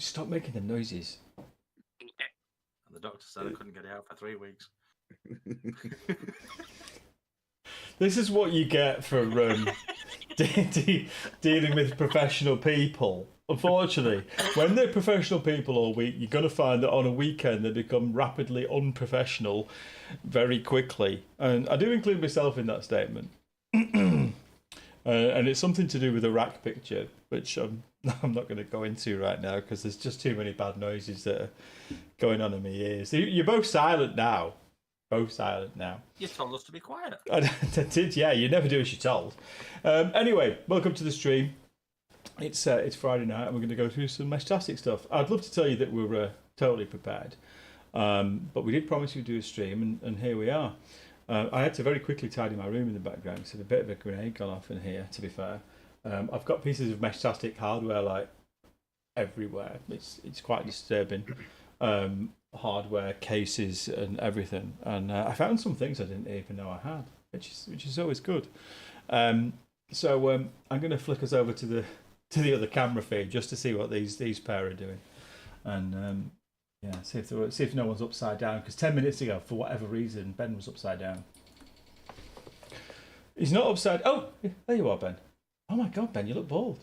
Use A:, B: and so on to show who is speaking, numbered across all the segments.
A: Stop making them noises.
B: And the doctor said I couldn't get it out for 3 weeks.
A: This is what you get for dealing with professional people. Unfortunately, when they're professional people all week, you're going to find that on a weekend they become rapidly unprofessional very quickly. And I do include myself in that statement. And it's something to do with a rack picture, which I'm not going to go into right now because there's just too many bad noises that are going on in my ears. You're both silent now. Both silent now.
B: You told us to be quiet.
A: I did, yeah. You never do as you're told. Anyway, welcome to the stream. It's Friday night, and we're going to go through some Meshtastic stuff. I'd love to tell you that we're totally prepared, but we did promise you to do a stream, and here we are. I had to very quickly tidy my room in the background because a bit of a grenade gone off in here, to be fair. I've got pieces of Meshtastic hardware like everywhere. It's quite disturbing. Hardware, cases, and everything. And I found some things I didn't even know I had, which is always good. So I'm going to flick us over to the other camera feed just to see what these pair are doing, and see if no one's upside down. Because 10 minutes ago, for whatever reason, Ben was upside down. He's not upside. Oh, there you are, Ben. Oh my God, Ben, you look bald.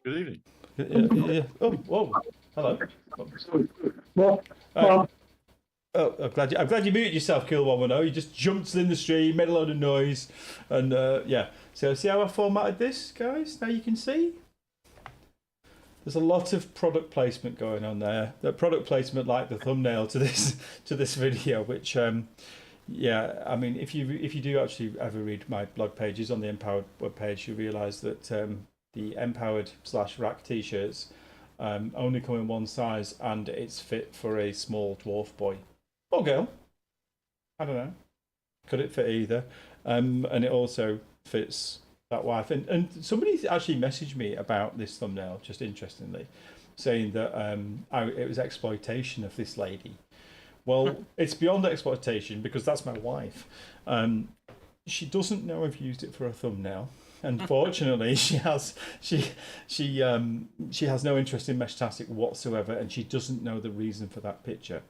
C: Good evening.
A: Yeah. Oh, whoa. Hello.
D: Well,
A: Oh, I'm glad you muted yourself, Kill 110. You just jumped in the stream, made a load of noise, and yeah. So see how I formatted this, guys? Now you can see. There's a lot of product placement going on there. The product placement, like the thumbnail to this video, which yeah, I mean, if you do actually ever read my blog pages on the Empowered webpage, you realise that the Empowered/Rack t-shirts only come in one size, and it's fit for a small dwarf boy or girl. I don't know. Could it fit either? And it also fits that wife. And somebody actually messaged me about this thumbnail, just interestingly, saying that it was exploitation of this lady. Well, it's beyond exploitation because that's my wife. She doesn't know I've used it for a thumbnail. Unfortunately, she has no interest in Meshtastic whatsoever, and she doesn't know the reason for that picture.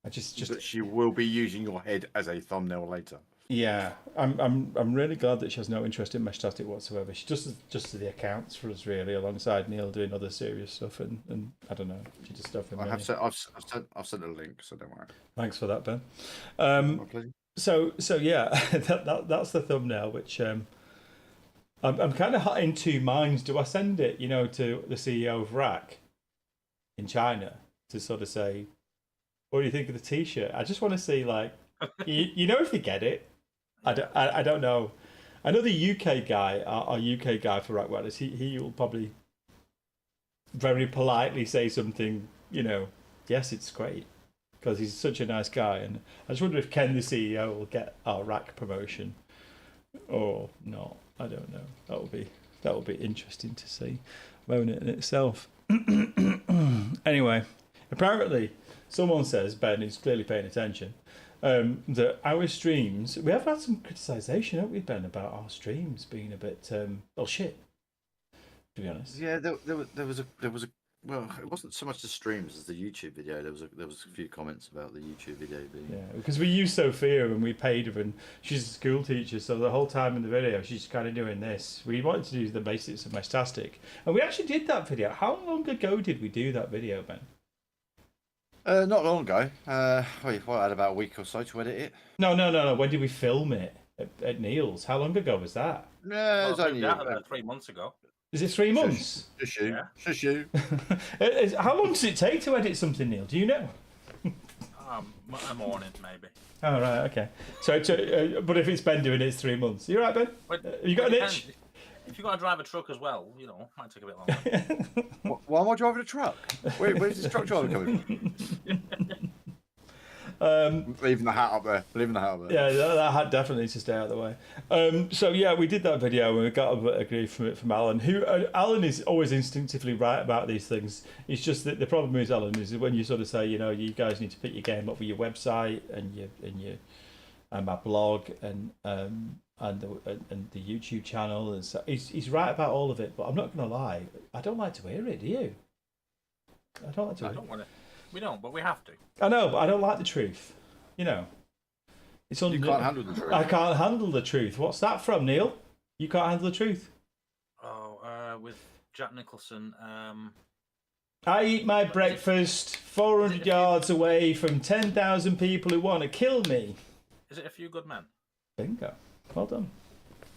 C: But she will be using your head as a thumbnail later.
A: Yeah, I'm really glad that she has no interest in Meshtastic whatsoever. She just the accounts for us really, alongside Neil doing other serious stuff, and I don't know, she just stuff.
C: I've sent a link, so don't worry.
A: Thanks for that, Ben.
C: My pleasure.
A: So yeah, that's the thumbnail, which I'm kind of in two minds. Do I send it, to the CEO of RAK in China to sort of say, what do you think of the T-shirt? I just want to see, like, if they get it. I don't know. I know the UK guy, our UK guy for RAKwireless, he will probably very politely say something, yes, it's great, because he's such a nice guy. And I just wonder if Ken, the CEO, will get our RAK promotion or not. I don't know. That will be interesting to see, won't it, in itself? Anyway, apparently someone says, Ben is clearly paying attention, that our streams, we have had some criticisation, haven't we, Ben, about our streams being a bit shit, to be honest.
C: Yeah, there was a well, it wasn't so much the streams as the YouTube video. There was a few comments about the YouTube video being.
A: Yeah, because we used Sophia and we paid her, and she's a school teacher, so the whole time in the video she's kind of doing this. We wanted to do the basics of Meshtastic, and we actually did that video. How long ago did we do that video, Ben?
C: Not long ago. I had about a week or so to edit it.
A: No. When did we film it? At Neil's? How long ago was that?
C: No, it was only
B: about 3 months ago.
A: Is it 3 months?
C: Shush you.
B: Yeah.
C: Shush you.
A: How long does it take to edit something, Neil? Do you know?
B: A morning, maybe.
A: Oh, right, okay. So, but if it's Ben doing it, it's 3 months. You right, Ben? You got an itch?
B: If you've got to drive a truck as well, it might take a bit longer.
C: Why am I driving a truck? Where's this truck driver coming from? Leaving the hat up there.
A: Yeah, that hat definitely needs to stay out of the way. So yeah, we did that video and we got a bit of grief from Alan. Alan is always instinctively right about these things. It's just that the problem is, Alan, is when you sort of say, you guys need to pick your game up with your website and my blog and the YouTube channel, and so he's right about all of it. But I'm not going to lie, I don't like to hear it. Do you? I don't like to.
B: I don't want to. We don't, but we have to.
A: I know, but I don't like the truth. You know, it's
C: You can't handle the truth.
A: I can't handle the truth. What's that from, Neil? You can't handle the truth.
B: Oh, with Jack Nicholson.
A: I eat my breakfast 400 yards away from 10,000 people who want to kill me.
B: Is it A Few Good Men?
A: Bingo. Well done.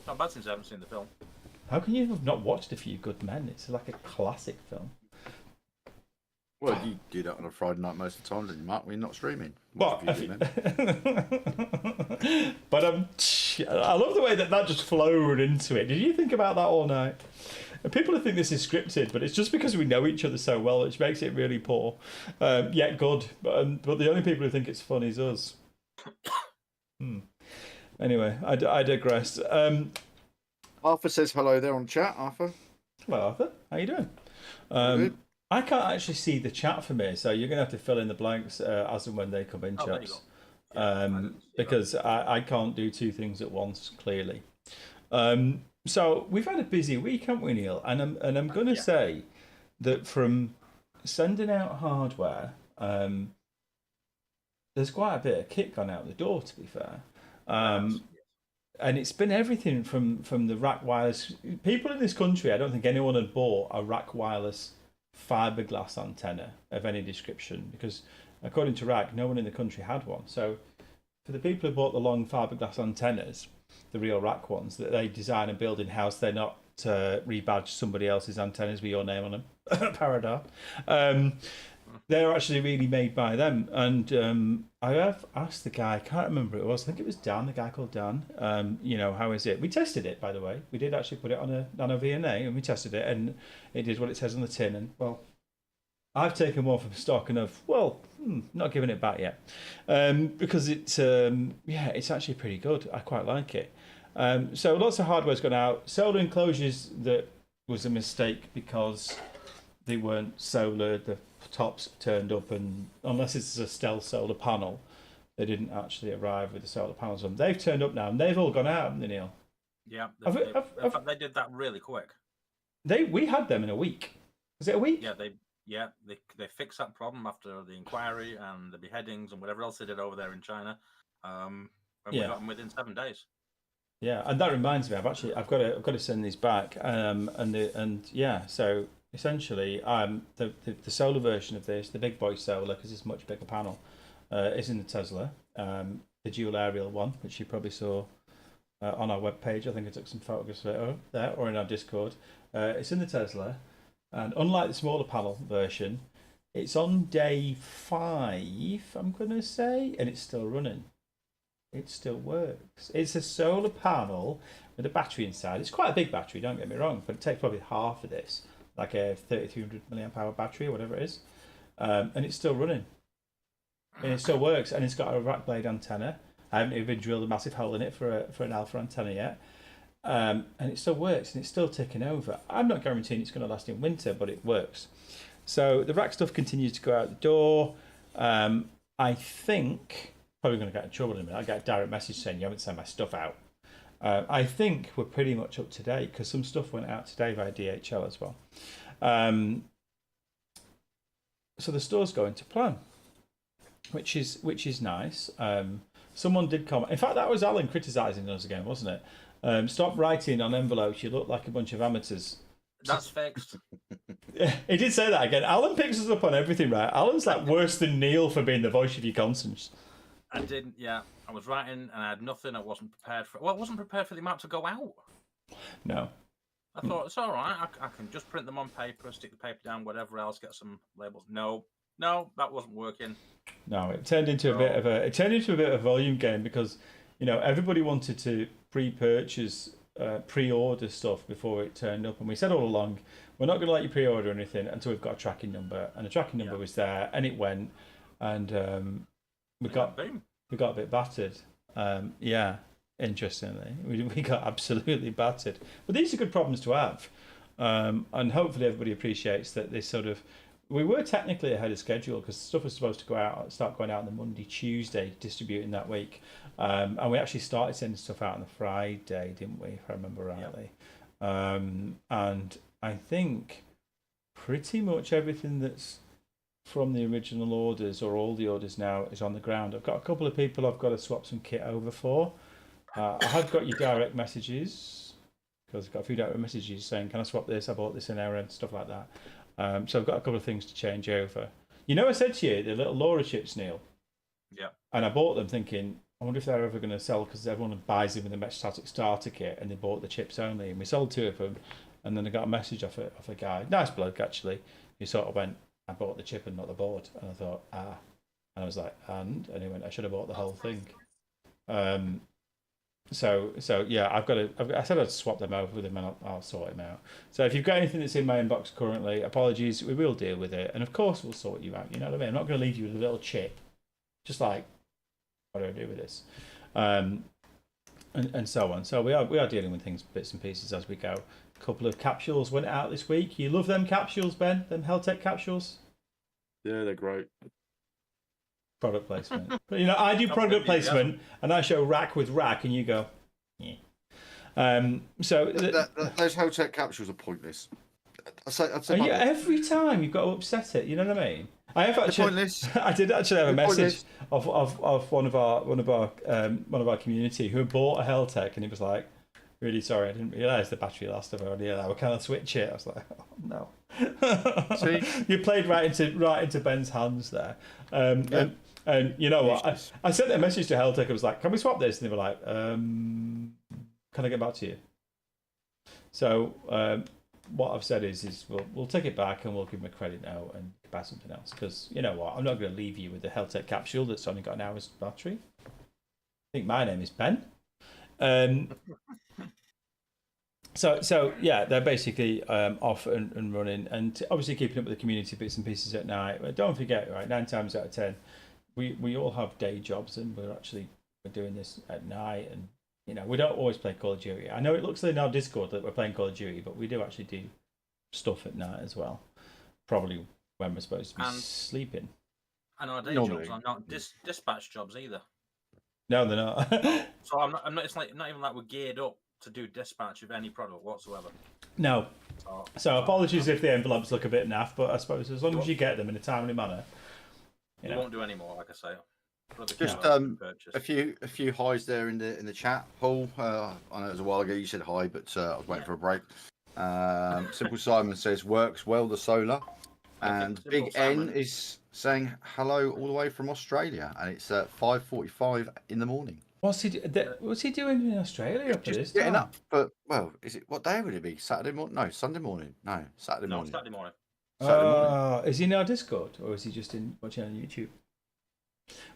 B: Not bad since I haven't seen the film.
A: How can you have not watched A Few Good Men? It's like a classic film.
C: Well, you do that on a Friday night most of the time, don't you, Mark? When you're not streaming.
A: What?
C: Watch A Few Good Men.
A: But I love the way that just flowed into it. Did you think about that all night? And people think this is scripted, but it's just because we know each other so well, which makes it really poor, yet good. But the only people who think it's fun is us. Anyway, I digress.
C: Arthur says hello there on chat, Arthur.
A: Hello, Arthur. How you doing?
C: Good.
A: I can't actually see the chat for me, so you're going to have to fill in the blanks as and when they come in,
B: There you
A: chaps.
B: go. Yeah,
A: Because I can't do two things at once, clearly. So we've had a busy week, haven't we, Neil? And I'm going to say that from sending out hardware, there's quite a bit of kit gone out the door, to be fair. And it's been everything from the RAKwireless. People in this country, I don't think anyone had bought a RAKwireless fiberglass antenna of any description, because according to RAK, no one in the country had one. So for the people who bought the long fiberglass antennas, the real RAK ones that they design and build in house, they're not rebadge somebody else's antennas with your name on them. Paradar. They're actually really made by them. And I have asked the guy, I can't remember who it was, I think it was Dan, a guy called Dan, how is it? We tested it, by the way. We did actually put it on a VNA and we tested it, and it did what it says on the tin. And, well, I've taken one from stock and not giving it back yet. Because it's actually pretty good. I quite like it. So lots of hardware's gone out. Solar enclosures, that was a mistake because they weren't solar. The tops turned up, and unless it's a stealth solar panel, they didn't actually arrive with the solar panels on. They've turned up now, and they've all gone out, haven't they, Neil?
B: Yeah. In fact, they did that really quick.
A: We had them in a week. Was it a week?
B: Yeah, they fixed that problem after the inquiry and the beheadings and whatever else they did over there in China. And we got them within 7 days.
A: Yeah, and that reminds me, I've got to send these back. So essentially, the solar version of this, the big boy solar, because it's a much bigger panel, is in the Tesla, the dual aerial one, which you probably saw on our webpage. I think I took some photographs of it there, or in our Discord. It's in the Tesla, and unlike the smaller panel version, it's on day 5, I'm going to say, and it's still running. It still works. It's a solar panel with a battery inside. It's quite a big battery, don't get me wrong, but it takes probably half of this, like a 3300 milliamp hour battery or whatever it is, and it's still running. And it still works, and it's got a rack blade antenna. I haven't even drilled a massive hole in it for an alpha antenna yet, and it still works, and it's still ticking over. I'm not guaranteeing it's going to last in winter, but it works. So the rack stuff continues to go out the door. I think, probably going to get in trouble in a minute. I get a direct message saying you haven't sent my stuff out. I think we're pretty much up to date, because some stuff went out today via DHL as well. So the store's going to plan, which is nice. Someone did comment. In fact, that was Alan criticising us again, wasn't it? Stop writing on envelopes. You look like a bunch of amateurs.
B: That's fixed.
A: Yeah, he did say that again. Alan picks us up on everything, right? Alan's like worse than Neil for being the voice of your conscience.
B: I didn't, yeah. I was writing and I had nothing. I wasn't prepared for it. Well, I wasn't prepared for the amount to go out.
A: No.
B: I thought, it's all right. I can just print them on paper, stick the paper down, whatever else, get some labels. No, that wasn't working.
A: No, it turned into a bit of a volume game, because, everybody wanted to pre-purchase, pre-order stuff before it turned up. And we said all along, we're not going to let you pre-order anything until we've got a tracking number. And the tracking number was there, and it went. And we got a bit battered. Interestingly, we got absolutely battered. But these are good problems to have, and hopefully everybody appreciates that this sort of. We were technically ahead of schedule, because stuff was supposed to start going out on the Monday, Tuesday, distributing that week, and we actually started sending stuff out on the Friday, didn't we? If I remember rightly. And I think pretty much everything that's from the original orders, or all the orders now, is on the ground. I've got a couple of people I've got to swap some kit over for. I have got your direct messages, because I've got a few direct messages saying, can I swap this? I bought this in error and stuff like that. So I've got a couple of things to change over. You know, I said to you, the little LoRa chips, Neil.
B: Yeah.
A: And I bought them thinking, I wonder if they're ever going to sell, because everyone buys them with the Meshtastic starter kit, and they bought the chips only. And we sold 2 of them, and then I got a message off a guy, nice bloke actually, who sort of went, I bought the chip and not the board. And I thought, And I was like, and he went, I should have bought the whole thing. So yeah, I said I'd swap them over with him, and I'll sort him out. So if you've got anything that's in my inbox currently, apologies, we will deal with it, and of course we'll sort you out. You know what I mean? I'm not going to leave you with a little chip, just like, what do I do with this, and so on. So we are dealing with things, bits and pieces as we go. A couple of capsules went out this week. You love them capsules, Ben? Them Heltec capsules?
C: Yeah, they're great.
A: Product placement. But, you know, I do product placement, and I show rack with rack, and you go, yeah. So
C: those Hotech capsules are pointless. I'd say
A: every time you've got to upset it. You know what I mean? I have actually.
C: Pointless.
A: I did actually have a message of one of our community who had bought a Heltec, and he was like, "Really sorry, I didn't realise the battery lasted for only an hour. Can I switch it?" I was like, "Oh no."
C: See?
A: You played right into Ben's hands there. And you know what? I sent a message to Heltec. I was like, "Can we swap this?" And they were like, "Can I get back to you?" So what I've said is we'll take it back, and we'll give them a credit note and buy something else, because you know what? I'm not going to leave you with the Heltec capsule that's only got an hour's battery. I think my name is Ben. So yeah, they're basically off and running, and obviously keeping up with the community bits and pieces at night. But don't forget, right? 9 times out of 10, we all have day jobs, and we're doing this at night, and you know, we don't always play Call of Duty. I know it looks like in our Discord that we're playing Call of Duty, but we do actually do stuff at night as well. Probably when we're supposed to be sleeping.
B: And our day jobs are not dispatch jobs either.
A: No, they're not.
B: So I'm not. It's like not even like we're geared up to do dispatch of any product whatsoever.
A: No. So apologies if the envelopes look a bit naff, but I suppose as long as you get them in a timely manner,
B: we won't do any more, like I say.
C: Just a few highs there in the chat. Paul, I know it was a while ago you said hi, but I was waiting for a break. Simple Simon says works well the solar, and Big N is saying hello all the way from Australia, and it's 5:45 in the morning.
A: What's he doing in Australia?
C: Just getting up, but is it, what day would it be? Saturday morning? No, Sunday morning. No, Saturday morning.
B: Saturday morning.
A: Is he in our Discord, or is he just watching on YouTube?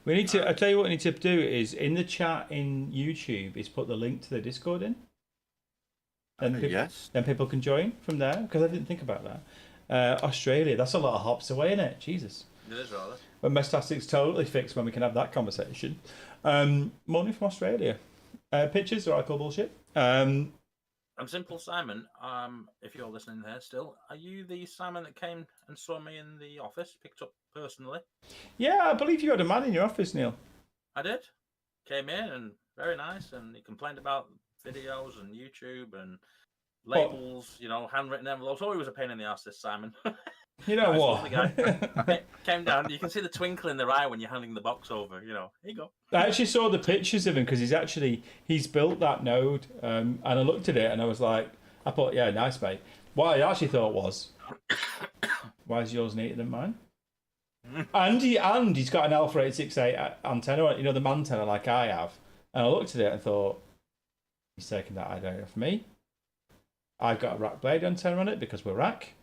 A: We need to. I tell you what we need to do is in the chat in YouTube is put the link to the Discord in. And
C: yes.
A: Then people can join from there, because I didn't think about that. Australia, that's a lot of hops away, isn't it? Jesus.
B: It is rather.
A: But Meshtastic's totally fixed when we can have that conversation. Morning from Australia. Pictures, or I call bullshit.
B: I'm Simple Simon. If you're listening here still, are you the Simon that came and saw me in the office, picked up personally?
A: Yeah, I believe you had a man in your office, Neil.
B: I did. Came in and very nice, and he complained about videos and YouTube and labels, handwritten envelopes. Oh, he was a pain in the ass, this Simon.
A: You know what?
B: Came down. You can see the twinkle in their eye when you're handing the box over. Here you go.
A: I actually saw the pictures of him, because he's built that node, and I looked at it and I was like, I thought, yeah, nice, mate. What I actually thought was, why is yours neater than mine? And he's got an Alpha 868 antenna, the man antenna like I have. And I looked at it and thought, he's taking that idea off me. I've got a rack blade antenna on it because we're rack.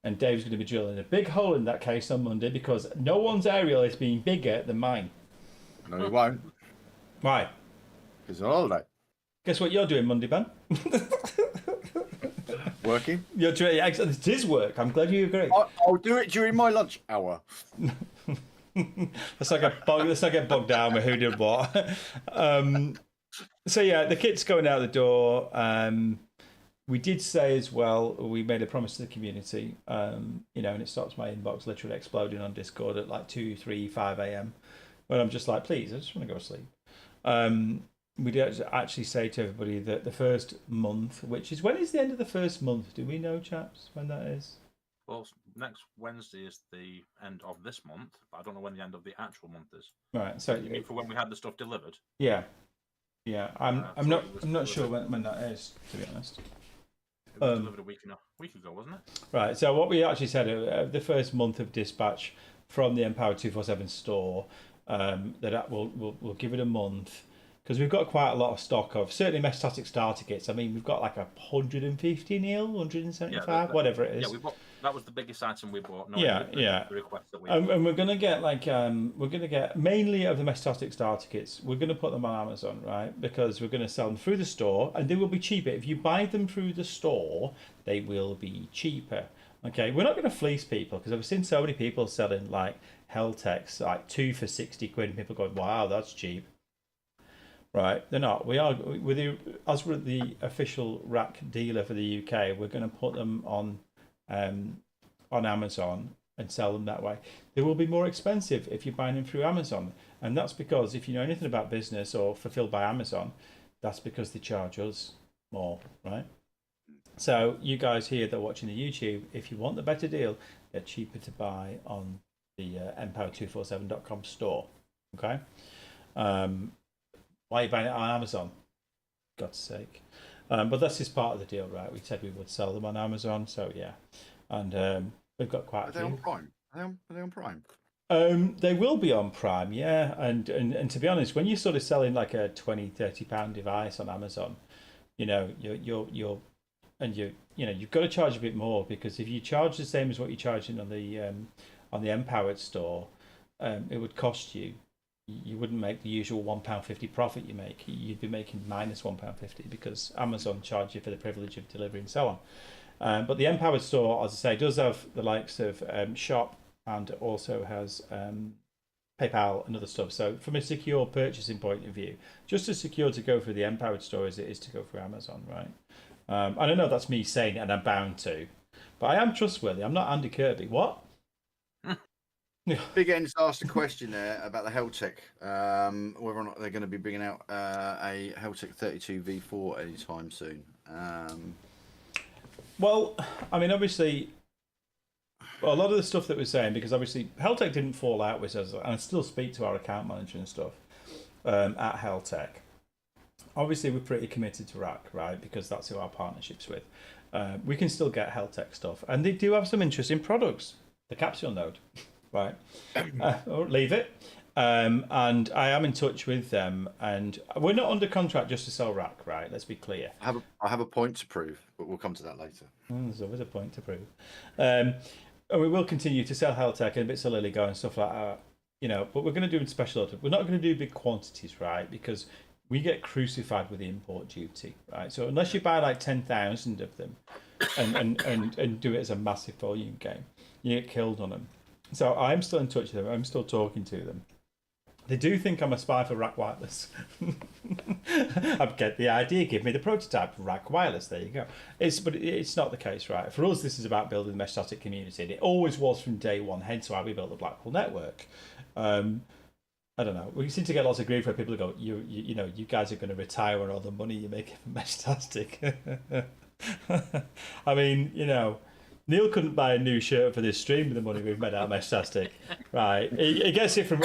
A: And Dave's going to be drilling a big hole in that case on Monday, because no one's aerial is being bigger than mine.
C: No, you won't.
A: Why?
C: Because it's on holiday.
A: Guess what you're doing Monday, Ben?
C: Working.
A: You're doing it is work. I'm glad you agree.
C: I'll do it during my lunch hour.
A: Let's not get bogged down with who did what. So yeah, the kit's going out the door. We did say as well, we made a promise to the community, and it stops my inbox literally exploding on Discord at like 2, 3, 5 a.m. when I'm just like, please, I just want to go to sleep. We did actually say to everybody that the first month, which is, when is the end of the first month? Do we know, chaps, when that is?
B: Well, next Wednesday is the end of this month, but I don't know when the end of the actual month is.
A: Right. So
B: You mean for when we had the stuff delivered?
A: yeah, I'm
B: so
A: not sure when that is, to be honest.
B: It was delivered a week ago, wasn't it?
A: Right. So what we actually said, the first month of dispatch from the Empower 247 store, that we'll give it a month, because we've got quite a lot of stock of certainly Meshtastic starter kits. I mean, we've got like 150 Neil, 175, whatever it is.
B: Yeah, we bought. That was the biggest item we bought.
A: The
B: request that we
A: and we're gonna get mainly of the Meshtastic starter kits. We're gonna put them on Amazon, right? Because we're gonna sell them through the store, and they will be cheaper. If you buy them through the store, they will be cheaper. Okay, we're not gonna fleece people, because I've seen so many people selling like Heltex, like 2 for 60 quid, and people going, "Wow, that's cheap." Right, they're not. As we're the official rack dealer for the UK, we're going to put them on Amazon and sell them that way. They will be more expensive if you're buying them through Amazon, and that's because if you know anything about business or fulfilled by Amazon, that's because they charge us more, right? So you guys here that are watching the YouTube, if you want the better deal, they're cheaper to buy on the empower247.com store. Okay. Why are you buying it on Amazon? God's sake. But this is part of the deal, right? We said we would sell them on Amazon, so yeah. And we've got quite a few.
C: Are they on Prime? Are they on Prime?
A: They will be on Prime, yeah. And to be honest, when you're sort of selling like a £20-30 device on Amazon, you know, you've got to charge a bit more, because if you charge the same as what you're charging on the Empowered store, it would cost you. You wouldn't make the usual £1.50 profit you make. You'd be making minus £1.50, because Amazon charge you for the privilege of delivery and so on. But the Empowered store, as I say, does have the likes of Shop, and also has PayPal and other stuff. So from a secure purchasing point of view, just as secure to go through the Empowered store as it is to go through Amazon, right? And I know that's me saying it, and I'm bound to, but I am trustworthy. I'm not Andy Kirby. What?
C: Big N's asked a question there about the Heltec, whether or not they're going to be bringing out a Heltec 32 V4 anytime soon.
A: Well, I mean, obviously, a lot of the stuff that we're saying, because obviously Heltec didn't fall out with us, and I still speak to our account manager and stuff at Heltec. Obviously, we're pretty committed to RAK, right? Because that's who our partnership's with. We can still get Heltec stuff, and they do have some interesting products. The capsule node. Right, leave it. And I am in touch with them, and we're not under contract just to sell RAK, right? Let's be clear.
C: I have a point to prove, but we'll come to that later.
A: There's always a point to prove. And we will continue to sell Heltec and bits of Liligo and stuff like that, you know. But we're going to do in special order. We're not going to do big quantities, right? Because we get crucified with the import duty, right? So unless you buy like 10,000 of them, and do it as a massive volume game, you get killed on them. So I'm still in touch with them. I'm still talking to them. They do think I'm a spy for RAKwireless. I get the idea. Give me the prototype. RAKwireless. There you go. But it's not the case, right? For us, this is about building the Meshtastic community. And it always was from day one. Hence why we built the Blackpool network. I don't know. We seem to get lots of grief where people go, you know, you guys are going to retire on all the money you're making from Meshtastic. I mean, you know, Neil couldn't buy a new shirt for this stream with the money we've made out of Meshtastic, right? He gets it from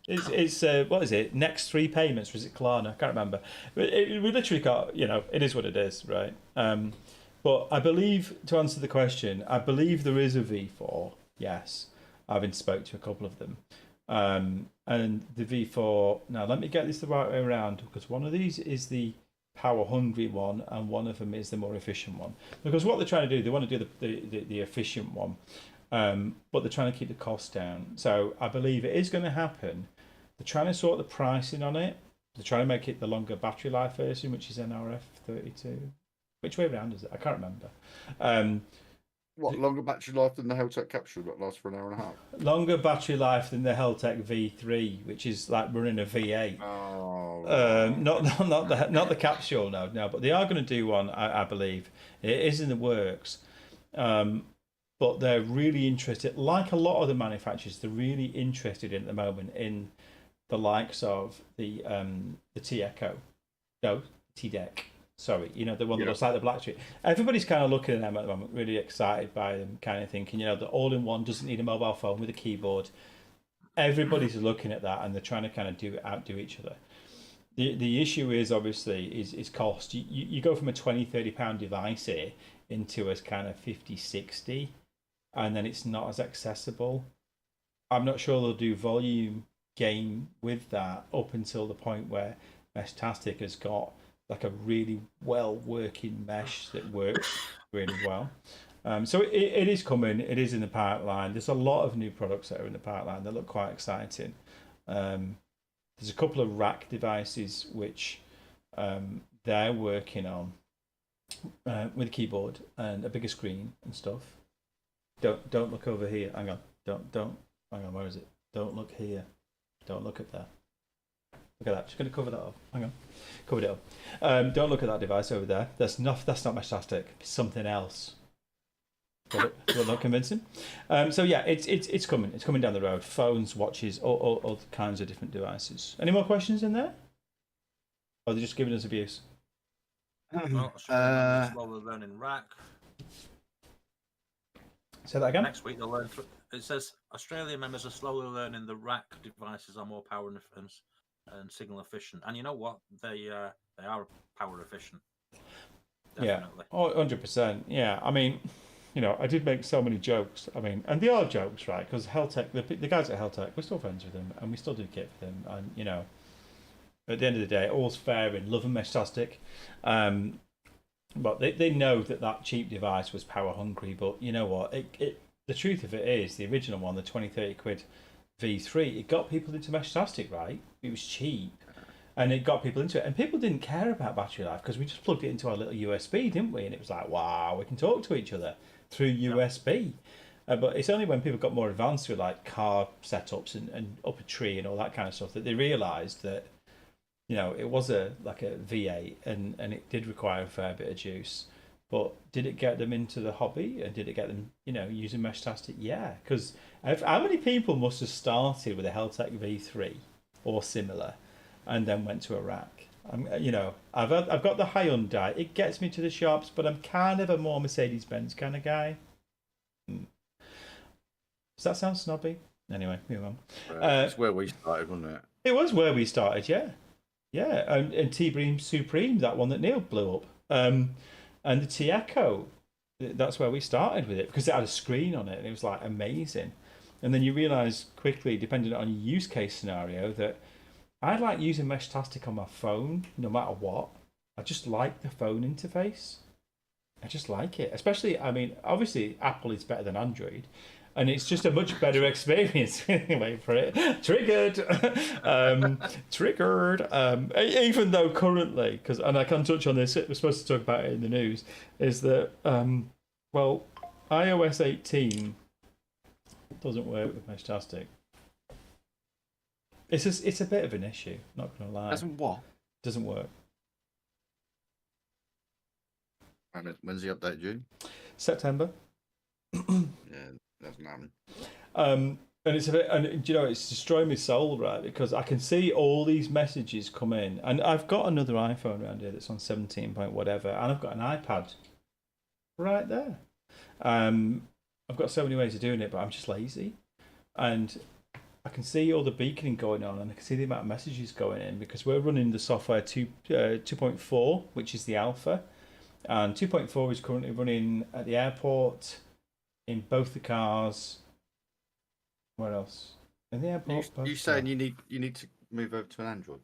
A: it's what is it? Next 3 payments, was it Klarna? I can't remember. We literally got, you know, it is what it is, right? But I believe, to answer the question, I believe there is a V4. Yes, I've been spoke to a couple of them, and the V4. Now let me get this the right way around, because one of these is the power hungry one, and one of them is the more efficient one, because what they're trying to do, they want to do the efficient one, but they're trying to keep the cost down. So I believe it is going to happen. They're trying to sort the pricing on it. They're trying to make it the longer battery life version, which is NRF 32. Which way around is it? I can't remember.
C: What, longer battery life than the Heltec capsule that lasts for an hour and a half?
A: Longer battery life than the Heltec V3, which is like running a V8.
C: Oh.
A: Not the capsule, no. But they are going to do one, I believe. It is in the works. But they're really interested, like a lot of the manufacturers, they're really interested at the moment in the likes of the T-Echo. No, T-Deck. Sorry, you know, the one that looks like the Blackstreet. Everybody's kind of looking at them at the moment, really excited by them, kind of thinking, you know, the all-in-one doesn't need a mobile phone with a keyboard. Everybody's looking at that, and they're trying to kind of outdo each other. The issue is obviously is cost. You go from a 20-30 pound device here into a kind of 50-60, and then it's not as accessible. I'm not sure they'll do volume game with that up until the point where Meshtastic has got like a really well working mesh that works really well. So it is coming. It is in the pipeline. There's a lot of new products that are in the pipeline that look quite exciting. There's a couple of rack devices which they're working on with a keyboard and a bigger screen and stuff. Don't look over here. Hang on. Don't. Hang on. Where is it? Don't look here. Don't look at that. Look at that. Just going to cover that up. Hang on. Covered it up. Don't look at that device over there. That's not Meshtastic. It's something else. Got it? Well, not convincing. So yeah, it's coming. It's coming down the road. Phones, watches, all kinds of different devices. Any more questions in there? Or are they just giving us abuse?
B: Well, slower learning rack.
A: Say that again.
B: Next week they'll learn. It says Australian members are slowly learning the rack devices are more power and signal efficient. And you know what? They are power efficient. Definitely.
A: Yeah. 100%. Yeah. I mean, you know, I did make so many jokes. I mean, and they are jokes, right? Because Heltec, the guys at Heltec, we're still friends with them, and we still do kit for them. And you know, at the end of the day, all's fair in love and Meshtastic. But they know that cheap device was power hungry. But you know what? The truth of it is, the original one, the 20-30 quid V3, it got people into Meshtastic, right? It was cheap. And it got people into it. And people didn't care about battery life because we just plugged it into our little USB, didn't we? And it was like, wow, we can talk to each other through USB. But it's only when people got more advanced with like car setups and up a tree and all that kind of stuff that they realised that, you know, it was like a V8 and it did require a fair bit of juice. But did it get them into the hobby and did it get them, you know, using Meshtastic? Yeah, because how many people must have started with a Heltec V3 or similar and then went to a rack? You know, I've got the Hyundai. It gets me to the shops, but I'm kind of a more Mercedes-Benz kind of guy. Does that sound snobby? Anyway, move on.
C: It's where we started, wasn't it?
A: It was where we started, yeah. Yeah, and T-Beam Supreme, that one that Neil blew up. And the T-Echo, that's where we started with it because it had a screen on it and it was like amazing. And then you realise quickly, depending on your use case scenario, that I like using Meshtastic on my phone no matter what. I just like the phone interface. I just like it. Especially, I mean, obviously Apple is better than Android. And it's just a much better experience. Wait for it. Triggered. Triggered. Even though currently, and I can touch on this, we're supposed to talk about it in the news, is that, well, iOS 18 doesn't work with Meshtastic. It's a bit of an issue, not going to lie.
C: Doesn't what?
A: Doesn't work.
C: And when's the update due?
A: September.
C: Yeah. That's nothing.
A: And it's a bit, and you know, it's destroying my soul, right? Because I can see all these messages come in, and I've got another iPhone around here that's on 17 point whatever, and I've got an iPad right there. I've got so many ways of doing it, but I'm just lazy, and I can see all the beaconing going on, and I can see the amount of messages going in because we're running the software 2.4, which is the alpha, and 2.4 is currently running at the airport. In both the cars. Where else? In the airport.
C: You saying you need to move over to an Android?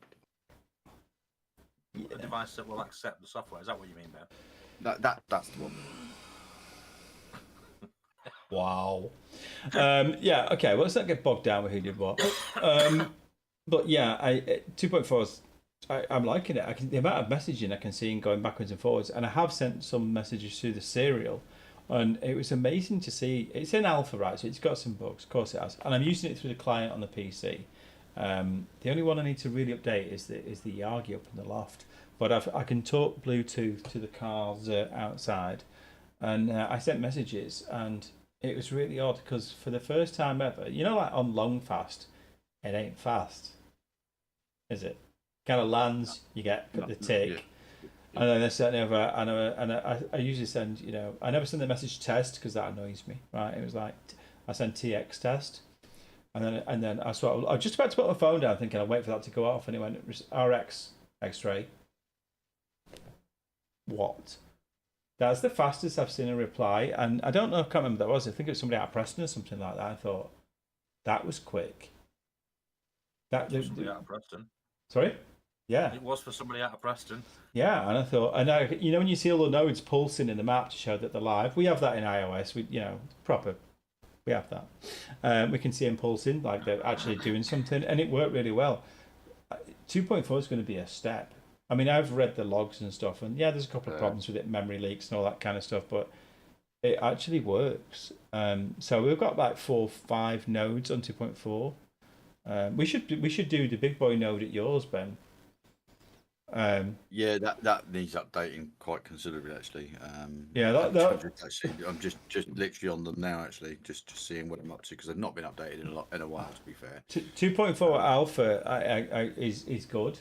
B: A device that will accept the software. Is that what you mean, Ben?
C: That's the one.
A: Wow. Yeah. Okay. Well, let's not get bogged down with who did what. But yeah, 2.4 is. I'm liking it. The amount of messaging I can see going backwards and forwards, and I have sent some messages through the serial. And it was amazing to see. It's in alpha, right? So it's got some bugs, of course it has. And I'm using it through the client on the PC. The only one I need to really update is the Yagi up in the loft. But I can talk Bluetooth to the cars outside. And I sent messages, and it was really odd because for the first time ever, you know, like on long fast, it ain't fast, is it? Kind of lands, you get the tick. And then I sent over, and I usually send, I never send the message test because that annoys me, right? It was like, I send TX test, and then I was just about to put my phone down thinking I'll wait for that to go off, and it went, RX X-ray. What? That's the fastest I've seen a reply, and I don't know, I can't remember what that was. I think it was somebody out of Preston or something like that. I thought, that was quick.
B: Somebody out of Preston.
A: Sorry? Yeah.
B: It was for somebody out of Preston.
A: Yeah, and I thought, when you see all the nodes pulsing in the map to show that they're live, we have that in iOS. We have that. We can see them pulsing, like they're actually doing something, and it worked really well. 2.4 is going to be a step. I mean, I've read the logs and stuff, and yeah, there's a couple of problems with it, memory leaks and all that kind of stuff, but it actually works. So we've got like 4 or 5 nodes on 2.4. We should do the big boy node at yours, Ben.
C: Yeah, that needs updating quite considerably, actually. I'm just literally on them now, actually, just seeing what I'm up to because they've not been updated in a while, to be fair.
A: 2.4 alpha is good.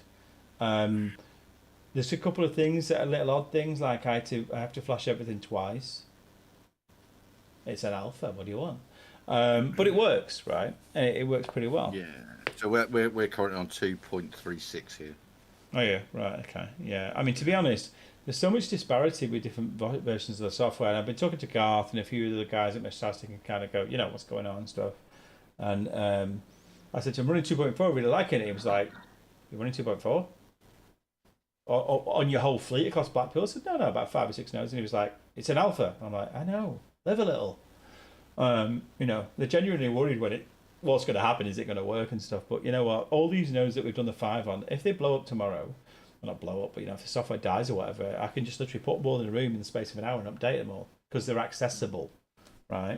A: There's a couple of things that are little odd things, like I have to flash everything twice. It's an alpha. What do you want? But it works, right? It works pretty well.
C: Yeah. So we're currently on 2.36 here.
A: Oh yeah, right, okay, yeah. I mean, to be honest, there's so much disparity with different versions of the software. And I've been talking to Garth and a few of the guys at Meshtastic and kind of go, what's going on and stuff. And I said to him, running 2.4, really liking it. He was like, "You're running 2.4? Or on your whole fleet across Blackpool?" I said, no, about 5 or 6 nodes. And he was like, "It's an alpha." I'm like, "I know, live a little." They're genuinely worried when what's going to happen, is it going to work and stuff. But you know what, all these nodes that we've done the 5 on, if they blow up tomorrow, well, not blow up, but if the software dies or whatever, I can just literally put them all in a room in the space of an hour and update them all because they're accessible, right?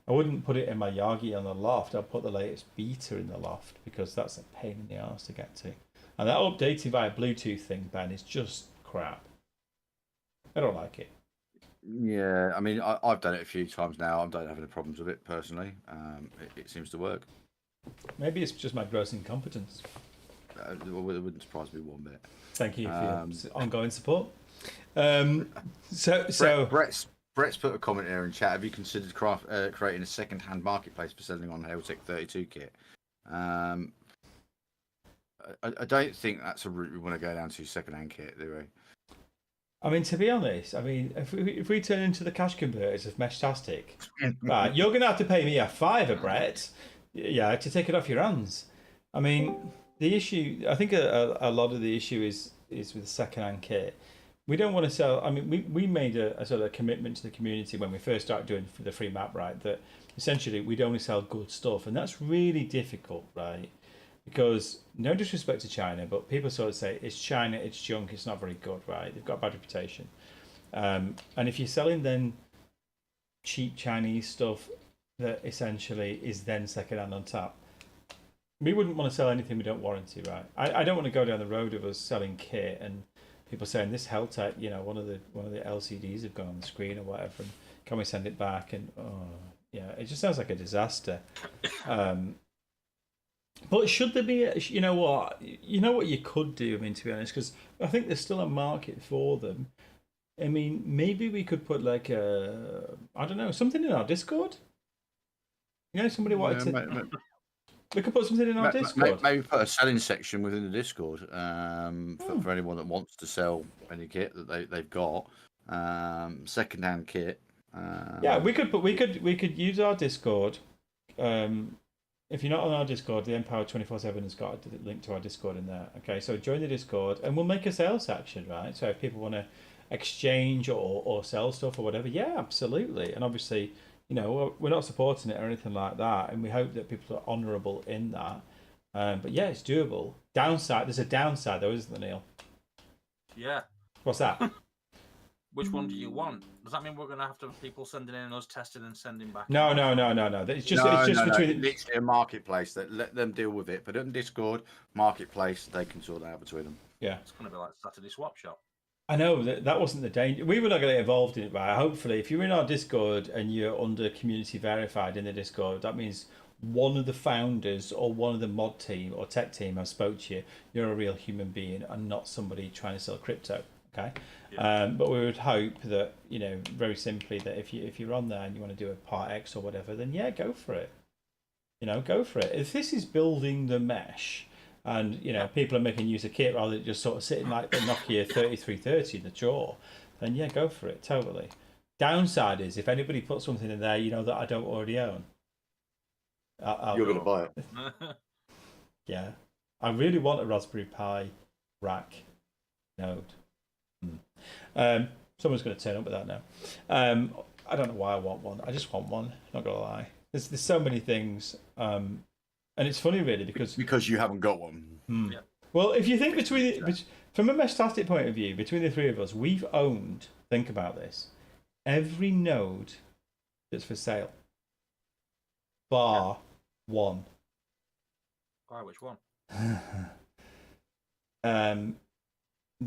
A: I wouldn't put it in my Yagi on the loft. I'd put the latest beta in the loft because that's a pain in the arse to get to. And that updating via Bluetooth thing, Ben, is just crap. I don't like it.
C: Yeah, I mean, I've done it a few times now. I don't have any problems with it personally. It seems to work.
A: Maybe it's just my gross incompetence.
C: It wouldn't surprise me one bit.
A: Thank you for your ongoing support.
C: Brett's put a comment here in chat. Have you considered creating a second-hand marketplace for selling on Heltec 32 kit? I don't think that's a route we want to go down to, second-hand kit, do we?
A: I mean, to be honest, if we turn into the cash converters of Meshtastic, right, you're going to have to pay me a $5, Brett, to take it off your hands. I mean, the issue, I think a lot of the issue is with the second-hand kit. We don't want to sell. I mean, we made a sort of commitment to the community when we first started doing the free map, right, that essentially we'd only sell good stuff, and that's really difficult, right? Because, no disrespect to China, but people sort of say, it's China, it's junk, it's not very good, right? They've got a bad reputation. And if you're selling then cheap Chinese stuff that essentially is then second-hand on tap, we wouldn't want to sell anything we don't warranty, right? I don't want to go down the road of us selling kit and people saying this Heltec, one of the LCDs have gone on the screen or whatever, and can we send it back? And it just sounds like a disaster. But should there be, you know what you could do, I mean, to be honest, because I think there's still a market for them. I mean, maybe we could put like something in our Discord. Somebody wanted to... We could put something in our Discord.
C: Maybe put a selling section within the Discord for anyone that wants to sell any kit that they've got, second-hand kit.
A: We could use our Discord. If you're not on our Discord, the Empower 24/7 has got a link to our Discord in there. Okay, so join the Discord and we'll make a sales section, right? So if people want to exchange or sell stuff or whatever, yeah, absolutely. And obviously, we're not supporting it or anything like that, and we hope that people are honourable in that. But yeah, it's doable. There's a downside though, isn't there, Neil?
B: Yeah.
A: What's that?
B: Which one do you want? Does that mean we're going to have to have people sending in us testing and sending back?
A: No. It's just between
C: literally a marketplace that let them deal with it. But on Discord marketplace, they can sort that out between them.
A: Yeah,
B: it's going to be like Saturday swap shop.
A: I know that wasn't the danger. We were not going to get involved in it, right? Hopefully, if you're in our Discord and you're under community verified in the Discord, that means one of the founders or one of the mod team or tech team have spoke to you. You're a real human being and not somebody trying to sell crypto. Okay,
B: Yeah.
A: but we would hope that very simply that if you're on there and you want to do a part X or whatever, then yeah, go for it. Go for it. If this is building the mesh, and people are making use of kit rather than just sort of sitting like the Nokia 3330 in the drawer, then yeah, go for it. Totally. Downside is if anybody puts something in there, that I don't already own.
C: You're going to buy it.
A: Yeah, I really want a Raspberry Pi rack node. Someone's going to turn up with that now. I don't know why I want one. I just want one. Not gonna lie. There's so many things, and it's funny really because
C: you haven't got one.
B: Yeah.
A: Well, if you think from a Meshtastic point of view, between the three of us, we've owned. Think about this: every node that's for sale, bar one.
B: Why? Which one?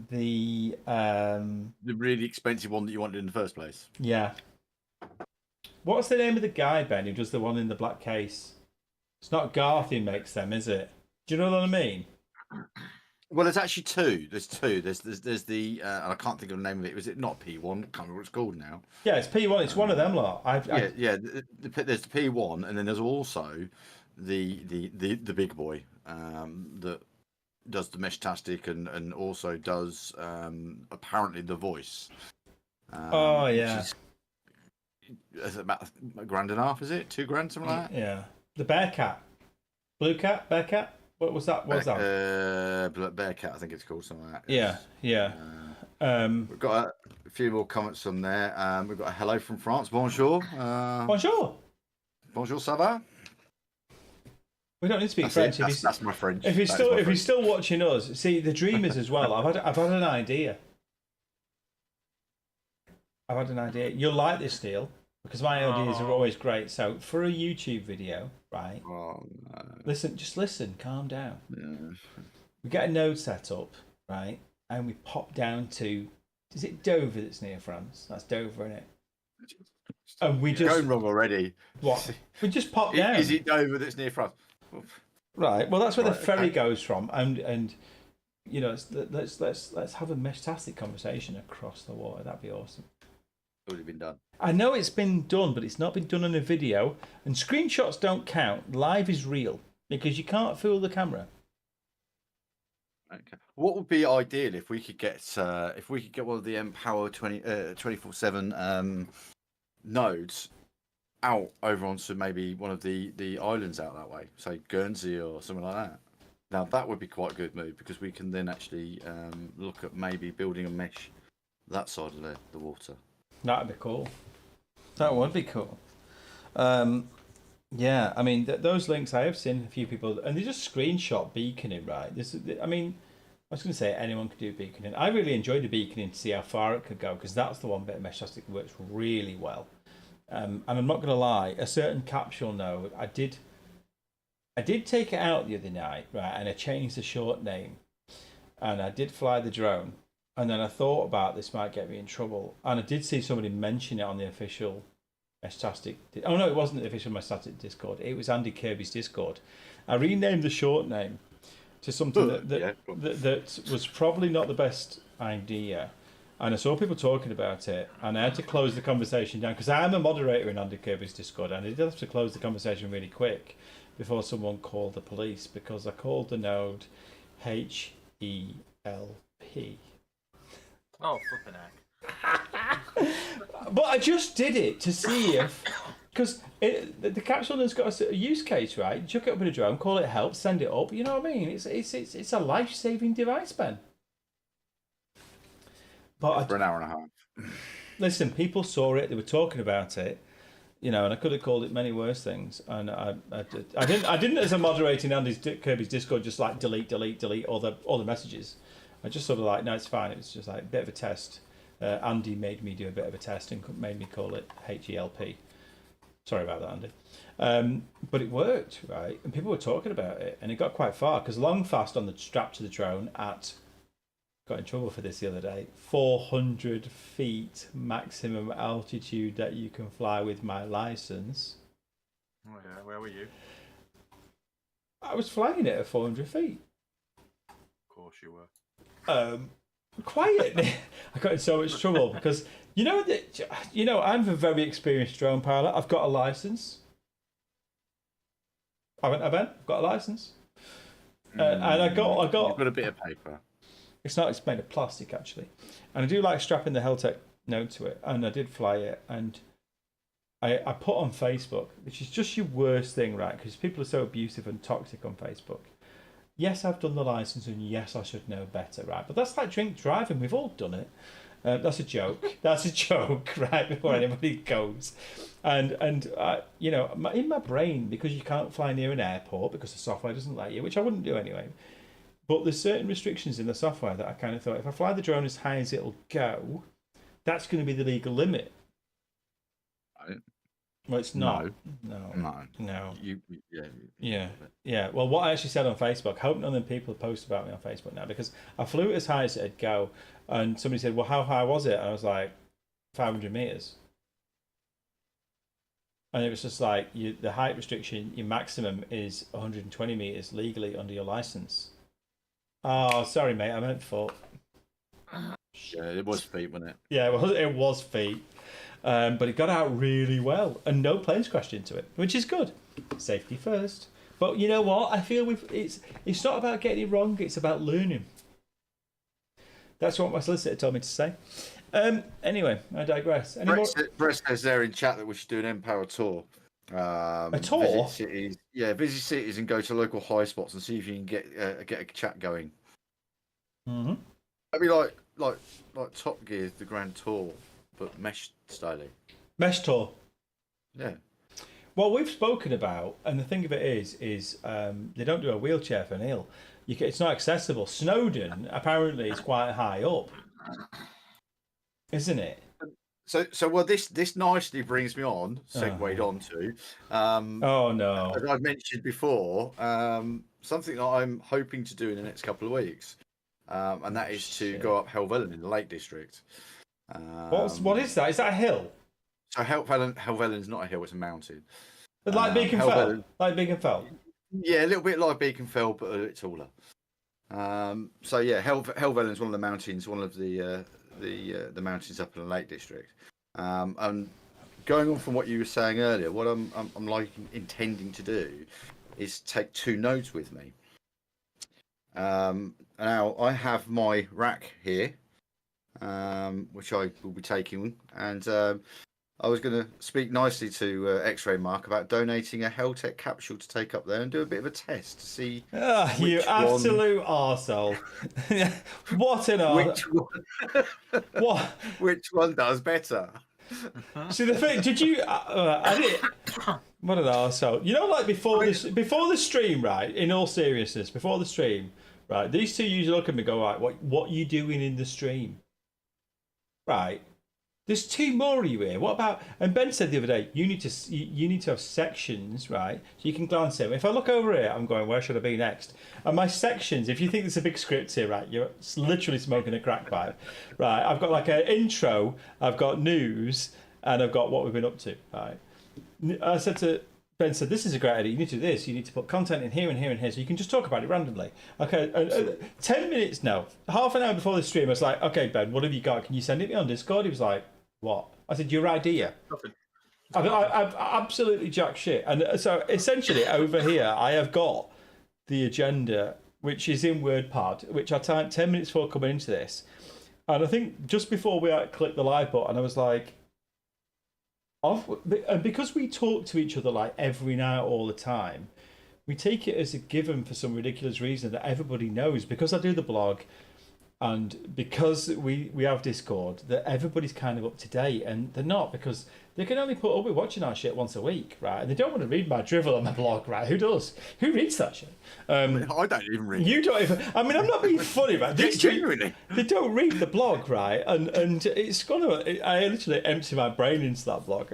A: The
C: really expensive one that you wanted in the first place.
A: Yeah. What's the name of the guy, Ben, who does the one in the black case? It's not Garth who makes them, is it? Do you know what I mean?
C: Well, there's actually two. There's two. There's the and I can't think of the name of it. Was it not P1? I can't remember what it's called now.
A: Yeah, it's P1. It's one of them lot.
C: There's the P1, and then there's also the big boy that does the Meshtastic and also does apparently the voice.
A: Oh yeah.
C: Is it about $1.50? Is it $2,000, something like that?
A: Yeah. The Bearcat, Blue Cat, Bearcat. What was that? What was that?
C: Bearcat, I think it's called something like that.
A: Yeah, yeah.
C: We've got a few more comments from there. We've got a hello from France. Bonjour.
A: Bonjour.
C: Bonjour, ça va?
A: We don't need to speak French.
C: That's my French.
A: If he's still watching us, see the dreamers as well. I've had an idea. You'll like this deal because my ideas are always great. So for a YouTube video, right?
C: Oh, no.
A: Listen. Calm down.
C: Yeah.
A: We get a node set up, right? And we pop down to. Is it Dover that's near France? That's Dover, isn't it? And we just
C: going wrong already.
A: What? We just pop down.
C: Is it Dover that's near France?
A: Right. Well, that's where the ferry goes from, and let's have a Meshtastic conversation across the water. That'd be awesome.
C: Already been done.
A: I know it's been done, but it's not been done in a video, and screenshots don't count. Live is real because you can't fool the camera.
C: Okay. What would be ideal if we could get one of the Empower 24/7 nodes out over onto maybe one of the islands out that way, say Guernsey or something like that. Now that would be quite a good move because we can then actually look at maybe building a mesh that side of the water. That'd
A: be cool. That would be cool. Yeah, I mean those links I have seen a few people, and they just screenshot beaconing, right? I was going to say anyone could do beaconing. I really enjoyed the beaconing to see how far it could go because that's the one bit of Meshtastic that works really well. And I'm not going to lie, a certain capsule node, I did take it out the other night, right? And I changed the short name, and I did fly the drone, and then I thought about this might get me in trouble, and I did see somebody mention it on the official Meshtastic. Oh no, it wasn't the official Meshtastic Discord. It was Andy Kirby's Discord. I renamed the short name to something that was probably not the best idea. And I saw people talking about it, and I had to close the conversation down because I am a moderator in Andy Kirby's Discord, and I did have to close the conversation really quick before someone called the police because I called the node HELP.
B: Oh, flipping heck.
A: But I just did it to see if, because the capsule has got a use case, right? Chuck it up in a drone, call it help, send it up. You know what I mean? It's a life-saving device, Ben. But
C: for an hour and a half.
A: Listen, people saw it. They were talking about it, and I could have called it many worse things. And I didn't as a moderator in Andy Kirby's Discord, just like delete all the messages. I just sort of like, no, it's fine. It was just like a bit of a test. Andy made me do a bit of a test and made me call it HELP. Sorry about that, Andy. But it worked, right? And people were talking about it, and it got quite far because Longfast on the strap to the drone got in trouble for this the other day. 400 feet maximum altitude that you can fly with my license.
B: Oh yeah, where were you?
A: I was flying it at 400 feet.
B: Of course you were.
A: quiet. I got in so much trouble because I'm a very experienced drone pilot. I've got a license. I've got a license, and I got.
C: You've got a bit of paper.
A: It's made of plastic actually, and I do like strapping the Heltec note to it, and I did fly it, and I put on Facebook, which is just your worst thing, right? Because people are so abusive and toxic on Facebook. Yes, I've done the license, and yes, I should know better, right? But that's like drink driving. We've all done it. That's a joke. That's a joke, right? Before anybody goes, and in my brain, because you can't fly near an airport because the software doesn't let you, which I wouldn't do anyway. But there's certain restrictions in the software that I kind of thought, if I fly the drone as high as it'll go, that's going to be the legal limit.
C: Right.
A: Well, it's not. No. Yeah. Well, what I actually said on Facebook, I hope none of the people post about me on Facebook now, because I flew it as high as it'd go, and somebody said, well, how high was it? And I was like, 500 meters. And it was just like, the height restriction, your maximum is 120 meters legally under your license. Oh, sorry, mate, I meant foot.
C: Yeah, it was feet, wasn't it?
A: Yeah, it was feet. But it got out really well, and no planes crashed into it, which is good. Safety first. But you know what? I feel it's not about getting it wrong, it's about learning. That's what my solicitor told me to say. Anyway, I digress.
C: Brett says there in chat that we should do an Empower tour.
A: A tour?
C: Visit cities, visit cities and go to local high spots and see if you can get a chat going.
A: Mm-hmm.
C: That'd be like Top Gear, the Grand Tour, but mesh styling.
A: Mesh tour.
C: Yeah.
A: Well, we've spoken about, and the thing of it is they don't do a wheelchair for Neil. It's not accessible. Snowdon apparently is quite high up, isn't it?
C: So well, this nicely brings me on, segued onto.
A: Oh no!
C: As I've mentioned before, something that I'm hoping to do in the next couple of weeks, and that is to go up Helvellyn in the Lake District.
A: What is that? Is that a hill?
C: So Helvellyn's not a hill; it's a mountain.
A: But like Beacon Fell. Like Beacon Fell.
C: Yeah, a little bit like Beacon Fell, but a bit taller. So yeah, Helvellyn's one of the mountains, one of the mountains up in the Lake District. And going on from what you were saying earlier, what I'm intending to do is take 2 nodes with me. Now I have my rack here, which I will be taking, and I was going to speak nicely to X-Ray Mark about donating a Heltec capsule to take up there and do a bit of a test to see.
A: Oh, you absolute arsehole. What an arsehole. What?
C: Which one does better?
A: See, the thing, did you... I did. What an arsehole. You know, like before the stream, right, in all seriousness, before the stream, right, these two usually look at me and go, right, what are you doing in the stream? Right. There's 2 more of you here. What about? And Ben said the other day, you need to have sections, right? So you can glance at them. If I look over here, I'm going, where should I be next? And my sections, if you think there's a big script here, right? You're literally smoking a crack pipe, right? I've got like an intro, I've got news, and I've got what we've been up to, right? I said to Ben, this is a great idea. You need to do this. You need to put content in here and here and here, so you can just talk about it randomly. Okay, 10 minutes now, half an hour before the stream, I was like, okay, Ben, what have you got? Can you send it me on Discord? He was like, what? I said, your idea. I've absolutely jack shit. And so essentially over here, I have got the agenda, which is in WordPad, which I typed 10 minutes before coming into this. And I think just before we clicked the live button, I was like, and because we talk to each other like every night all the time, we take it as a given for some ridiculous reason that everybody knows, because I do the blog and because we have Discord, that everybody's kind of up to date, and they're not, because they can only put up with watching our shit once a week, right? And they don't want to read my drivel on my blog, right? Who does? Who reads that shit?
C: I don't even read.
A: You don't even. I mean, I'm not being funny, right?
C: Genuinely,
A: they don't read the blog, right? And it's gonna. I literally empty my brain into that blog,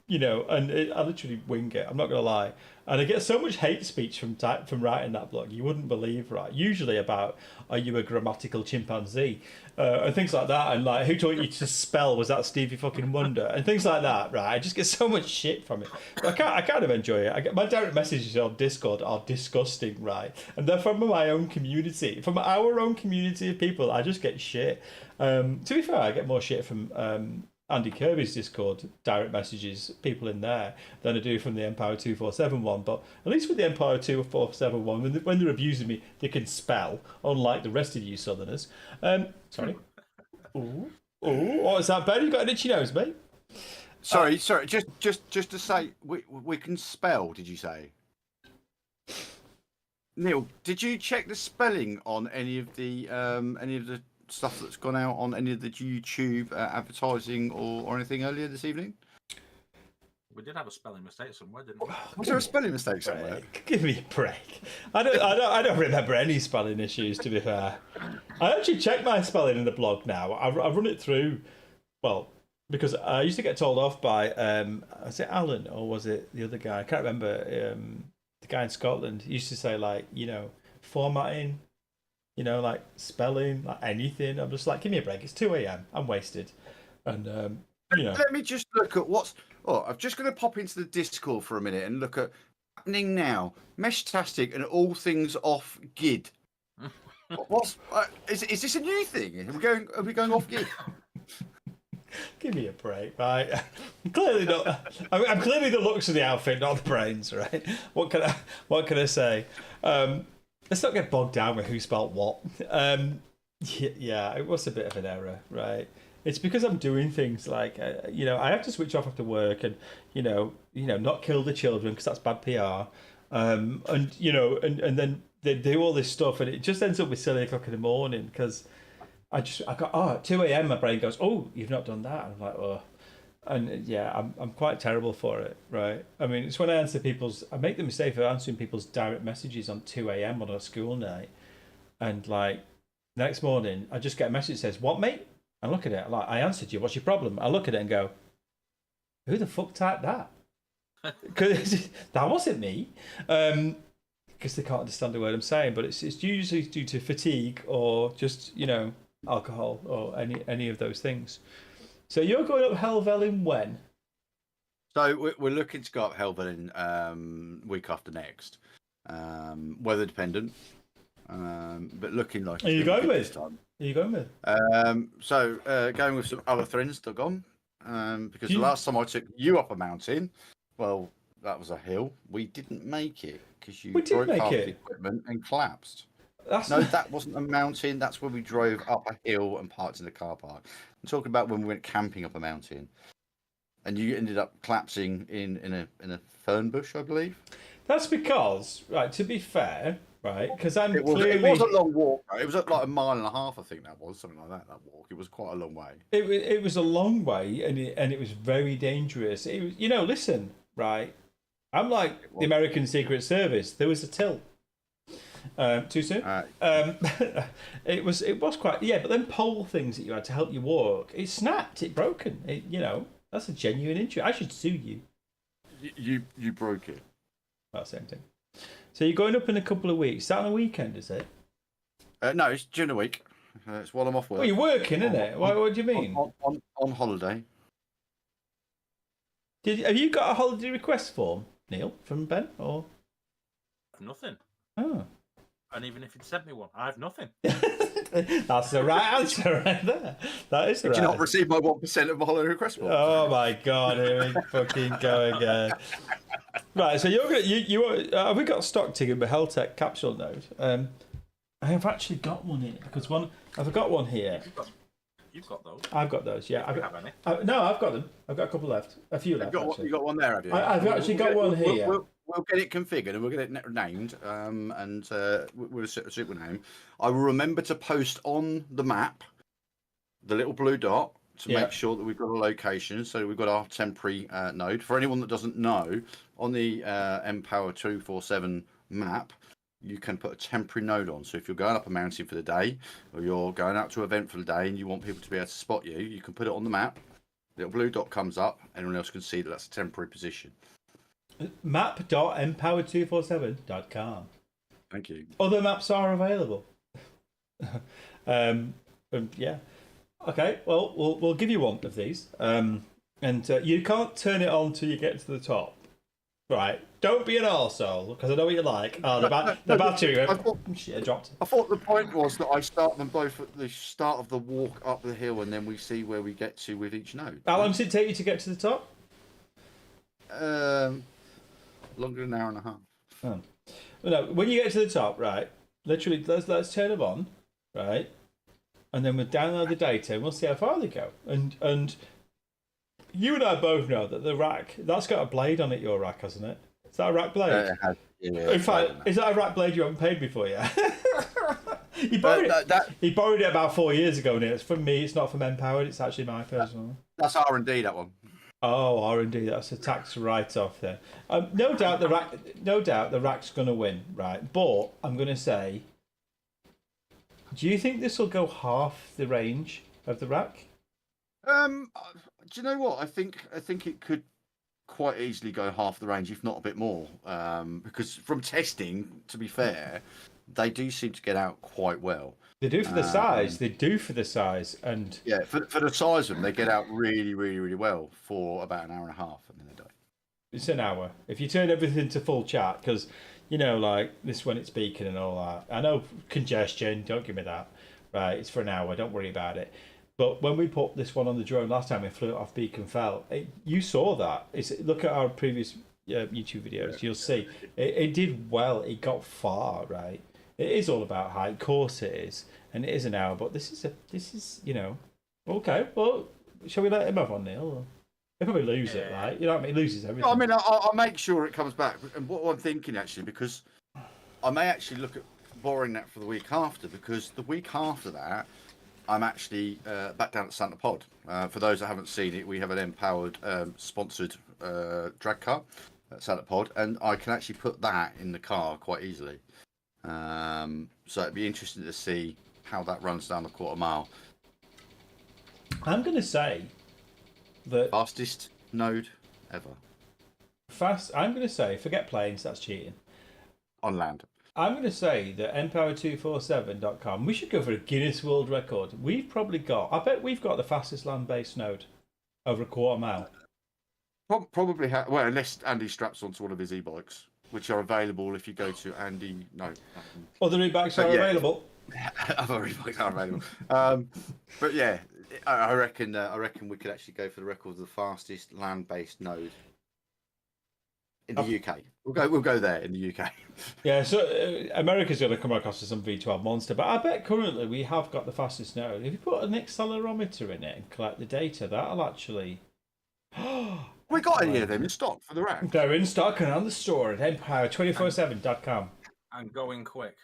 A: you know, and I literally wing it. I'm not gonna lie. And I get so much hate speech from writing that blog, you wouldn't believe, right? Usually about, are you a grammatical chimpanzee? and things like that, and like, who taught you to spell? Was that Stevie fucking Wonder? And things like that, right? I just get so much shit from it. But I kind of enjoy it. My direct messages on Discord are disgusting, right? And they're from my own community, from our own community of people. I just get shit. To be fair, I get more shit from Andy Kirby's Discord direct messages, people in there, than I do from the Empower 247 one. But at least with the Empower 247 one, when they're abusing me, they can spell, unlike the rest of you Southerners. Sorry. Ooh, what was that, Ben? You got an itchy nose, mate?
C: Sorry. Just to say, we can spell. Did you say? Neil, did you check the spelling on any of the stuff that's gone out on any of the YouTube advertising or anything earlier this evening?
B: We did have a spelling mistake somewhere, didn't we?
C: Was there a spelling mistake somewhere?
A: Give me a break. I don't remember any spelling issues, to be fair. I actually check my spelling in the blog now. I run it through, well, because I used to get told off by was it Alan or was it the other guy? I can't remember. The guy in Scotland. He used to say, like, formatting, like spelling, like anything. I'm just like, give me a break. It's 2 a.m. I'm wasted. And,
C: Let me just look at what's... Oh, I'm just going to pop into the Discord for a minute and look at happening now. Meshtastic and all things off GID. What's... is this a new thing? Are we going off GID?
A: Give me a break, right? Clearly not. I'm clearly the looks of the outfit, not the brains, right? What can I say? Let's not get bogged down with who spelt what. Yeah, it was a bit of an error, right? It's because I'm doing things like, I have to switch off after work and, not kill the children because that's bad PR. And then they do all this stuff and it just ends up with silly o'clock in the morning because at 2 a.m. my brain goes, oh, you've not done that. And I'm like, oh. And yeah, I'm quite terrible for it, right? I mean, it's when I make the mistake of answering people's direct messages on 2 a.m. on a school night. And like, the next morning, I just get a message that says, what, mate? I look at it, like, I answered you, what's your problem? I look at it and go, who the fuck typed that? Because that wasn't me. Because they can't understand the word I'm saying, but it's usually due to fatigue or just, alcohol or any of those things. So you're going up Helvellyn when?
C: So we're looking to go up Helvellyn week after next. Weather dependent, but looking like.
A: Are you going with?
C: Going with some other friends to go because the last time I took you up a mountain, well, that was a hill. We didn't make it because you broke half the equipment and collapsed. That wasn't a mountain. That's when we drove up a hill and parked in the car park. I'm talking about when we went camping up a mountain, and you ended up collapsing in a fern bush, I believe.
A: That's because, right? To be fair, right? Because
C: it was a long walk. Right? It was like a mile and a half, I think that was something like that. That walk. It was quite a long way.
A: It was a long way, and it was very dangerous. It was, listen, right? I'm like the American Secret Service. There was a till. Too soon? It was quite, but then pole things that you had to help you walk, it snapped, it broken. That's a genuine injury. I should sue you.
C: You broke it.
A: Well, same thing. So you're going up in a couple of weeks. Is that on a weekend, is it?
C: No, it's during the week. It's while I'm off work.
A: Well, you're working, isn't it? What do you mean?
C: On holiday.
A: Have you got a holiday request form, Neil, from Ben? Or
B: nothing.
A: Oh.
B: And even if you'd sent me one, I have nothing.
A: That's the right answer right there. That is the right.
C: Did you not receive my 1% of my holiday request form?
A: Oh my god, here we fucking go again. Right, so you're gonna have we got a stock ticket with Heltec capsule node? I have actually got one here because I've got one here.
B: You've got those.
A: I've got those, yeah.
B: Have any?
A: No, I've got them. I've got a couple left. A few left.
C: You got one there, have you?
A: I've actually got one here.
C: We'll get it configured and we'll get it named and with a super name. I will remember to post on the map the little blue dot to make sure that we've got a location. So we've got our temporary node. For anyone that doesn't know, on the Empower 247 map, you can put a temporary node on. So if you're going up a mountain for the day or you're going out to an event for the day and you want people to be able to spot you, you can put it on the map. The little blue dot comes up. Anyone else can see that that's a temporary position.
A: Map.empower247.com.
C: Thank you.
A: Other maps are available. And yeah, okay. Well, we'll give you one of these. And you can't turn it on till you get to the top. Right. Don't be an arsehole, because I know what you're like. Oh, the battery dropped.
C: I thought the point was that I start them both at the start of the walk up the hill, and then we see where we get to with each node.
A: How long does it take you to get to the top?
C: Longer than an hour and a half.
A: Oh. Well, no, when you get to the top, right? Literally, let's turn them on, right? And then we'll download the data, and we'll see how far they go. And you and I both know that the rack, that's got a blade on it. Your rack, hasn't it? Is that a rack blade? In fact, is that a rack blade you haven't paid me for yet? He borrowed it about 4 years ago, and it's from me. It's not from Empowered. It's actually my personal.
C: That's R&D, that one.
A: Oh, R&D. That's a tax write-off there. No doubt the rack's going to win, right? But I'm going to say, do you think this will go half the range of the rack?
C: Do you know what? I think it could quite easily go half the range, if not a bit more. Because from testing, to be fair, they do seem to get out quite well.
A: They do for the size. They do for the size, and
C: yeah, for the size of them, they get out really, really, really well for about an hour and a half, and then they die.
A: It's an hour. If you turn everything to full chat, because like this when it's speaking and all that. I know congestion. Don't give me that. Right, it's for an hour. Don't worry about it. But when we put this one on the drone last time, we flew it off beak and fell. You saw that. Look at our previous YouTube videos. You'll see it did well. It got far. Right. It is all about height. Of course it is, and it is an hour. But this is okay. Well, shall we let him have one, Neil? He'll probably lose it, right? You know what I mean? He loses everything.
C: I mean, I'll make sure it comes back. And what I'm thinking actually, because I may actually look at borrowing that for the week after, because the week after that, I'm actually back down at Santa Pod. For those that haven't seen it, we have an Empowered sponsored drag car at Santa Pod, and I can actually put that in the car quite easily. So it'd be interesting to see how that runs down the quarter mile.
A: I'm going to say that
C: fastest node ever.
A: I'm going to say forget planes. That's cheating.
C: On land.
A: I'm going to say that Empower247.com, we should go for a Guinness World Record. I bet we've got the fastest land-based node over a quarter mile.
C: Probably, well, unless Andy straps onto one of his e-bikes, which are available if you go to Andy. No.
A: Other e-bikes are available.
C: Other e-bikes are available. But yeah, I reckon we could actually go for the record of the fastest land-based node in the UK. We'll go there in the UK.
A: Yeah, so America's going to come across with some V12 monster, but I bet currently we have got the fastest node. If you put an accelerometer in it and collect the data, that'll actually.
C: We got any of them in stock for the rack?
A: They're in stock and on the store at Empower247.com.
B: And going quick.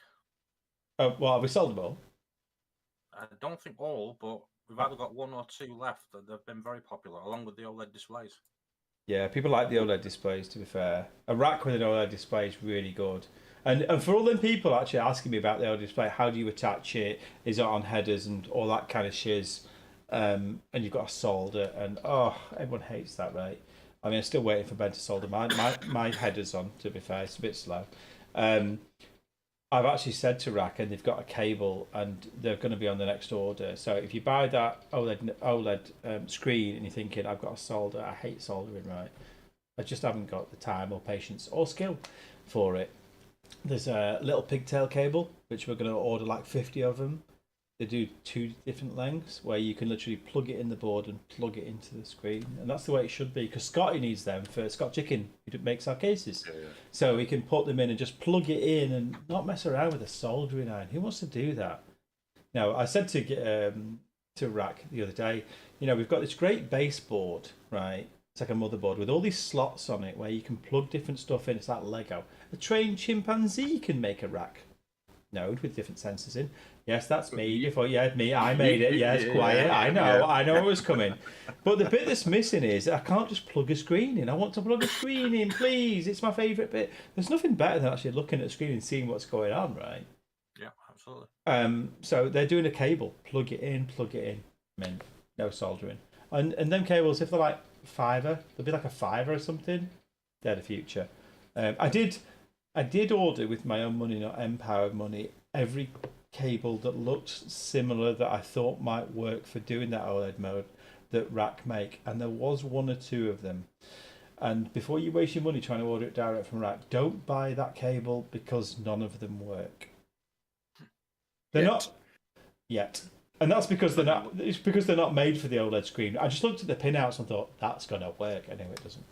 A: Well, have we sold them all?
B: I don't think all, but we've either got one or two left. They've been very popular, along with the OLED displays.
A: Yeah, people like the OLED displays, to be fair. A rack with an OLED display is really good. And for all them people actually asking me about the OLED display, how do you attach it? Is it on headers and all that kind of shiz? And you've got to solder, and everyone hates that, right? I mean, I'm still waiting for Ben to solder my headers on, to be fair. It's a bit slow. I've actually said to Rack, and they've got a cable, and they're going to be on the next order. So if you buy that OLED screen and you're thinking, I've got to solder, I hate soldering, right? I just haven't got the time or patience or skill for it. There's a little pigtail cable, which we're going to order like 50 of them. They do 2 different lengths where you can literally plug it in the board and plug it into the screen. And that's the way it should be, because Scotty needs them for Scott Chicken, who makes our cases. Yeah. So we can put them in and just plug it in and not mess around with a soldering iron. Who wants to do that? Now, I said to Rack the other day, we've got this great base board, right? It's like a motherboard with all these slots on it where you can plug different stuff in. It's like Lego. A trained chimpanzee can make a rack node with different sensors in. Yes, that's me. Me, I made it. Yes, quiet.
C: Yeah,
A: I know it was coming. But the bit that's missing is I can't just plug a screen in. I want to plug a screen in, please. It's my favourite bit. There's nothing better than actually looking at the screen and seeing what's going on, right?
B: Yeah, absolutely.
A: So they're doing a cable. Plug it in. I mean, no soldering. And them cables, if they're like $5, they'll be like a $5 or something. They're the future. I did order with my own money, not Empowered money, every cable that looked similar that I thought might work for doing that OLED mode that RAK make, and there was one or two of them. And before you waste your money trying to order it direct from RAK, don't buy that cable because none of them work. They're not yet, and that's because they're not. It's because they're not made for the OLED screen. I just looked at the pinouts and thought that's gonna work. Anyway, it doesn't.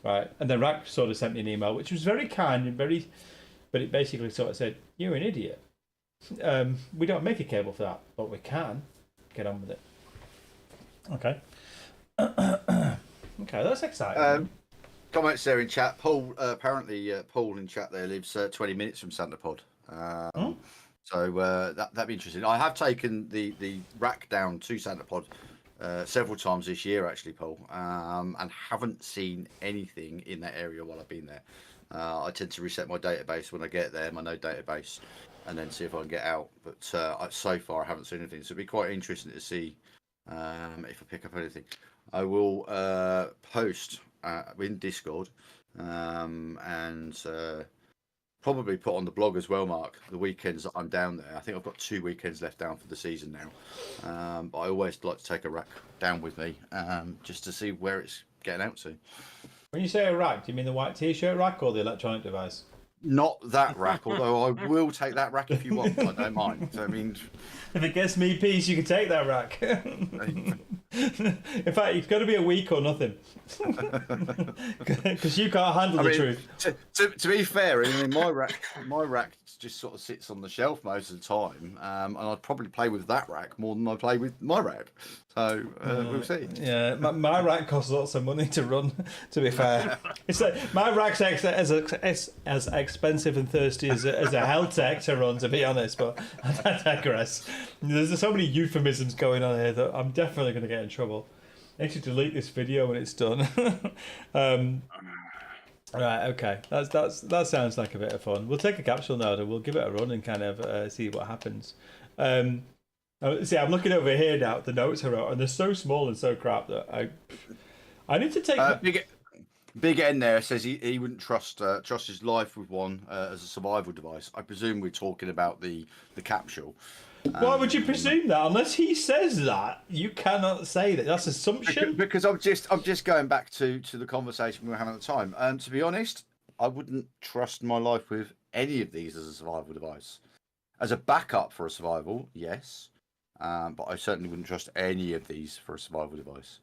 A: Right, and then RAK sort of sent me an email, which was very kind and very, but it basically sort of said, "You're an idiot. We don't make a cable for that, but we can. Get on with it." Okay. Okay, that's exciting.
C: Comments there in chat. Paul, apparently, Paul in chat there lives 20 minutes from Santa Pod. So that'd be interesting. I have taken the RAK down to Santa Pod several times this year, actually, Paul, and haven't seen anything in that area while I've been there. I tend to reset my database when I get there, my node database, and then see if I can get out. But so far, I haven't seen anything. So it'd be quite interesting to see if I pick up anything. I will post in Discord and probably put on the blog as well, Mark, the weekends that I'm down there. I think I've got 2 weekends left down for the season now. But I always like to take a RAK down with me just to see where it's getting out to.
A: When you say a RAK, do you mean the white T-shirt RAK or the electronic device?
C: Not that RAK, although I will take that RAK if you want. I don't mind. So, I mean,
A: if it gets me peace, you can take that RAK. In fact, it's got to be a week or nothing, because you can't handle the truth.
C: To be fair, I mean, my RAK just sort of sits on the shelf most of the time, and I'd probably play with that RAK more than I play with my RAK. So we'll see.
A: Yeah, my RAK costs lots of money to run. To be fair, it's like my RAK's as expensive and thirsty as a health tech to run. To be honest, but I digress. There's so many euphemisms going on here that I'm definitely going to get in trouble. I need to delete this video when it's done. Right, okay. That sounds like a bit of fun. We'll take a capsule node and we'll give it a run and kind of see what happens. See, I'm looking over here now at the notes I wrote, and they're so small and so crap that I need to take.
C: Big N there says he wouldn't trust his life with one as a survival device. I presume we're talking about the capsule.
A: Why would you presume that? Unless he says that, you cannot say that. That's assumption.
C: Because I'm just going back to the conversation we were having at the time. And to be honest, I wouldn't trust my life with any of these as a survival device. As a backup for a survival, yes, but I certainly wouldn't trust any of these for a survival device.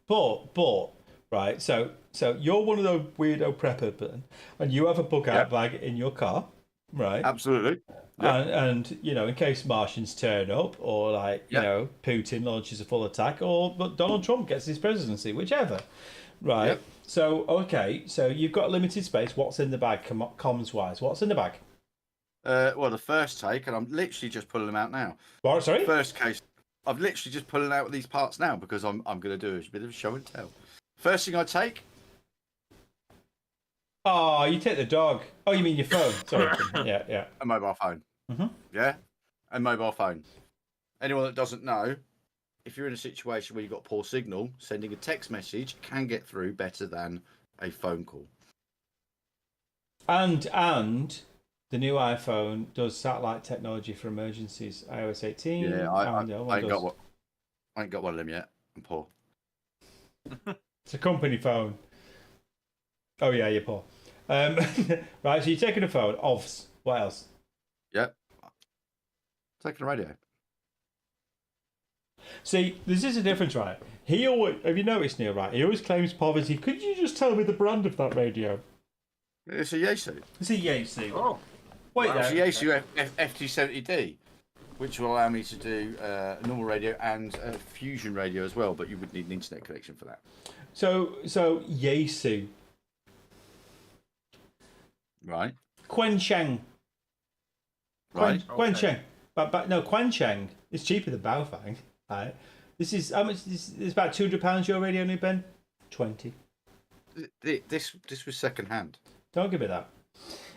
A: But right, so you're one of those weirdo prepper, and you have a bug out bag in your car, right?
C: Absolutely.
A: Yep. And you know, in case Martians turn up, or like you know, Putin launches a full attack, or Donald Trump gets his presidency, whichever, right? Yep. So okay, so you've got limited space. What's in the bag, comms wise? What's in the bag?
C: Well, the first take, and I'm literally just pulling them out now.
A: What? Sorry.
C: First case, I'm literally just pulling out these parts now because I'm going to do a bit of show and tell. First thing I take.
A: Oh, you take the dog. Oh, you mean your phone? Sorry. Yeah.
C: A mobile phone.
A: Mm-hmm.
C: Yeah, a mobile phone. Anyone that doesn't know, if you're in a situation where you've got poor signal, sending a text message can get through better than a phone call.
A: And the new iPhone does satellite technology for emergencies. iOS 18.
C: Yeah, I ain't got one of them yet. I'm poor.
A: It's a company phone. Oh yeah, you're poor. Right, so you're taking a phone. OFS. What else?
C: Yep. Taking a radio.
A: See, this is a difference, right? He always, have you noticed, Neil, right? He always claims poverty. Could you just tell me the brand of that radio?
C: It's a Yaesu.
A: It's a Yaesu.
B: Oh.
A: Wait,
C: it's a Yaesu FT70D, which will allow me to do a normal radio and a fusion radio as well, but you would need an internet connection for that.
A: So Yaesu.
C: Right.
A: Quancheng.
C: Right.
A: Quancheng. But no, Quancheng is cheaper than Baofeng. Right. This is how much? This is about £200 your radio, new Ben. 20.
C: This was second hand.
A: Don't give me that.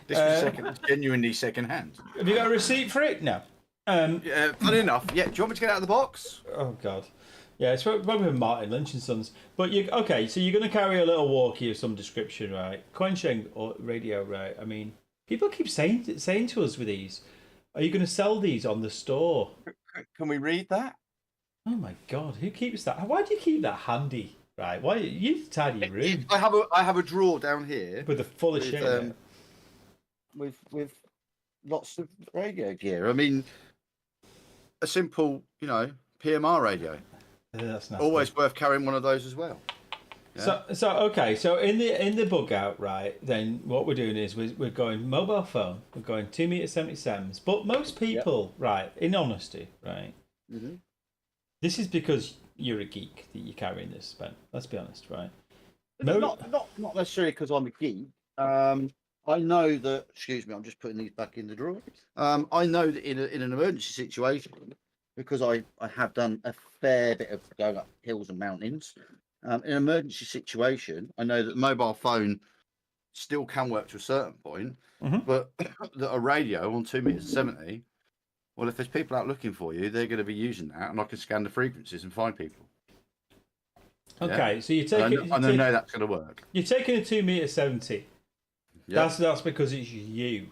C: This was genuinely second hand.
A: Have you got a receipt for it? No.
C: Funny enough. Yeah. Do you want me to get out of the box?
A: Oh God. Yeah, it's probably from Martin Lynch and Sons. But so you're going to carry a little walkie of some description, right? Quancheng or radio, right? I mean, people keep saying to us with these, Are you going to sell these on the store?
C: Can we read that?
A: Oh my God, who keeps that? Why do you keep that handy? Right, why you tidy your room
C: I have a drawer down here
A: with a full of shit in it.
C: with lots of radio gear. I mean, a simple, PMR radio.
A: That's nasty.
C: Always worth carrying one of those as well. Yeah.
A: So okay, so in the bug out, right? Then what we're doing is we're going mobile phone. We're going 2.77 m. But most people, right? In honesty, right?
C: Mm-hmm.
A: This is because you're a geek that you're carrying this, Ben. Let's be honest, right?
C: Not necessarily because I'm a geek. I know that. Excuse me, I'm just putting these back in the drawer. I know that in an emergency situation, because I have done a fair bit of going up hills and mountains. In an emergency situation, I know that the mobile phone still can work to a certain point, but that a radio on 2.70 m, well, if there's people out looking for you, they're going to be using that, and I can scan the frequencies and find people.
A: Okay, so you're taking.
C: I know that's going to work.
A: You're taking a 2.70 m.
C: Yep.
A: That's because it's you,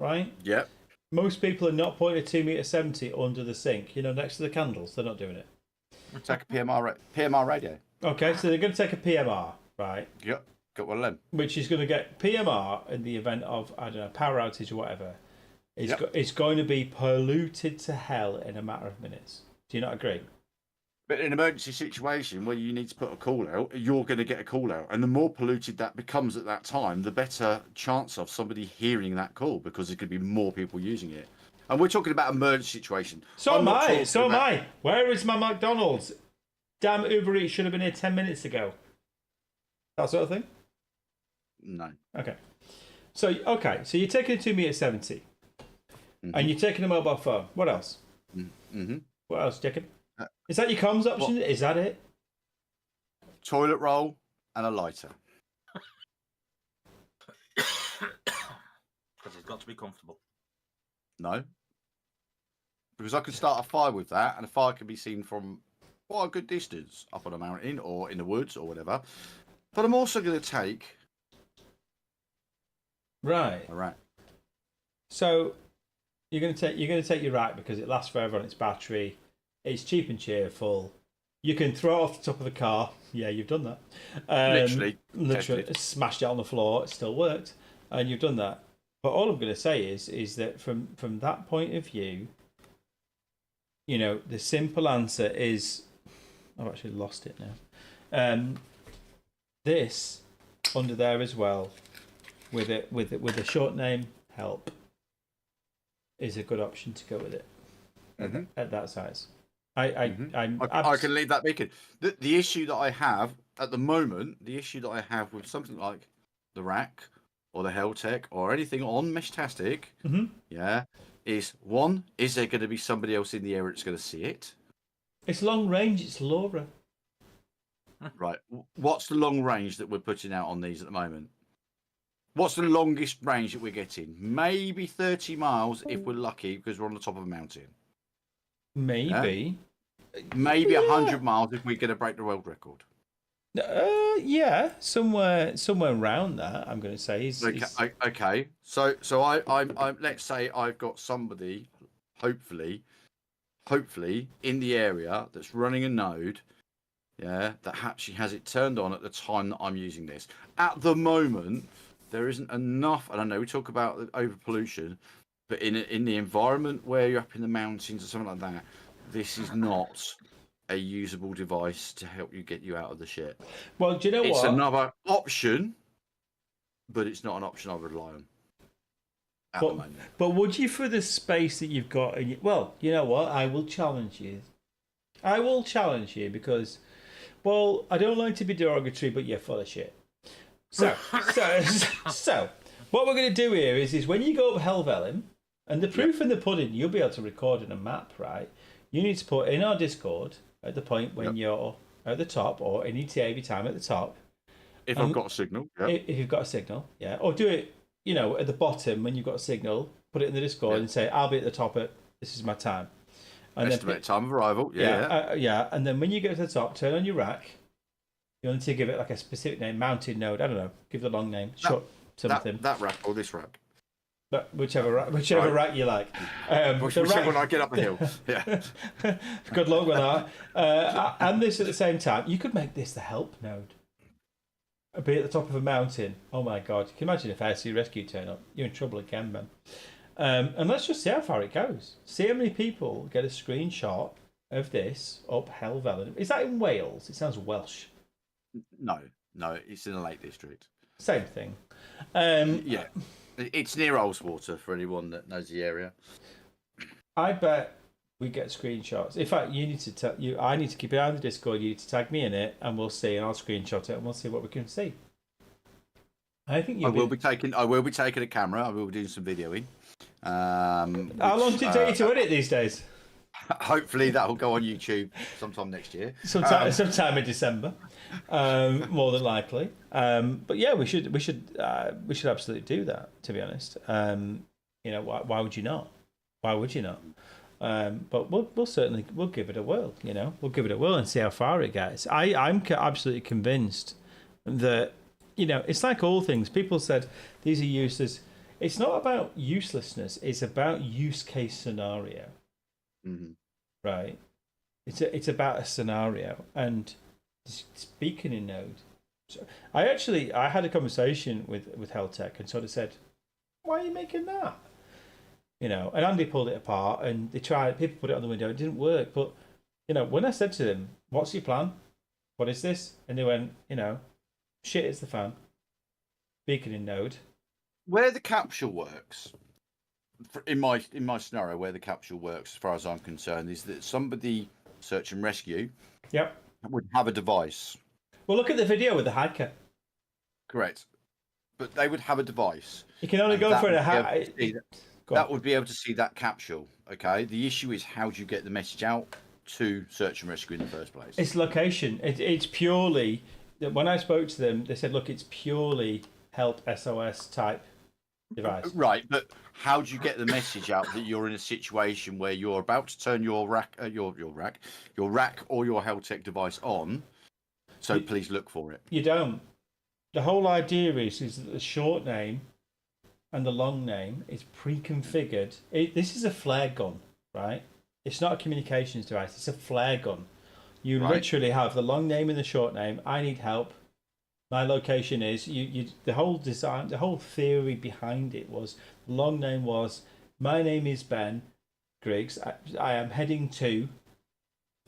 A: right?
C: Yep.
A: Most people are not putting a 2.70 m under the sink. Next to the candles, they're not doing it.
C: Take a PMR radio.
A: Okay, so they're going to take a PMR, right?
C: Yep, got one of them.
A: Which is going to get PMR in the event of, I don't know, power outage or whatever. It's going to be polluted to hell in a matter of minutes. Do you not agree?
C: But in an emergency situation where you need to put a call out, you're going to get a call out. And the more polluted that becomes at that time, the better chance of somebody hearing that call, because there could be more people using it. And we're talking about emergency situation.
A: So am I. Where is my McDonald's? Damn, Uber Eats should have been here 10 minutes ago. That sort of thing?
C: No.
A: Okay. So you're taking a 2.70 m, and you're taking a mobile phone. What else?
C: Mm-hmm.
A: What else, Jacob? Is that your comms option? Is that it?
C: Toilet roll and a lighter.
B: Because it's got to be comfortable.
C: No. Because I could start a fire with that, and a fire can be seen from quite a good distance up on a mountain or in the woods or whatever. But I'm also going to take
A: Right.
C: a rack.
A: So you're going to take your rack because it lasts forever on its battery. It's cheap and cheerful. You can throw it off the top of the car. Yeah, you've done that. Literally smashed it on the floor. It still worked, and you've done that. But all I'm going to say is that from that point of view, the simple answer is, I've actually lost it now. This under there as well, with a short name, help, is a good option to go with it at that size. I
C: can leave that beacon. The issue that I have at the moment, with something like the rack or the Heltec or anything on Meshtastic, is one, is there going to be somebody else in the area that's going to see it?
A: It's long range. It's LoRa.
C: Right. What's the long range that we're putting out on these at the moment? What's the longest range that we're getting? Maybe 30 miles if we're lucky, because we're on the top of a mountain.
A: Maybe.
C: Maybe 100 miles if we're going to break the world record.
A: Yeah, somewhere around that. I'm going to say.
C: Okay. So I'm. Let's say I've got somebody, hopefully, in the area that's running a node, that actually has it turned on at the time that I'm using this. At the moment, there isn't enough. And I know we talk about over pollution, but in the environment where you're up in the mountains or something like that, this is not a usable device to help you get you out of the shit.
A: Well, do you know what?
C: It's another option, but it's not an option I rely on at the moment.
A: But would you, for the space that you've got? Well, you know what? I will challenge you. Because, well, I don't like to be derogatory, but you're full of shit. So what we're going to do here is when you go up Helvellyn, and the proof in the pudding, you'll be able to record in a map, right? You need to put in our Discord at the point when you're at the top, or in ETA every time at the top.
C: If I've got a signal,
A: If you've got a signal, or do it, at the bottom when you've got a signal. Put it in the Discord and say, "I'll be at the top at this is my time." And
C: estimate time of arrival.
A: And then when you get to the top, turn on your rack. You need to give it like a specific name, mounted node. I don't know. Give it a long name, short something.
C: That rack or this rack.
A: But whichever rack you like.
C: Whichever one I get up the hill. Yeah.
A: Good luck with that. And this at the same time, you could make this the help node. Be at the top of a mountain. Oh my god! You can imagine if RC Rescue turn up, you're in trouble again, man. And let's just see how far it goes. See how many people get a screenshot of this up Helvellyn. Is that in Wales? It sounds Welsh.
C: No, it's in the Lake District.
A: Same thing.
C: Yeah, it's near Ullswater for anyone that knows the area.
A: I bet we get screenshots. In fact, you need to tell you. I need to keep it on the Discord. You need to tag me in it, and we'll see. And I'll screenshot it, and we'll see what we can see. I think I will be taking a camera. I will be doing some videoing. How long did it take you to edit these days?
C: Hopefully that will go on YouTube sometime next year.
A: Sometime in December, more than likely. But yeah, we should absolutely do that. To be honest, why would you not? Why would you not? But we'll certainly give it a whirl. We'll give it a whirl and see how far it gets. I'm absolutely convinced that it's like all things. People said these are useless. It's not about uselessness. It's about use case scenario.
C: Mm-hmm.
A: Right. It's about a scenario and beaconing node. So I had a conversation with Heltech and sort of said, why are you making that? And Andy pulled it apart and people put it on the window. It didn't work. But, when I said to them, what's your plan? What is this? And they went, shit is the fan. Beaconing node.
C: Where the capsule works, in my scenario, where the capsule works, as far as I'm concerned, is that somebody search and rescue would have a device.
A: Well, look at the video with the hiker.
C: Correct. But they would have a device.
A: You can only go for a hack.
C: That would be able to see that capsule. Okay. The issue is how do you get the message out to search and rescue in the first place?
A: It's location. It's purely. When I spoke to them, they said, "Look, it's purely help SOS type device."
C: Right, but how do you get the message out that you're in a situation where you're about to turn your rack or your Heltech device on? So please look for it. You
A: don't. The whole idea is that the short name and the long name is pre-configured. This is a flare gun, right? It's not a communications device. It's a flare gun. You literally have the long name and the short name. I need help. My location is the whole design, the whole theory behind it was the long name was my name is Ben Griggs. I am heading to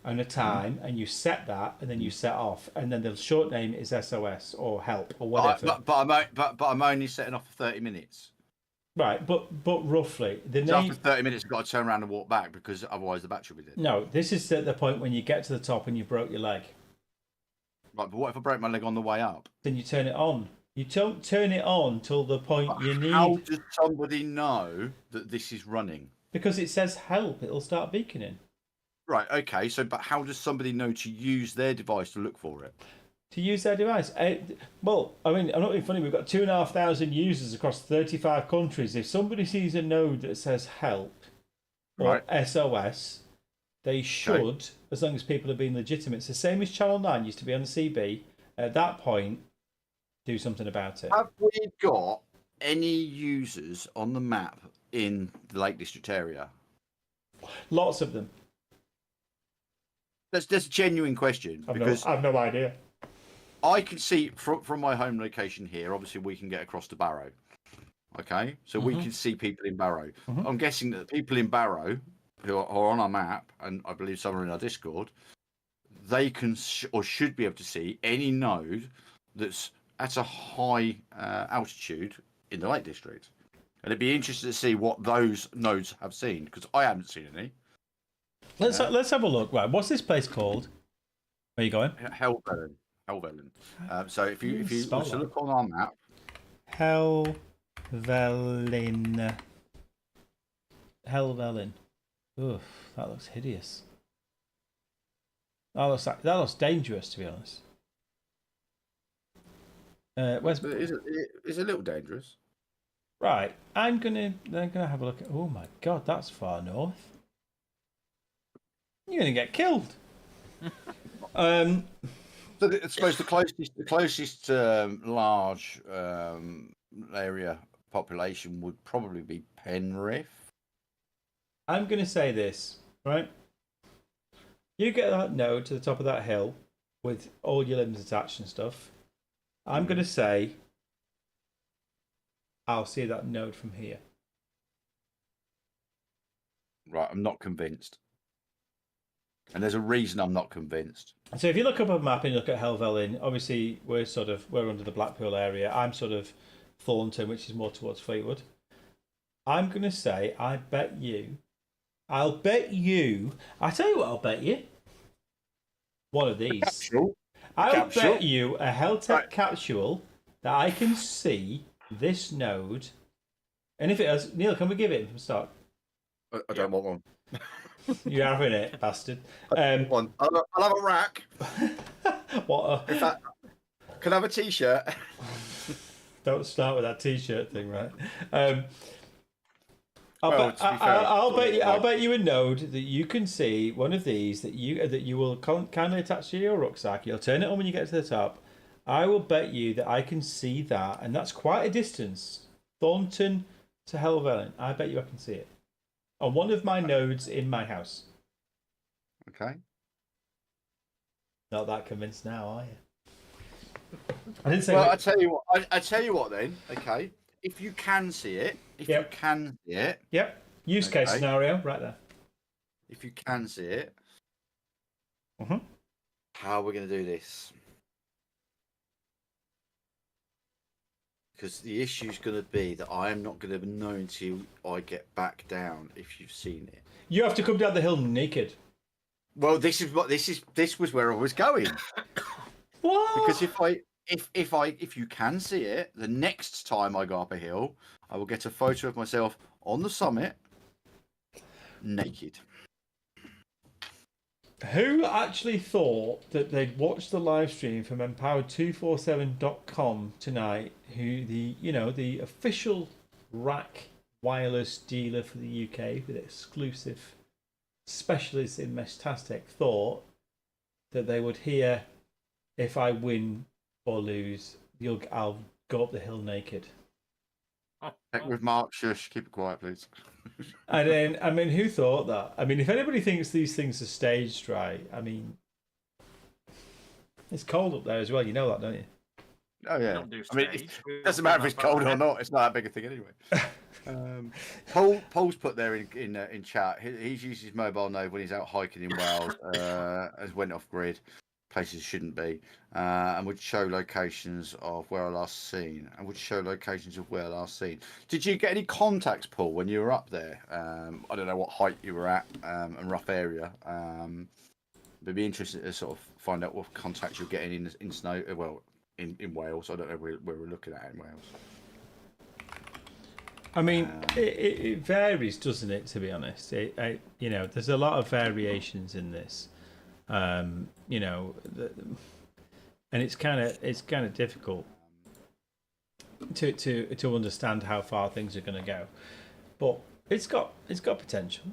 A: and a time, and you set that, and then you set off, and then the short name is SOS or help or whatever.
C: But I'm only setting off for 30 minutes.
A: Right, but roughly the name.
C: After 30 minutes, I've got to turn around and walk back because otherwise the battery will be dead.
A: No, this is at the point when you get to the top and you broke your leg.
C: Right, but what if I break my leg on the way up?
A: Then you turn it on. You don't turn it on till the point you need.
C: How does somebody know that this is running?
A: Because it says help. It'll start beaconing.
C: Right, okay. So, but how does somebody know to use their device to look for it?
A: To use their device? Well, I mean, I'm not being funny. We've got 2,500 users across 35 countries. If somebody sees a node that says help or SOS, they should, as long as people are being legitimate. It's the same as Channel 9 used to be on the CB. At that point, do something about it.
C: Have we got any users on the map in the Lake District area?
A: Lots of them.
C: That's a genuine question.
A: I have no idea.
C: I can see from my home location here, obviously we can get across to Barrow. Okay? So we can see people in Barrow. I'm guessing that the people in Barrow who are on our map, and I believe some are in our Discord, they can or should be able to see any node that's at a high altitude in the Lake District. And it'd be interesting to see what those nodes have seen, because I haven't seen any.
A: Let's have a look. Right, what's this place called? Where are you going?
C: Helvellyn. So if you look on our map,
A: Helvellyn. Oof, that looks hideous. That looks dangerous, to be honest.
C: It's a little dangerous.
A: Right, I'm gonna have a look at. Oh my god, that's far north. You're gonna get killed.
C: So I suppose the closest large area population would probably be Penrith.
A: I'm going to say this, right? You get that node to the top of that hill with all your limbs attached and stuff. I'm going to say I'll see that node from here.
C: Right, I'm not convinced. And there's a reason I'm not convinced.
A: So if you look up a map and you look at Helvellyn, obviously we're under the Blackpool area. I'm sort of Thornton, which is more towards Fleetwood. I'm going to say I'll bet you. I tell you what I'll bet you. One of these.
C: Capsule.
A: I'll bet you a Heltec capsule that I can see this node. And if it has, Neil, can we give it from start?
C: I don't want one.
A: You're having it, bastard.
C: One. I'll have a rack.
A: What?
C: Can I have a t-shirt?
A: Don't start with that t-shirt thing, right? I'll bet you a node that you can see one of these that you will kindly attach to your rucksack. You'll turn it on when you get to the top. I will bet you that I can see that, and that's quite a distance. Thornton to Helvellyn. I bet you I can see it on one of my nodes in my house.
C: Okay.
A: Not that convinced now, are you? I didn't say.
C: Well, I tell you what. I tell you what. Then, okay. If you can see it, you can see it.
A: Yep. Use case scenario right there.
C: If you can see it,
A: Mm-hmm.
C: how are we going to do this? Because the issue is going to be that I am not going to know until I get back down. If you've seen it,
A: You have to come down the hill naked.
C: well, this was where I was going.
A: What?
C: Because if you can see it, the next time I go up a hill, I will get a photo of myself on the summit, naked.
A: Who actually thought that they'd watch the live stream from empowered247.com tonight? Who the official RAKwireless dealer for the UK with exclusive specialists in Meshtastic, thought that they would hear if I win or lose, I'll go up the hill naked.
C: Check with Mark. Shush. Keep it quiet, please.
A: And then, I mean, who thought that? I mean, if anybody thinks these things are staged right, I mean, it's cold up there as well. You know that, don't you?
C: Oh yeah. I mean, it doesn't matter if it's cold or not. It's not that big a thing anyway. Paul's put there in chat. He's used his mobile node when he's out hiking in Wales. Has went off grid. Places shouldn't be, and would show locations of where I last seen. Did you get any contacts, Paul, when you were up there? I don't know what height you were at and rough area. It'd be interesting to sort of find out what contacts you're getting in snow. Well, in Wales. I don't know where we're looking at in Wales.
A: I mean, it varies, doesn't it? To be honest, there's a lot of variations in this. And it's kind of difficult to understand how far things are going to go, but it's got potential.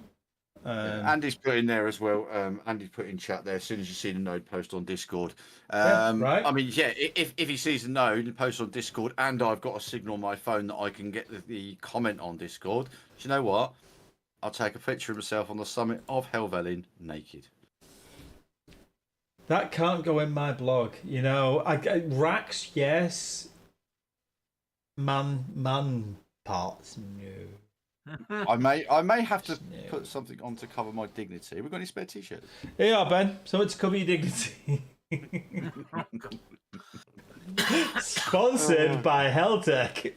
C: Andy's put in there as well. Andy's put in chat there. As soon as you see the node, post on Discord.
A: Right.
C: I mean, yeah. If he sees the node and posts on Discord, and I've got a signal on my phone that I can get the comment on Discord. Do you know what? I'll take a picture of myself on the summit of Helvellyn naked.
A: That can't go in my blog, racks, yes. Man parts, no.
C: I may have to put something on to cover my dignity. Have we got any spare t-shirts?
A: Here you are, Ben. Something to cover your dignity. Sponsored by Heltec.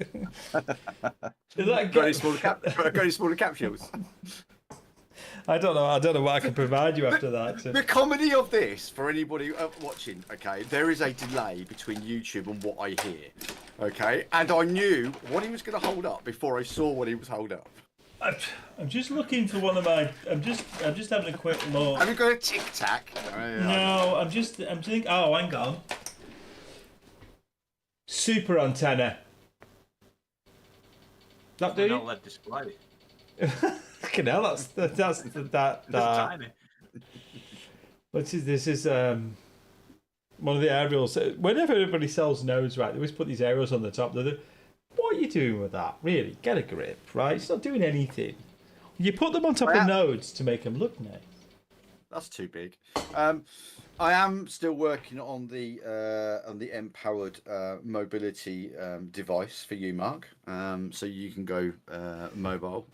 C: Got any smaller capsules?
A: I don't know what I can provide you after that.
C: The comedy of this, for anybody watching, okay, there is a delay between YouTube and what I hear, okay? And I knew what he was going to hold up before I saw what he was holding up.
A: I'm just looking for one of my... I'm just having a quick look.
C: Have you got a Tic Tac?
A: No, I'm thinking... Oh, hang on. Super antenna. That do?
B: An OLED display.
A: Fucking hell, that's
B: Tiny.
A: This is one of the aerials. Whenever everybody sells nodes, right, they always put these aerials on the top. What what are you doing with that? Really, get a grip, right? It's not doing anything. You put them on top
C: I
A: of
C: am-
A: nodes to make them look nice.
C: That's too big. I am still working on the M-powered mobility device for you, Mark. So you can go mobile.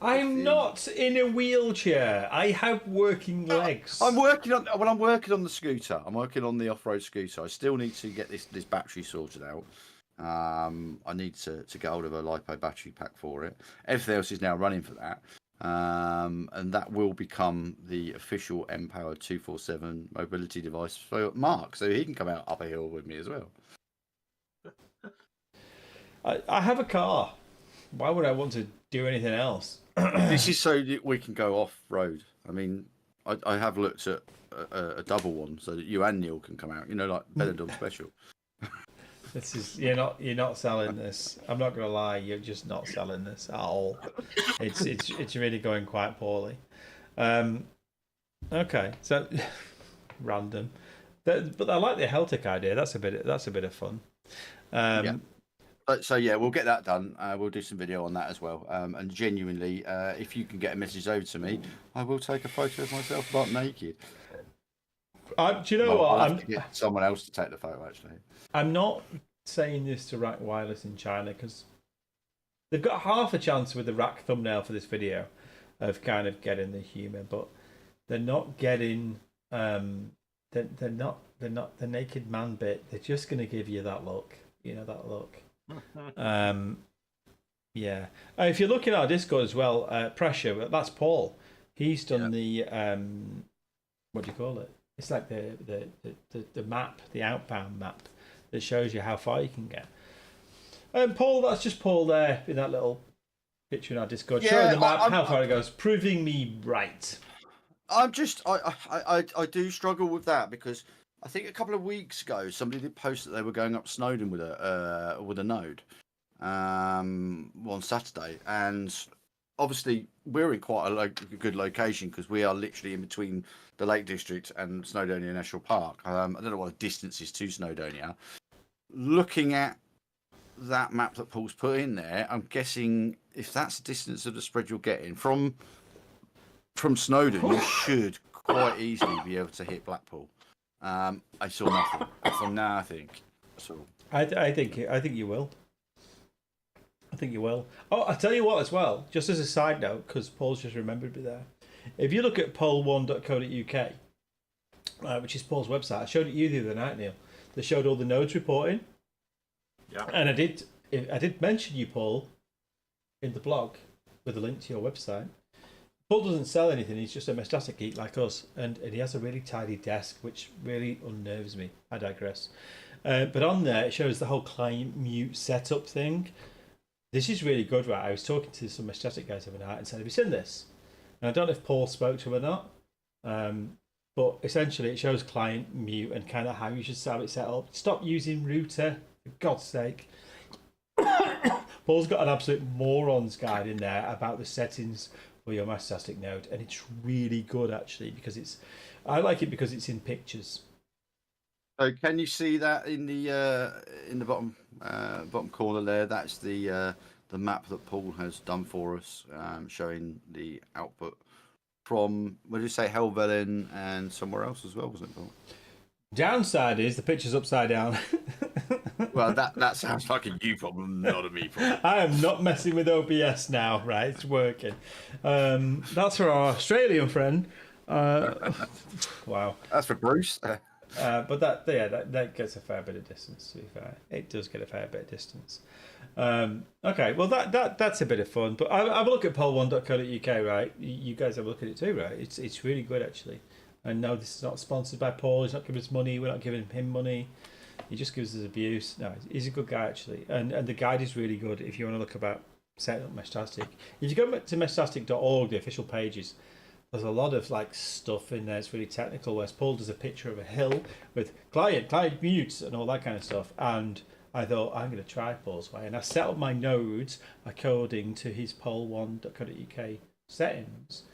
A: I'm not in a wheelchair. I have working legs.
C: I'm working on the scooter. I'm working on the off-road scooter. I still need to get this battery sorted out. I need to get hold of a LiPo battery pack for it. Everything else is now running for that. And that will become the official M-powered 247 mobility device for Mark, so he can come out up a hill with me as well.
A: I have a car. Why would I want to do anything else?
C: This is so that we can go off-road. I mean, I have looked at a double one so that you and Neil can come out. You know, like Benidorm Special.
A: This is you're not selling this. I'm not gonna lie, you're just not selling this at all. It's really going quite poorly. Okay, so random, but I like the Heltic idea. That's a bit of fun.
C: Yeah. So yeah, we'll get that done. We'll do some video on that as well. And genuinely, if you can get a message over to me, I will take a photo of myself butt naked.
A: Do you know what?
C: I'll have to get someone else to take the photo. Actually,
A: I'm not saying this to RAKwireless in China because they've got half a chance with the RAK thumbnail for this video of kind of getting the humour, but they're not getting they're not the naked man bit. They're just going to give you that look, that look. Yeah. If you're looking at our Discord as well, Pressure, that's Paul. He's done the what do you call it? It's like the map, the outbound map that shows you how far you can get. Paul, that's just Paul there in that little picture in our Discord.
C: Yeah,
A: showing the map, how far it goes, proving me right.
C: I do struggle with that because I think a couple of weeks ago somebody did post that they were going up Snowdon with a node on Saturday, and obviously we're in quite a good location because we are literally in between the Lake District and Snowdonia National Park. I don't know what the distance is to Snowdonia. Looking at that map that Paul's put in there, I'm guessing if that's the distance of the spread you're getting from Snowdon, you should quite easily be able to hit Blackpool. I saw nothing. I saw nothing.
A: I think you will. I think you will. Oh, I'll tell you what as well, just as a side note, because Paul's just remembered me there. If you look at poll1.co.uk, which is Paul's website, I showed it you the other night, Neil. They showed all the nodes reporting.
B: Yeah.
A: And I did mention you, Paul, in the blog with a link to your website. Paul doesn't sell anything, he's just a Meshtastic geek like us, and he has a really tidy desk, which really unnerves me. I digress. But on there, it shows the whole client mute setup thing. This is really good, right? I was talking to some Meshtastic guys the other night and said, have you seen this? And I don't know if Paul spoke to him or not, but essentially it shows client mute and kind of how you should have it set up. Stop using router, for God's sake. Paul's got an absolute moron's guide in there about the settings for your Meshtastic node, and it's really good actually because I like it because it's in pictures.
C: So can you see that in the bottom corner there? That's the map that Paul has done for us, showing the output from, what did you say, Helvellyn and somewhere else as well, wasn't it, Paul?
A: Downside is the picture's upside down.
C: Well, that sounds like a you problem, not a me problem.
A: I am not messing with OBS now, right? It's working. That's for our Australian friend. Wow.
C: That's for Bruce.
A: But that gets a fair bit of distance, to be fair. It does get a fair bit of distance. Okay, well that's a bit of fun. But have a look at poll1.co.uk, right? You guys have a look at it too, right? It's really good actually. And no, this is not sponsored by Paul. He's not giving us money. We're not giving him money. He just gives us abuse. No, he's a good guy actually. And the guide is really good if you want to look about setting up Meshtastic. If you go to meshtastic.org, the official pages, there's a lot of like stuff in there. It's really technical. Whereas Paul does a picture of a hill with client mutes and all that kind of stuff. And I thought I'm going to try Paul's way, and I set up my nodes according to his poll1.co.uk settings,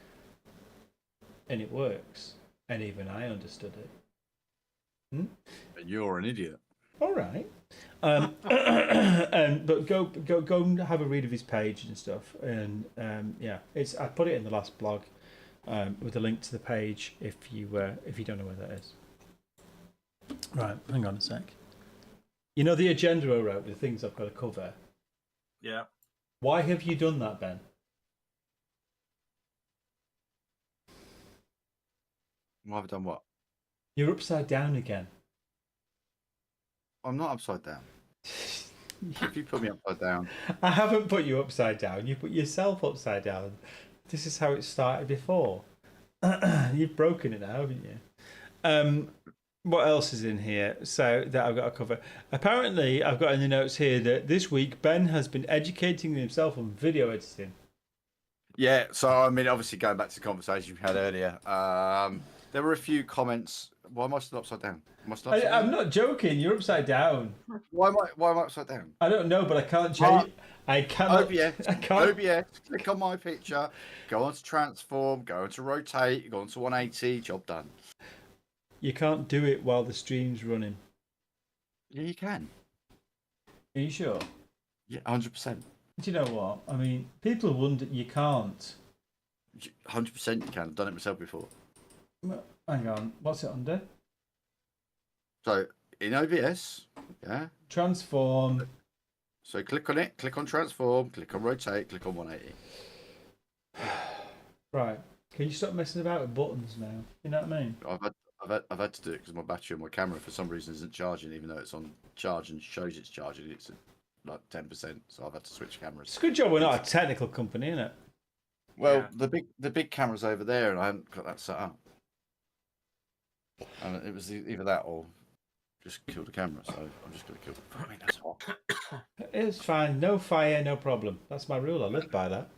A: and it works. And even I understood it. but go and have a read of his page and stuff. And yeah, I put it in the last blog with a link to the page if you don't know where that is. Right, hang on a sec. You know the agenda I wrote, the things I've got to cover.
B: Yeah.
A: Why have you done that, Ben?
C: Why have I done what?
A: You're upside down again.
C: I'm not upside down. If you put me upside down.
A: I haven't put you upside down. You put yourself upside down. This is how it started before. You've broken it now, haven't you? What else is in here? So that I've got to cover. Apparently, I've got in the notes here that this week Ben has been educating himself on video editing.
C: Yeah, so I mean, obviously going back to the conversation we had earlier, there were a few comments. Why am I still upside down? Am I still upside down?
A: I'm not joking. You're upside down.
C: Why am I upside down?
A: I don't know, but I can't change. I cannot.
C: OBS.
A: I can't.
C: OBS. Click on my picture. Go on to transform. Go on to rotate. Go on to 180. Job done.
A: You can't do it while the stream's running.
C: Yeah, you can.
A: Are you sure?
C: Yeah, 100%.
A: Do you know what? I mean, people wonder you can't.
C: 100% you can. I've done it myself before.
A: Hang on. What's it under?
C: So in OBS, yeah.
A: Transform.
C: So click on it. Click on transform. Click on rotate. Click on 180.
A: Right. Can you stop messing about with buttons now? You know what I mean?
C: I've had to do it because my battery on my camera for some reason isn't charging, even though it's on charge and shows it's charging. It's at like 10%, so I've had to switch cameras.
A: It's a good job we're not a technical company, isn't it?
C: Well, yeah. the big camera's over there, and I haven't got that set up. And it was either that or just kill the camera. So I'm just going to kill. I mean, that's hot.
A: It's fine. No fire, no problem. That's my rule. I live by that.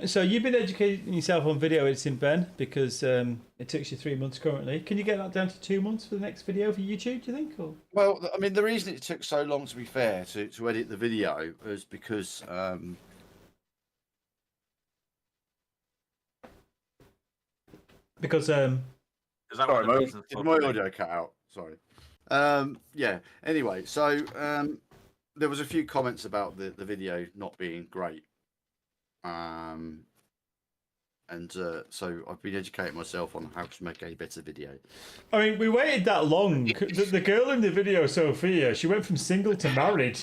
A: So you've been educating yourself on video editing, Ben, because it takes you 3 months currently. Can you get that down to 2 months for the next video for YouTube, do you think? Or?
C: Well, I mean, the reason it took so long, to be fair, to edit the video is because sorry, my audio cut out. Sorry. Yeah. Anyway, so there was a few comments about the video not being great. So I've been educating myself on how to make a better video.
A: I mean, we waited that long. The girl in the video, Sophia, she went from single to married.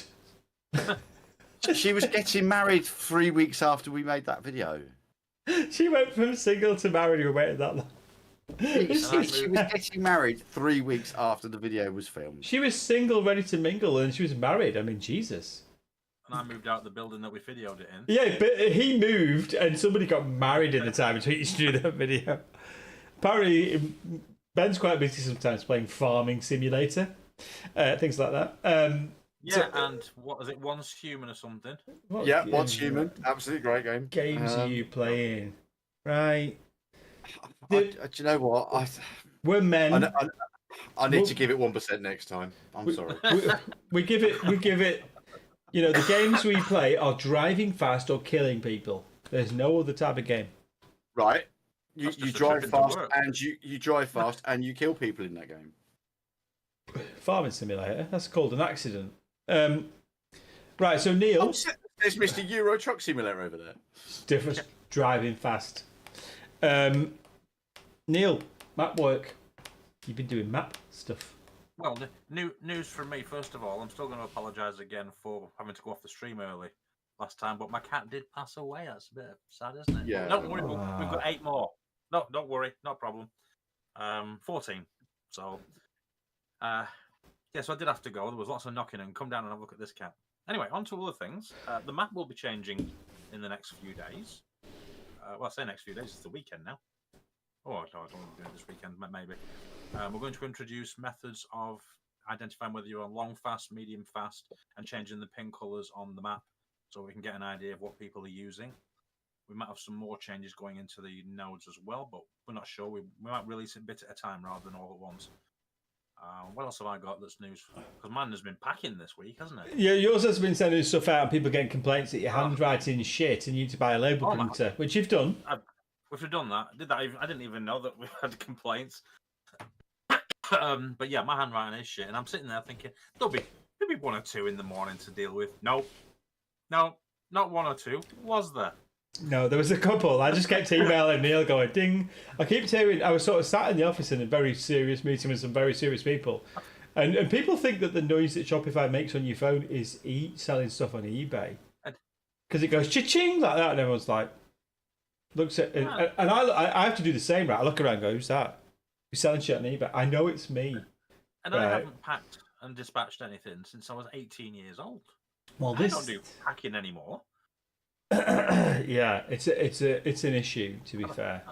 C: She was getting married 3 weeks after we made that video.
A: She went from single to married. We waited that long.
C: She was getting married 3 weeks after the video was filmed.
A: She was single, ready to mingle, and she was married. I mean, Jesus.
B: And I moved out the building that we videoed it in.
A: Yeah, but he moved, and somebody got married in the time between you to do that video. Apparently, Ben's quite busy sometimes playing Farming Simulator, things like that.
B: And what is it? Once Human or something?
C: Once Human. Absolutely great game.
A: Games are you playing? Right.
C: Do you know what?
A: We're men.
C: I need to give it 1% next time. I'm sorry.
A: We give it. You know, the games we play are driving fast or killing people. There's no other type of game.
C: Right. You drive fast and you drive fast and you kill people in that game.
A: Farming Simulator. That's called an accident. Right. So Neil,
C: there's Mr. Euro Truck Simulator over there.
A: Different. Driving fast. Neil, map work. You've been doing map stuff.
B: Well, news from me, first of all. I'm still going to apologise again for having to go off the stream early last time, but my cat did pass away. That's a bit sad, isn't it?
C: Yeah.
B: Don't worry, we've got 8 more. No, don't worry, not a problem. 14. So, so I did have to go. There was lots of knocking and come down and have a look at this cat. Anyway, on to other things. The map will be changing in the next few days. Well, I say next few days, it's the weekend now. Oh, I don't want to do it this weekend, maybe. We're going to introduce methods of identifying whether you're on long fast, medium fast, and changing the pin colours on the map so we can get an idea of what people are using. We might have some more changes going into the nodes as well, but we're not sure. We might release it a bit at a time rather than all at once. What else have I got that's news? Because mine has been packing this week, hasn't it?
A: Yeah, yours has been sending stuff out and people getting complaints that your handwriting is shit and you need to buy a label printer, which you've done.
B: We've done that. I didn't even know that we've had complaints. But yeah, my handwriting is shit, and I'm sitting there thinking, it'll be be one or two in the morning to deal with. No, not one or two. Was there?
A: No, there was a couple. I just kept emailing Neil going, ding. I keep hearing, I was sort of sat in the office in a very serious meeting with some very serious people. And people think that the noise that Shopify makes on your phone is selling stuff on eBay. Because it goes cha-ching like that, and everyone's like, looks at it. And I have to do the same, right? I look around and go, who's that? Who's selling shit on eBay? I know it's me.
B: And I haven't packed and dispatched anything since I was 18 years old.
A: Well,
B: I don't do packing anymore.
A: Yeah, it's an issue, to be fair.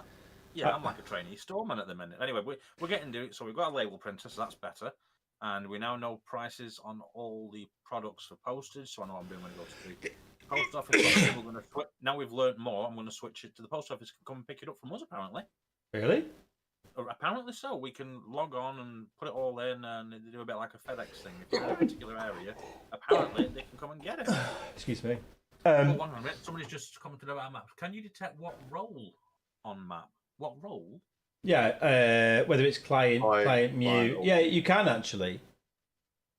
B: Yeah, I'm like a trainee storeman at the minute. Anyway, we're getting to it. So we've got a label printer, so that's better. And we now know prices on all the products for postage, so I know I'm doing when I go to the post office. We're going to now we've learned more. I'm going to switch it to the post office. Can come and pick it up from us, apparently.
A: Really?
B: Apparently so. We can log on and put it all in and do a bit like a FedEx thing. If you're in a particular area, apparently they can come and get it.
A: Excuse me.
B: Hold on a minute. Somebody's just commented about map. Can you detect what role on map? What role?
A: Yeah, whether it's client mute. Yeah, you can actually.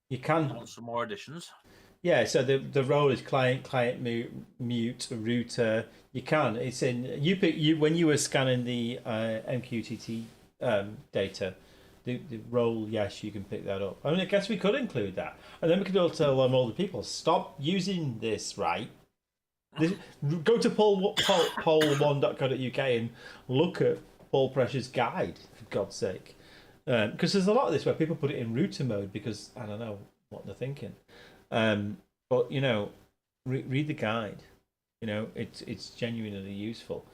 A: You can.
B: I want some more additions.
A: Yeah, so the role is client mute router. You can. It's in you when you were scanning the MQTT data. The role, yes, you can pick that up. I mean, I guess we could include that, and then we could also tell all the people stop using this. Right, go to poll1.co.uk and look at Paul Pressure's guide, for God's sake, because there's a lot of this where people put it in router mode because I don't know what they're thinking. But you know, read the guide. You know, it's genuinely useful.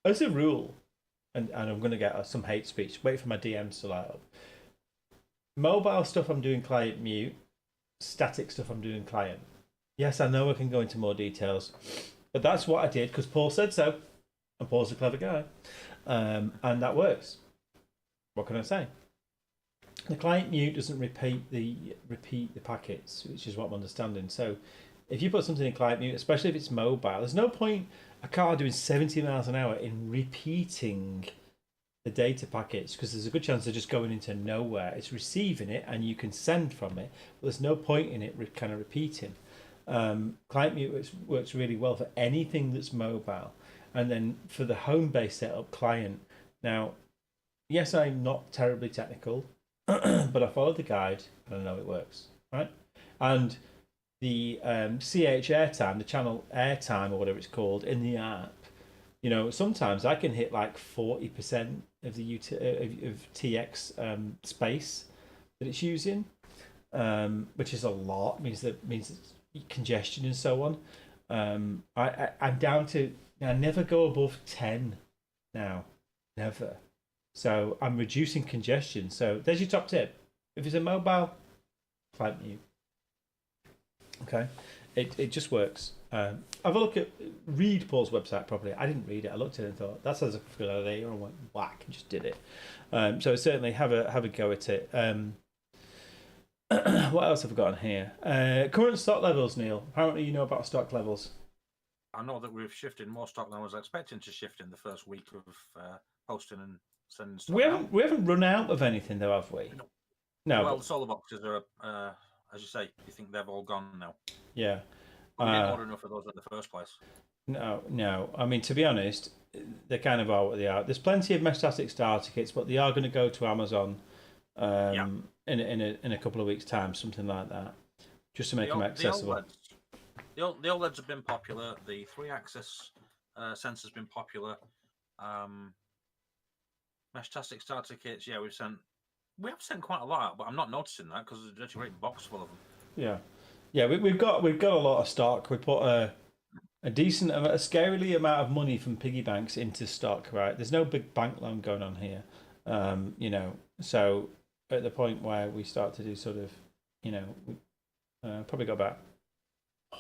A: As a rule, and I'm going to get some hate speech. Wait for my DMs to light up. Mobile stuff I'm doing client mute. Static stuff I'm doing client. Yes, I know I can go into more details, but that's what I did because Paul said so, and Paul's a clever guy, and that works. What can I say? The client mute doesn't repeat the packets, which is what I'm understanding. So, if you put something in client mute, especially if it's mobile, there's no point a car doing 70 miles an hour in repeating the data packets because there's a good chance they're just going into nowhere. It's receiving it and you can send from it, but there's no point in it kind of repeating. Client mute works really well for anything that's mobile, and then for the home-based setup, client. Now, yes, I'm not terribly technical, but I followed the guide and I know it works, right? And the CH airtime, the channel airtime or whatever it's called in the app, you know, sometimes I can hit like 40% of the of TX space that it's using, which is a lot. Means it's congestion and so on. I'm down to I never go above 10 now, never. So I'm reducing congestion. So there's your top tip. If it's a mobile, client mute. Okay, it just works. Have a look read Paul's website properly. I didn't read it. I looked at it and thought that sounds like a good idea. And I went whack and just did it. So certainly have a go at it. What else have I got on here? Current stock levels, Neil. Apparently you know about stock levels.
B: I know that we've shifted more stock than I was expecting to shift in the first week of posting and sending stock.
A: We haven't run out of anything though, have we?
B: No. Well, the solar boxes are, as you say, you think they've all gone now.
A: Yeah.
B: We didn't order enough of those in the first place.
A: No. I mean, to be honest, they kind of are what they are. There's plenty of Meshtastic starter kits, but they are going to go to Amazon in a couple of weeks' time, something like that, just to make them accessible.
B: The OLEDs have been popular. The 3-axis sensor's been popular. Meshtastic starter kits, yeah, we have sent quite a lot out, but I'm not noticing that because there's a great box full of them.
A: Yeah, we've got a lot of stock. We put a scarily amount of money from piggy banks into stock. Right, there's no big bank loan going on here. You know, so at the point where we start to do sort of, you know, probably got about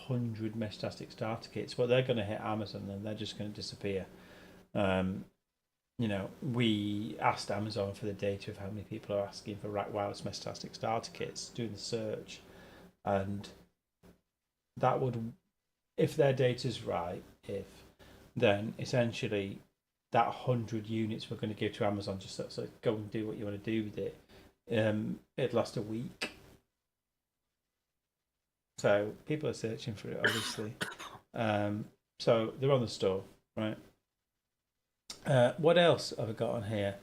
A: 100 Meshtastic starter kits, but they're going to hit Amazon and they're just going to disappear. You know, we asked Amazon for the data of how many people are asking for RAKwireless Meshtastic starter kits, doing the search, and that would, if their data's right, then essentially that 100 units we're going to give to Amazon, just so go and do what you want to do with it. It'd last a week. So people are searching for it, obviously. So they're on the store, right? What else have I got on here?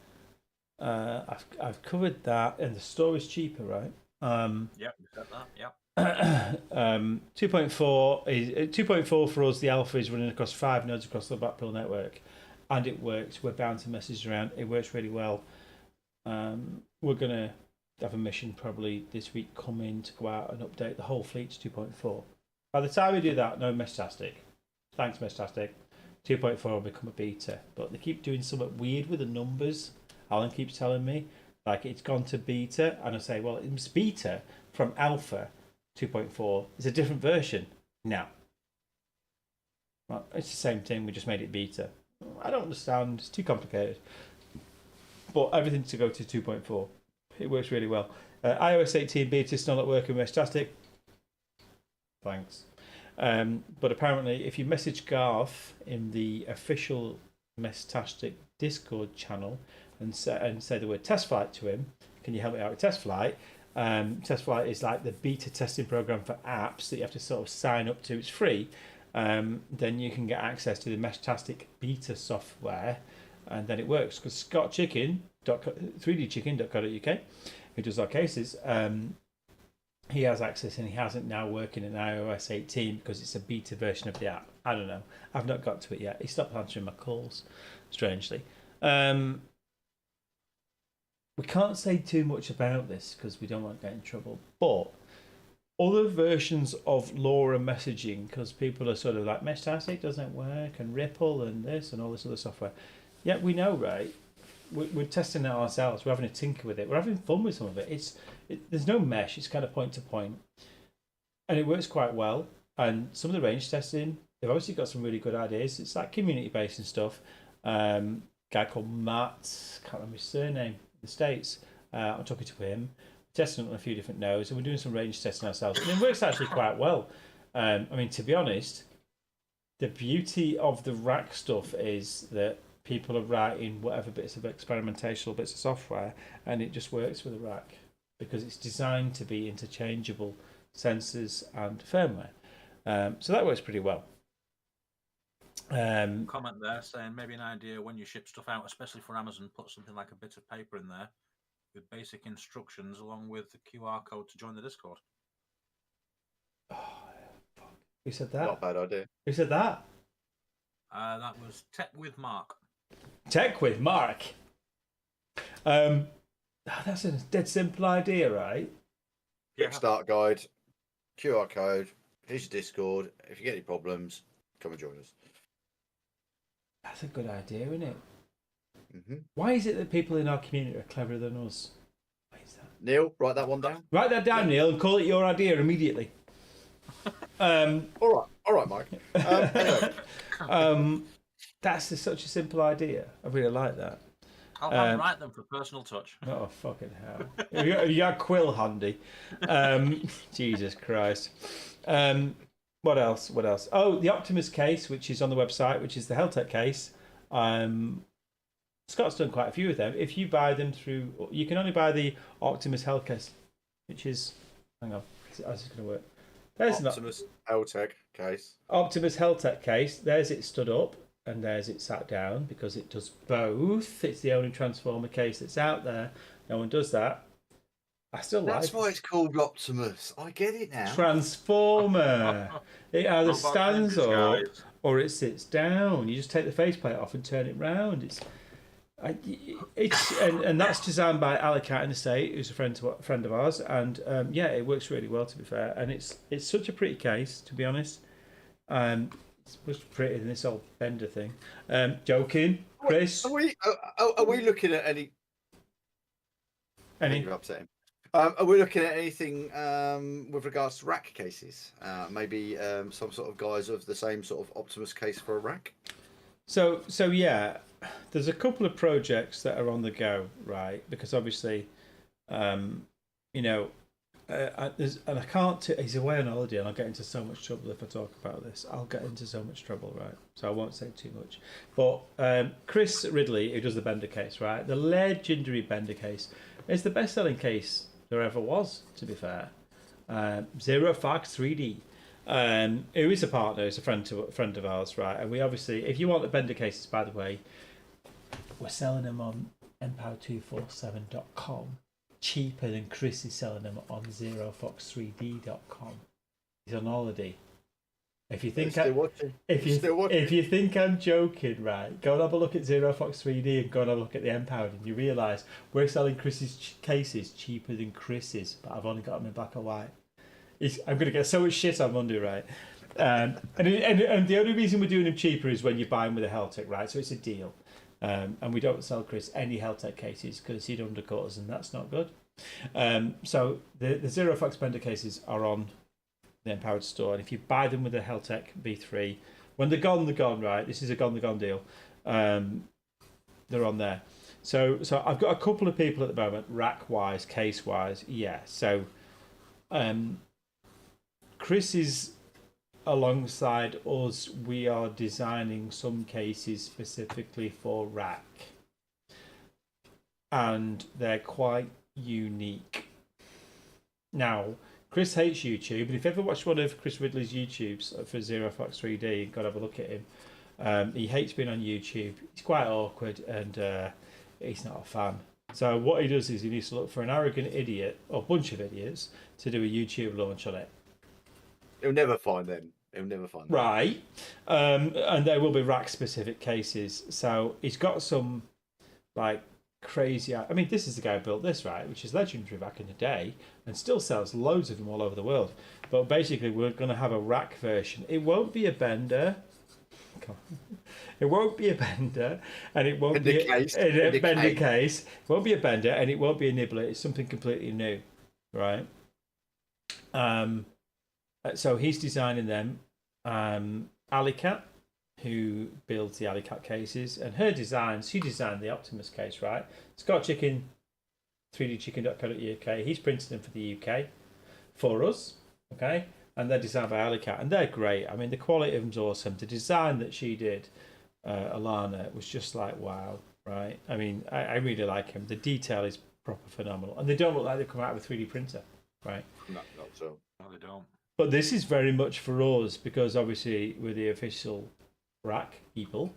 A: I've covered that, and the store is cheaper, right?
B: Yep, you said that. Yep.
A: 2.4 is 2.4 for us. The alpha is running across 5 nodes across the Blackpill network, and it works. We're bouncing messages around. It works really well. We're gonna have a mission probably this week coming to go out and update the whole fleet to 2.4. By the time we do that, no Meshtastic. Thanks, Meshtastic. 2.4 will become a beta, but they keep doing something weird with the numbers. Alan keeps telling me, like it's gone to beta, and I say, well, it was beta from alpha 2.4. It's a different version. No. Well, it's the same thing, we just made it beta. I don't understand, it's too complicated. But everything to go to 2.4. It works really well. iOS 18 beta still not working with Meshtastic. Thanks. But apparently, if you message Garth in the official Meshtastic Discord channel and say the word test flight to him, can you help me out with test flight? Test flight is like the beta testing program for apps that you have to sort of sign up to. It's free. Then you can get access to the Meshtastic beta software, and then it works. Because Scott Chicken, 3dchicken.co.uk, who does our cases, he has access, and he hasn't now working in iOS 18 because it's a beta version of the app. I don't know. I've not got to it yet. He stopped answering my calls, strangely. We can't say too much about this because we don't want to get in trouble. But other versions of LoRa messaging, because people are sort of like, Meshtastic doesn't work, and Ripple and this and all this other software. Yeah, we know, right? We're testing it ourselves. We're having a tinker with it. We're having fun with some of it. There's no mesh. It's kind of point to point, and it works quite well. And some of the range testing, they've obviously got some really good ideas. It's like community based and stuff. Guy called Matt, can't remember his surname, in the States. I'm talking to him, testing it on a few different nodes, and we're doing some range testing ourselves. And it works actually quite well. I mean, to be honest, the beauty of the rack stuff is that people are writing whatever bits of experimental bits of software, and it just works with the rack because it's designed to be interchangeable sensors and firmware. So that works pretty well.
B: Comment there saying maybe an idea when you ship stuff out, especially for Amazon, put something like a bit of paper in there with basic instructions along with the QR code to join the Discord.
A: Oh, fuck. Who said that?
C: Not a bad idea.
A: Who said that?
B: That was Tech with Mark.
A: Tech with Mark. That's a dead simple idea, right?
C: Quick start guide, QR code, here's your Discord. If you get any problems, come and join us.
A: That's a good idea, isn't it?
C: Mm-hmm.
A: Why is it that people in our community are cleverer than us? Why is that?
C: Neil, write that one down.
A: Write that down, Neil, and call it your idea immediately.
C: All right, Mike.
A: Anyway, that's such a simple idea. I really like that.
B: I'll handwrite them for personal touch.
A: Oh, fucking hell. You got Quill handy. Jesus Christ. What else? Oh, the Optimus case, which is on the website, which is the Heltec case. Scott's done quite a few of them. If you buy them through, you can only buy the Optimus Heltec, which is, hang on, how's this going to work? There's
C: Optimus Heltec case.
A: Optimus Heltec case. There's it stood up, and there's it sat down because it does both. It's the only transformer case that's out there. No one does that. I still like.
C: That's why it's called Optimus. I get it now.
A: Transformer. It either
B: Robot
A: stands
B: engines,
A: up
B: guys.
A: or it sits down. You just take the faceplate off and turn it round. And that's designed by Alicat in the State, who's a friend of ours, and yeah, it works really well, to be fair. And it's such a pretty case, to be honest. It's much prettier than this old Bender thing. Joking, Chris.
C: Are we looking at any?
A: Any?
C: You're upsetting. Are we looking at anything with regards to rack cases? Maybe some sort of guise of the same sort of Optimus case for a rack?
A: So yeah, there's a couple of projects that are on the go, right? Because obviously, you know, and I can't. He's away on holiday, and I'll get into so much trouble if I talk about this. I'll get into so much trouble, right? So I won't say too much. But Chris Ridley, who does the Bender case, right? The legendary Bender case is the best-selling case there ever was, to be fair. Zero Fox 3D. Who is a partner, is a friend of ours, right? And we obviously, if you want the bender cases, by the way, we're selling them on empower247.com, cheaper than Chris is selling them on zerofox3d.com. He's on holiday. If you think if you think I'm joking, right, go and have a look at Zero Fox 3D and go and have a look at the Empowered, and you realise we're selling Chris's cases cheaper than Chris's, but I've only got them in black and white. I'm going to get so much shit on Monday, right? And the only reason we're doing them cheaper is when you buy them with a Heltec, right? So it's a deal. And we don't sell Chris any Heltec cases because he'd undercut us, and that's not good. So the Zero Fox bender cases are on the Empowered store, and if you buy them with a Heltec B3, when they're gone, right? This is a gone deal. They're on there. So I've got a couple of people at the moment, rack wise, case wise, yeah. So Chris is alongside us. We are designing some cases specifically for rack, and they're quite unique. Now, Chris hates YouTube, and if you ever watched one of Chris Ridley's YouTubes for Zero Fox 3D, go have a look at him. He hates being on YouTube. He's quite awkward, and he's not a fan. So what he does is he needs to look for an arrogant idiot, or bunch of idiots, to do a YouTube launch on it.
C: He'll never find them.
A: Right. And there will be rack-specific cases. So he's got some, like, crazy... I mean, this is the guy who built this, right, which is legendary back in the day, and still sells loads of them all over the world. But basically, we're going to have a rack version. It won't be a bender. It won't be a bender, and it won't be a bender case. It won't be a bender, and it won't be a nibbler. It's something completely new, right? So he's designing them. Alicat, who builds the Alicat cases, and her designs, she designed the Optimus case, right? Scott Chicken, 3dchicken.co.uk. He's printed them for the UK for us, okay? And they're designed by Alicat, and they're great. I mean, the quality of them's awesome. The design that she did, Alana, was just like, wow, right? I mean, I really like them. The detail is proper phenomenal. And they don't look like they've come out of a 3D printer, right?
C: No, not so.
B: No, they don't.
A: But this is very much for us, because obviously we're the official rack people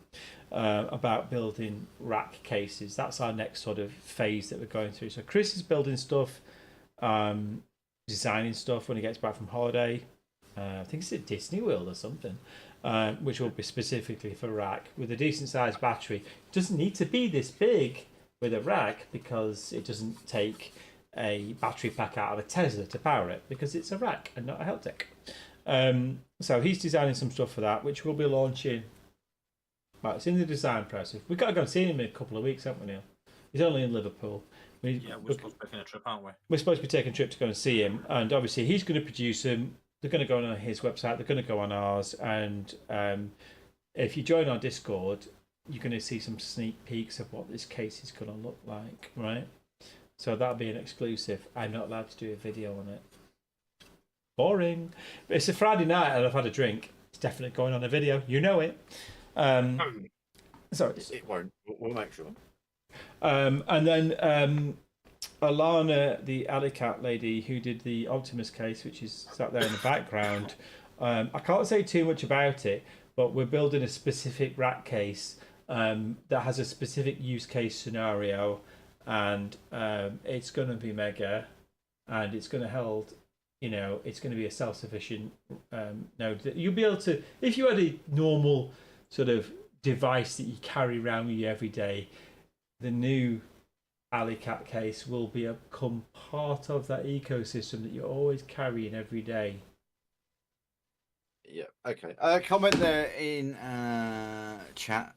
A: about building rack cases. That's our next sort of phase that we're going through. So Chris is building stuff, designing stuff when he gets back from holiday. I think it's at Disney World or something, which will be specifically for rack with a decent sized battery. It doesn't need to be this big with a rack, because it doesn't take a battery pack out of a Tesla to power it, because it's a rack and not a Heltec. So he's designing some stuff for that, which we'll be launching. Right, it's in the design process. We've got to go and see him in a couple of weeks, haven't we, Neil? He's only in Liverpool.
B: We're supposed to be taking a trip, aren't we?
A: We're supposed to be taking a trip to go and see him, and obviously he's going to produce them. They're going to go on his website, they're going to go on ours, and if you join our Discord, you're going to see some sneak peeks of what this case is going to look like, right? So that'll be an exclusive. I'm not allowed to do a video on it. Boring. But it's a Friday night and I've had a drink. It's definitely going on a video. You know it. Sorry.
C: It won't. We'll make sure.
A: And then Alana, the Alicat lady who did the Optimus case, which is sat there in the background, I can't say too much about it, but we're building a specific rack case that has a specific use case scenario, and it's going to be mega, and it's going to hold, you know, it's going to be a self-sufficient node that you'll be able to, if you had a normal sort of device that you carry around with you every day, the new Alicat case will become part of that ecosystem that you're always carrying every day.
C: Yeah, okay. Comment there in chat,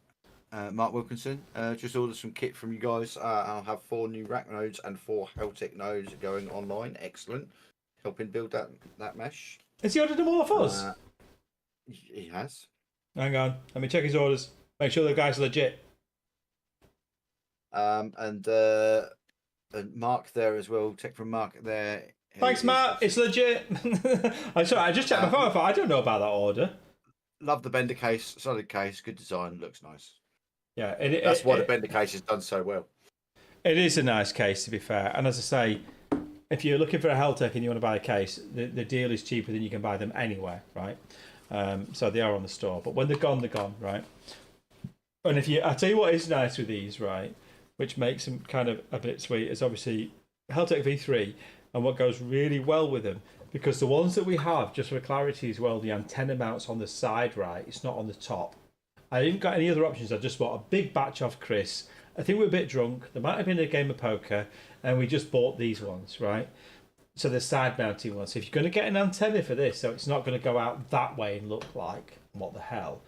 C: Mark Wilkinson. Just ordered some kit from you guys. I'll have 4 new rack nodes and 4 Heltec nodes going online. Excellent. Helping build that mesh.
A: Has he ordered them all off us?
C: He has.
A: Hang on. Let me check his orders. Make sure the guy's legit.
C: And Mark there as well. Tech from Mark there.
A: Thanks, Mark. It's legit. I'm sorry. I just checked my phone. I thought, I don't know about that order.
C: Love the bender case. Solid case. Good design. Looks nice.
A: Yeah,
C: that's why the bender case has done so well.
A: It is a nice case, to be fair. And as I say, if you're looking for a Heltec and you want to buy a case, the deal is cheaper than you can buy them anywhere, right? So they are on the store, but when they're gone, right? And I tell you what is nice with these, right, which makes them kind of a bit sweet, is obviously Heltec V3, and what goes really well with them, because the ones that we have, just for clarity as well, the antenna mounts on the side, right? It's not on the top. I didn't got any other options. I just bought a big batch off Chris. I think we were a bit drunk. There might have been a game of poker, and we just bought these ones, right? So the side mounting ones. So if you're going to get an antenna for this, so it's not going to go out that way and look like what the hell.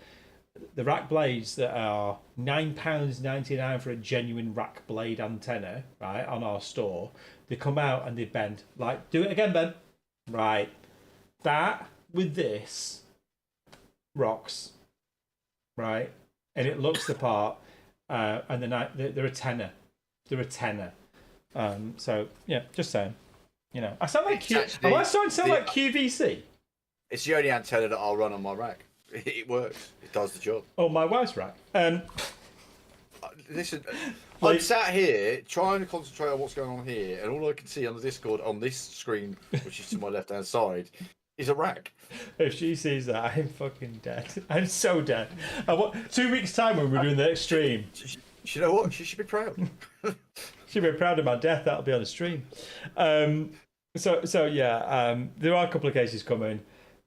A: The rack blades that are £9.99 for a genuine rack blade antenna, right, on our store, they come out and they bend. Like, do it again, Ben. Right. That with this rocks, right? And it looks the part. And they're a tenner. They're a tenner. So yeah, just saying. You know, I sound like am I starting to sound like QVC?
C: It's the only antenna that I'll run on my rack. It works. It does the job.
A: Oh, my wife's rack.
C: Listen, I'm sat here trying to concentrate on what's going on here, and all I can see on the Discord on this screen, which is to my left-hand side, is a rack.
A: If she sees that, I'm fucking dead. I'm so dead. 2 weeks' time when we're doing the extreme.
C: You know what? She should be proud.
A: She'll be proud of my death. That'll be on the stream. So yeah, there are a couple of cases coming.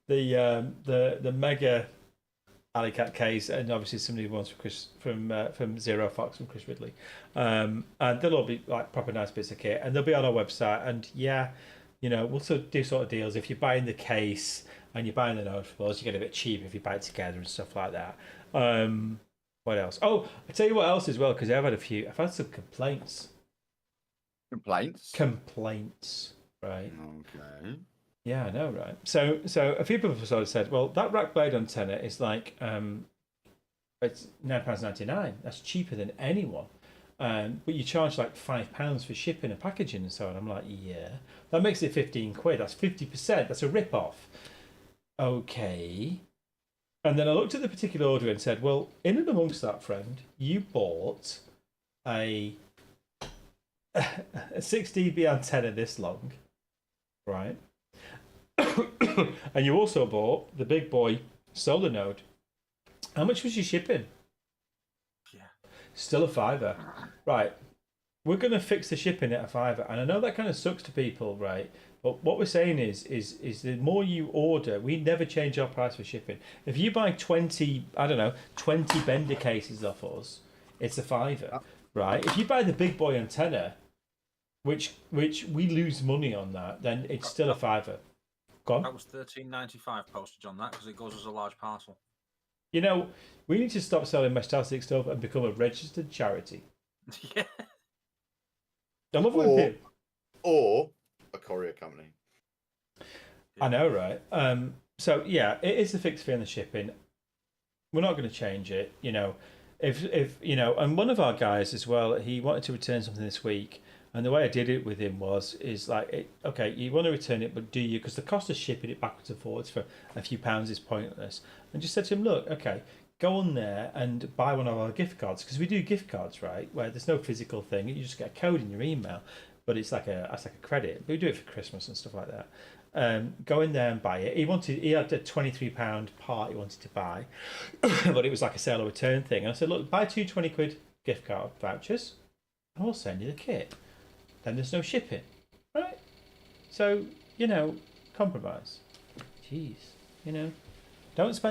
A: The mega Alley Cat case, and obviously somebody wants from Zero Fox from Chris Ridley, and they'll all be like proper nice bits of kit, and they'll be on our website. And yeah, you know, we'll do sort of deals. If you're buying the case and you're buying the notifiers, you get a bit cheap if you buy it together and stuff like that. What else? Oh, I tell you what else as well, because I've had some complaints. Complaints, right?
C: Okay.
A: Yeah, I know, right? So a few people sort of said, well, that rack blade antenna is like it's £9.99. That's cheaper than anyone. But you charge like £5 for shipping and packaging and so on. I'm like, yeah, that makes it 15 quid. That's 50%. That's a rip-off. Okay. And then I looked at the particular order and said, well, in and amongst that, friend, you bought a 6 dB antenna this long, right? And you also bought the big boy solar node. How much was you shipping?
B: Yeah.
A: Still a £5. Right. We're going to fix the shipping at a £5. And I know that kind of sucks to people, right? But what we're saying is the more you order, we never change our price for shipping. If you buy 20 Bender cases off us, it's a £5, right? If you buy the big boy antenna, which we lose money on that, then it's still a £5. Go on.
B: That was $13.95 postage on that because it goes as a large parcel.
A: You know, we need to stop selling Meshtastic stuff and become a registered charity.
B: Yeah.
A: I love when people...
C: Or a courier company.
A: I know, right? So yeah, it is a fixed fee on the shipping. We're not going to change it. You know, if you know, and one of our guys as well, he wanted to return something this week. And the way I did it with him is like, okay, you want to return it, but do you? Because the cost of shipping it backwards and forwards for a few pounds is pointless. And just said to him, look, okay, go on there and buy one of our gift cards, because we do gift cards, right? Where there's no physical thing, you just get a code in your email, but it's like a credit. But we do it for Christmas and stuff like that. Go in there and buy it. He had a £23 part he wanted to buy, but it was like a sale or return thing. And I said, look, buy 2 £20 gift card vouchers, and we'll send you the kit. Then there's no shipping, right? So, you know, compromise. Jeez, you know, don't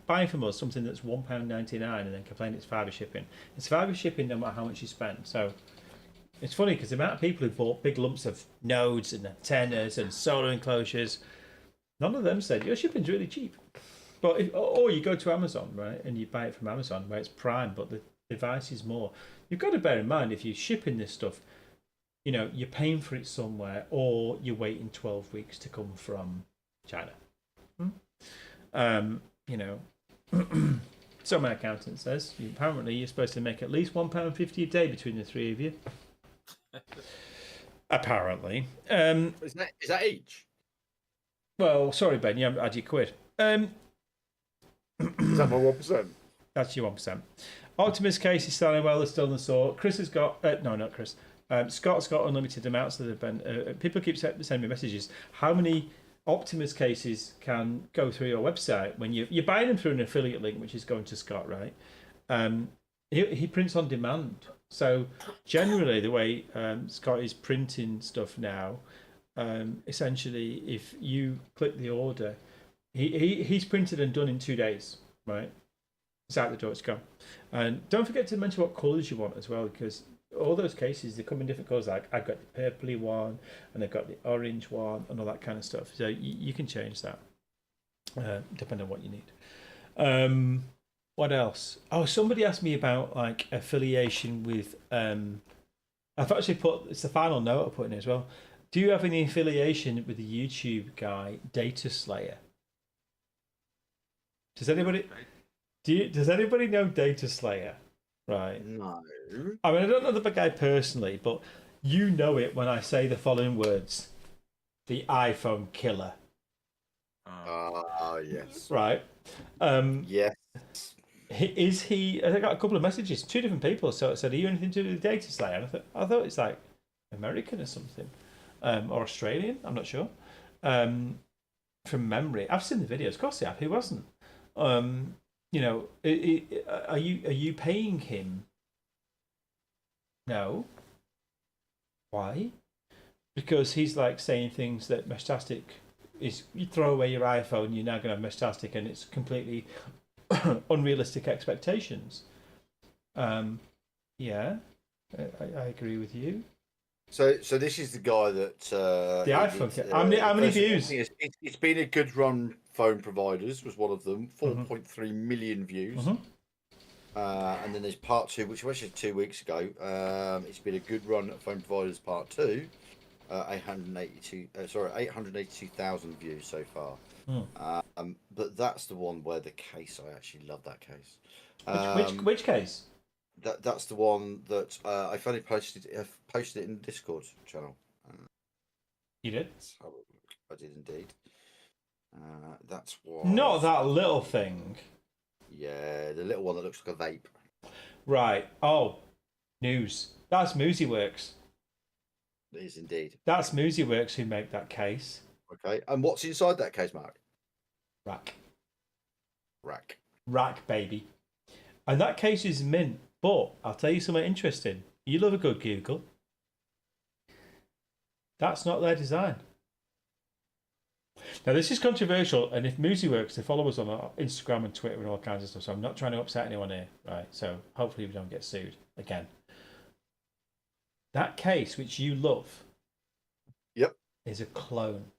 A: buy from us something that's £1.99 and then complain it's £5 shipping. It's £5 shipping no matter how much you spend. So it's funny because the amount of people who bought big lumps of nodes and antennas and solar enclosures, none of them said your shipping's really cheap. But or you go to Amazon, right, and you buy it from Amazon where it's Prime, but the device is more. You've got to bear in mind, if you're shipping this stuff, you know, you're paying for it somewhere, or you're waiting 12 weeks to come from China. You know, so my accountant says apparently you're supposed to make at least £1.50 a day between the three of you. Apparently.
C: Is that each?
A: Well, sorry, Ben, you haven't had your quid.
C: Is that my 1%?
A: That's your 1%. Optimus case is selling well. They're still in the store. Chris has got... no, not Chris. Scott's got unlimited amounts of them. People keep sending me messages. How many Optimus cases can go through your website when you're buying them through an affiliate link, which is going to Scott, right? He prints on demand. So generally, the way Scott is printing stuff now, essentially, if you click the order, he's printed and done in 2 days, right? It's out the door, it's gone. And don't forget to mention what colours you want as well, because all those cases, they come in different colours. Like I've got the purpley one, and I've got the orange one, and all that kind of stuff. So you can change that depending on what you need. What else? Oh, somebody asked me about like affiliation with. I've actually put it's the final note I put in as well. Do you have any affiliation with the YouTube guy Data Slayer? Does anybody know Data Slayer? Right.
C: No.
A: I mean, I don't know the guy personally, but you know it when I say the following words: the iPhone killer.
C: Yes.
A: Right.
C: Yes.
A: Is he? I got a couple of messages, 2 different people. So it said, "Are you anything to do with Data Slayer?" And I thought it's like American or something, or Australian. I'm not sure. From memory, I've seen the videos. Of course, I have. Who wasn't? You know, are you paying him? No. Why? Because he's like saying things that Meshtastic is. You throw away your iPhone, you're now going to have Meshtastic, and it's completely unrealistic expectations. Yeah, I agree with you.
C: So this is the guy that
A: the iPhone. How many views?
C: It's been a good run. Phone providers was one of them. 4.3 million views. And then there's part 2, which was actually 2 weeks ago. It's been a good run at phone providers part 2. 882,000 views so far. But that's the one where the case. I actually love that case.
A: Which case?
C: That's the one that I finally posted it in the Discord channel.
A: You did?
C: I did indeed. That's what.
A: Not that little thing.
C: Yeah, the little one that looks like a vape.
A: Right. Oh, news. That's Mooseyworks.
C: It is indeed.
A: That's Mooseyworks who make that case.
C: Okay. And what's inside that case, Mark?
A: Rack, baby. And that case is mint. But I'll tell you something interesting. You love a good Google. That's not their design. Now, this is controversial, and if Mooseyworks, they follow us on Instagram and Twitter and all kinds of stuff, so I'm not trying to upset anyone here, right? So hopefully we don't get sued again. That case, which you love, is a clone.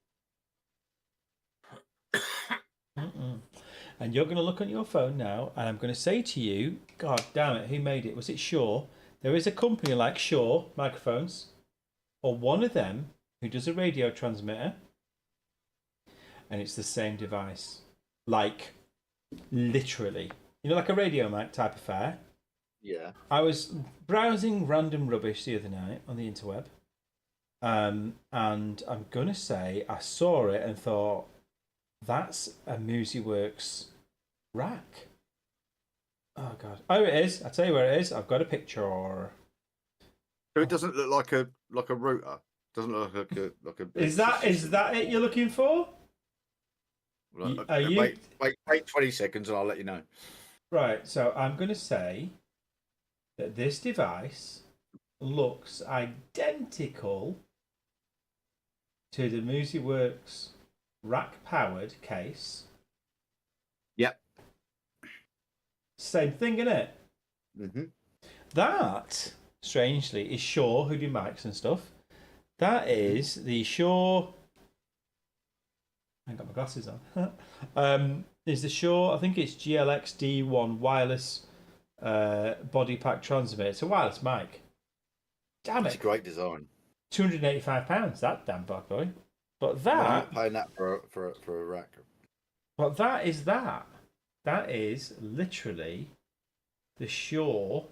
A: And you're going to look on your phone now, and I'm going to say to you, God damn it, who made it? Was it Shure? There is a company like Shure Microphones, or one of them, who does a radio transmitter, and it's the same device. Like, literally. You know, like a radio mic type affair?
C: Yeah.
A: I was browsing random rubbish the other night on the interweb, and I'm going to say I saw it and thought, that's a Mooseyworks rack. Oh, God. Oh, it is. I'll tell you where it is. I've got a picture.
C: So it doesn't look like a router. Doesn't look like a.
A: Is that it you're looking for?
C: Wait 20 seconds and I'll let you know.
A: Right, so I'm going to say that this device looks identical to the Mooseyworks rack-powered case.
C: Yep.
A: Same thing, innit? That, strangely, is Shure, who do mics and stuff. That is the Shure... I ain't got my glasses on. Is the Shure, I think it's GLX D1 wireless body pack transmitter. It's a wireless mic. Damn it.
C: It's a great design.
A: £285, that damn bad boy. But that...
C: I'm not paying that for a rack.
A: But that is that. That is literally the Shure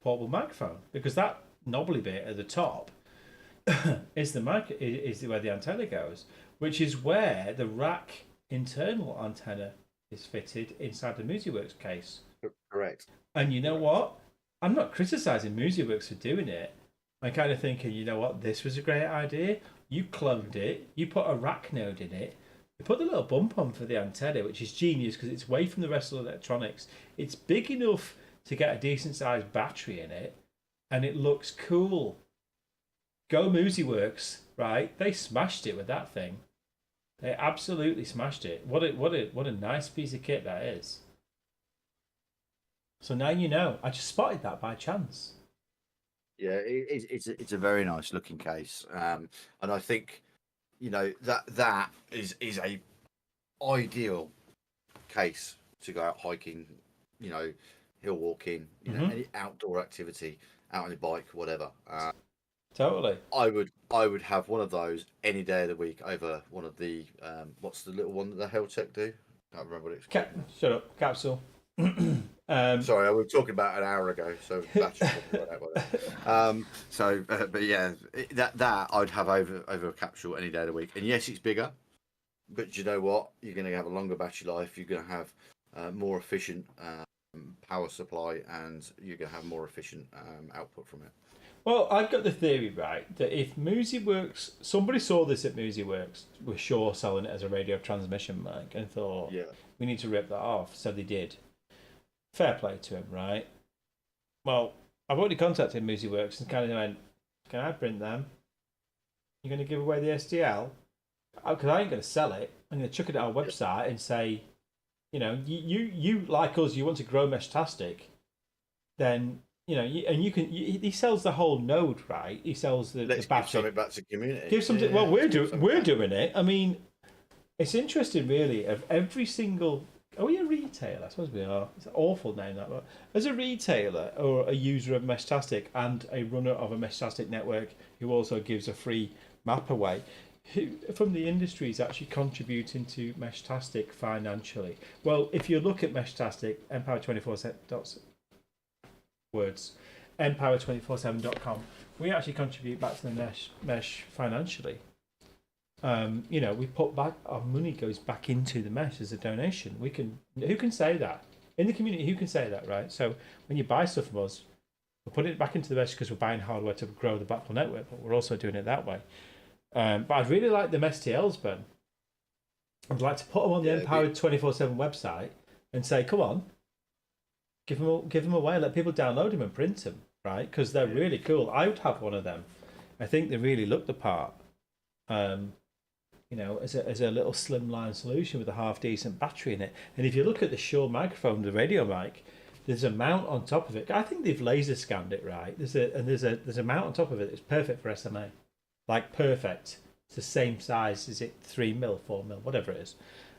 A: portable microphone. Because that knobbly bit at the top is the mic, is where the antenna goes, which is where the rack internal antenna is fitted inside the Mooseyworks case.
C: Correct.
A: And you know what? I'm not criticising Mooseyworks for doing it. I'm kind of thinking, you know what, this was a great idea. You cloned it, you put a rack node in it, you put the little bump on for the antenna, which is genius because it's away from the rest of the electronics. It's big enough to get a decent sized battery in it, and it looks cool. Go Musiworks, right? They smashed it with that thing. They absolutely smashed it. What a nice piece of kit that is. So now you know. I just spotted that by chance.
C: Yeah, it's a very nice looking case, and I think that is a ideal case to go out hiking, hill walking, any outdoor activity, out on your bike, whatever.
A: Totally.
C: I would have one of those any day of the week over one of the what's the little one that the Helltech do? Can't remember what it's called.
A: Shut up, capsule.
C: Sorry, I was talking about an hour ago, so that's but yeah, that I'd have over a capsule any day of the week. And yes, it's bigger, but you know what? You're going to have a longer battery life. You're going to have more efficient power supply, and you're going to have more efficient output from it.
A: Well, I've got the theory, right, that if Musiworks, somebody saw this at Musiworks, was Shaw selling it as a radio transmission mic, and thought, we need to rip that off. So they did. Fair play to him, right? Well, I've already contacted Musiworks and kind of went, can I print them? You're going to give away the STL? Because I ain't going to sell it. I'm going to chuck it at our website and say, you like us, you want to grow Meshtastic, then, he sells the whole node, right? He sells the battery.
C: Give something back to the community.
A: Give something. Well, we're doing it. I mean, it's interesting, really, of every single. Are we a retailer? I suppose we are. It's an awful name, that. But as a retailer or a user of Meshtastic and a runner of a Meshtastic network who also gives a free map away, who from the industry is actually contributing to Meshtastic financially? Well, if you look at Meshtastic, empower247.com, we actually contribute back to the mesh financially. We put back our money goes back into the mesh as a donation. Who can say that in the community? Who can say that, right? So when you buy stuff from us, we're putting it back into the mesh because we're buying hardware to grow the Blackpool network, but we're also doing it that way. But I'd really like them STLs, Ben. I'd like to put them on the Empowered 24/7 website and say, come on, give them away, let people download them and print them, right? Because they're really cool. I would have one of them. I think they really look the part. As a little slimline solution with a half decent battery in it. And if you look at the Shure microphone, the radio mic, there's a mount on top of it. I think they've laser scanned it, right? There's a mount on top of it that's perfect for SMA, like perfect. It's the same size. Is it 3mm, 4mm, whatever it is?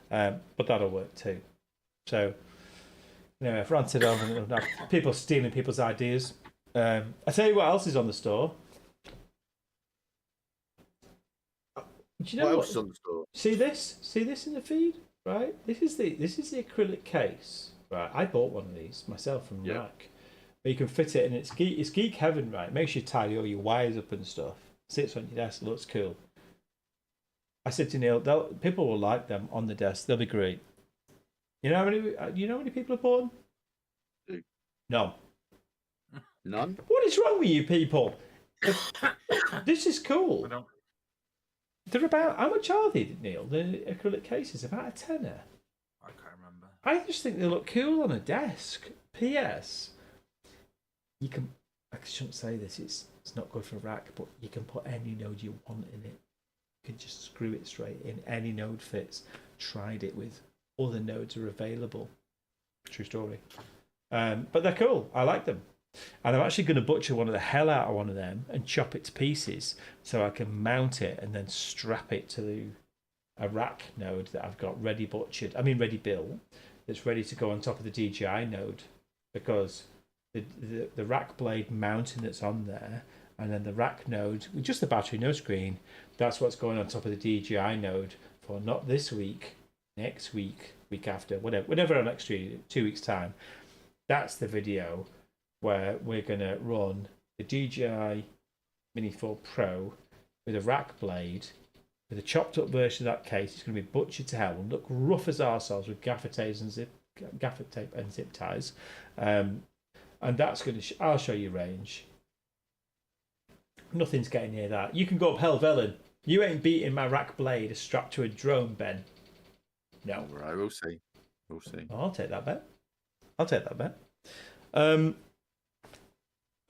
A: But that'll work too. So, I've ranted on people stealing people's ideas. I tell you what else is on the store. Do you know
C: what else is on the store?
A: See this in the feed, right? This is the acrylic case, right? I bought one of these myself from Rack, where you can fit it, and it's geek heaven, right? Makes you tidy all your wires up and stuff. Sits on your desk, looks cool. I said to Neil, people will like them on the desk. They'll be great. You know how many people have bought them? No.
C: None.
A: What is wrong with you people? This is cool. They're about, how much are they, Neil? The acrylic cases, about a tenner.
B: I can't remember.
A: I just think they look cool on a desk. P.S. I shouldn't say this, it's not good for a rack, but you can put any node you want in it. You can just screw it straight in. Any node fits. Tried it with other nodes are available. True story. But they're cool. I like them. And I'm actually going to butcher the hell out of one of them and chop it to pieces so I can mount it and then strap it to a rack node that I've got ready built, that's ready to go on top of the DJI node, because the rack blade mounting that's on there, and then the rack node with just the battery, no screen, that's what's going on top of the DJI node for not this week, next week, week after, whatever our next 2 weeks time. That's the video where we're going to run the DJI Mini 4 Pro with a rack blade, with a chopped up version of that case. It's going to be butchered to hell and look rough as arseholes with gaffer tape and zip ties. And that's going to, I'll show you range. Nothing's getting near that. You can go up Helvellyn. You ain't beating my rack blade strapped to a drone, Ben. No.
C: All right, we'll see. We'll see.
A: Oh, I'll take that bet.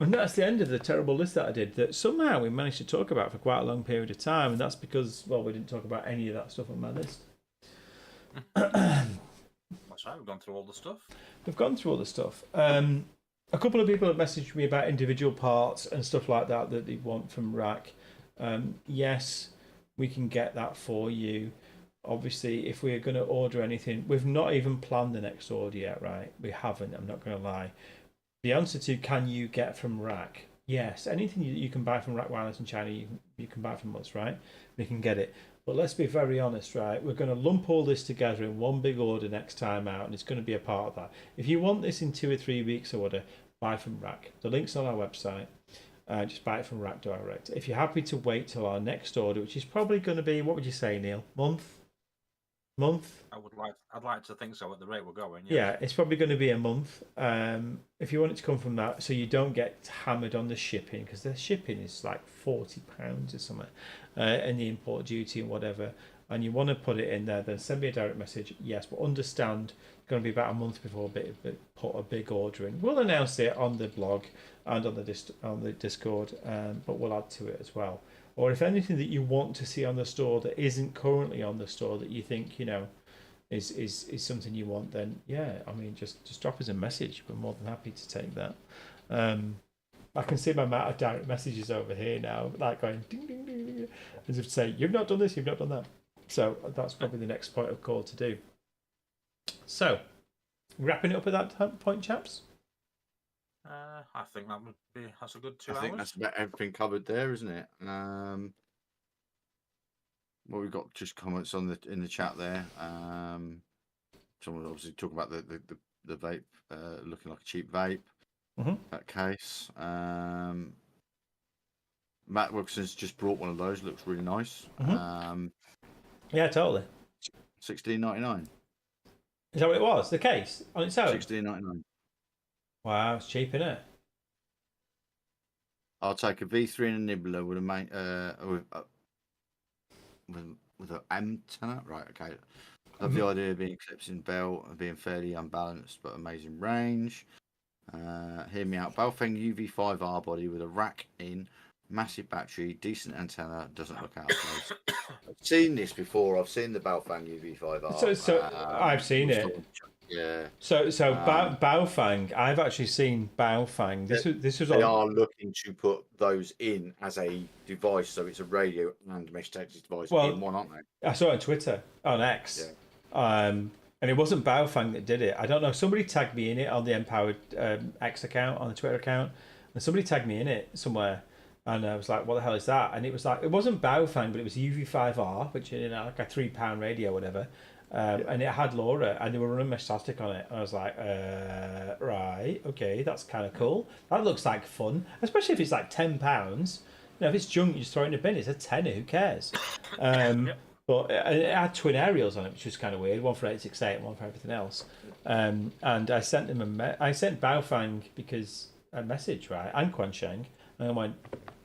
A: And that's the end of the terrible list that I did, that somehow we managed to talk about for quite a long period of time, and that's because, well, we didn't talk about any of that stuff on my list.
B: That's right, we've gone through all the stuff.
A: We've gone through all the stuff. A couple of people have messaged me about individual parts and stuff like that that they want from rack. Yes, we can get that for you. Obviously, if we're going to order anything, we've not even planned the next order yet, right? We haven't, I'm not going to lie. The answer to can you get from rack? Yes, anything you can buy from RAKwireless in China, you can buy from us, right? We can get it. But let's be very honest, right? We're going to lump all this together in one big order next time out, and it's going to be a part of that. If you want this in 2 or 3 weeks order, buy from rack. The link's on our website. Just buy it from rack direct. If you're happy to wait till our next order, which is probably going to be, what would you say, Neil? Month?
B: I'd like to think so at the rate we're going.
A: Yeah, it's probably going to be a month. If you want it to come from that, so you don't get hammered on the shipping, because the shipping is like £40 or something, and the import duty and whatever, and you want to put it in there, then send me a direct message. Yes, but understand it's going to be about a month before put a big order in. We'll announce it on the blog and on the Discord, but we'll add to it as well. Or if anything that you want to see on the store that isn't currently on the store that you think, you know, is something you want, then yeah, I mean, just drop us a message. We're more than happy to take that. I can see my amount of direct messages over here now, like going ding ding ding ding, as if to say, you've not done this, you've not done that. So that's probably the next point of call to do. So, wrapping it up at that point, chaps.
B: I think that's a good 2 hours.
C: I think that's about everything covered there, isn't it? Well, we've got just comments in the chat there. Someone obviously talking about the vape looking like a cheap vape. That case. Matt Wilkinson's just brought one of those. Looks really nice.
A: Yeah, totally.
C: $16.99.
A: Is that what it was? The case on its own?
C: $16.99.
A: Wow, it's cheap, isn't it?
C: I'll take a V3 and a nibbler with with an antenna. Right, okay. Love the idea of being clips in belt and being fairly unbalanced but amazing range. Hear me out. Baofeng UV5R body with a rack in, massive battery, decent antenna, doesn't look out of place. I've seen this before. I've seen the Baofeng UV5R.
A: So I've seen it.
C: Yeah.
A: So Baofeng, I've actually seen Baofeng. This was.
C: They are looking to put those in as a device, so it's a radio and Meshtastic device in one, aren't they? I
A: saw it on Twitter, on X. Yeah. And it wasn't Baofeng that did it. I don't know. Somebody tagged me in it on the Empowered X account, on the Twitter account, and somebody tagged me in it somewhere. And I was like, what the hell is that? And it was like, it wasn't Baofeng, but it was UV5R, which is like a £3 radio or whatever. And it had LoRa, and they were running Meshtastic on it. And I was like, right, okay, that's kind of cool. That looks like fun, especially if it's like £10. You know, if it's junk, you just throw it in a bin. It's a tenner, who cares? But it had twin aerials on it, which was kind of weird. One for 868 and one for everything else. And I sent them I sent Baofeng because a message, right, and Quansheng, and I went,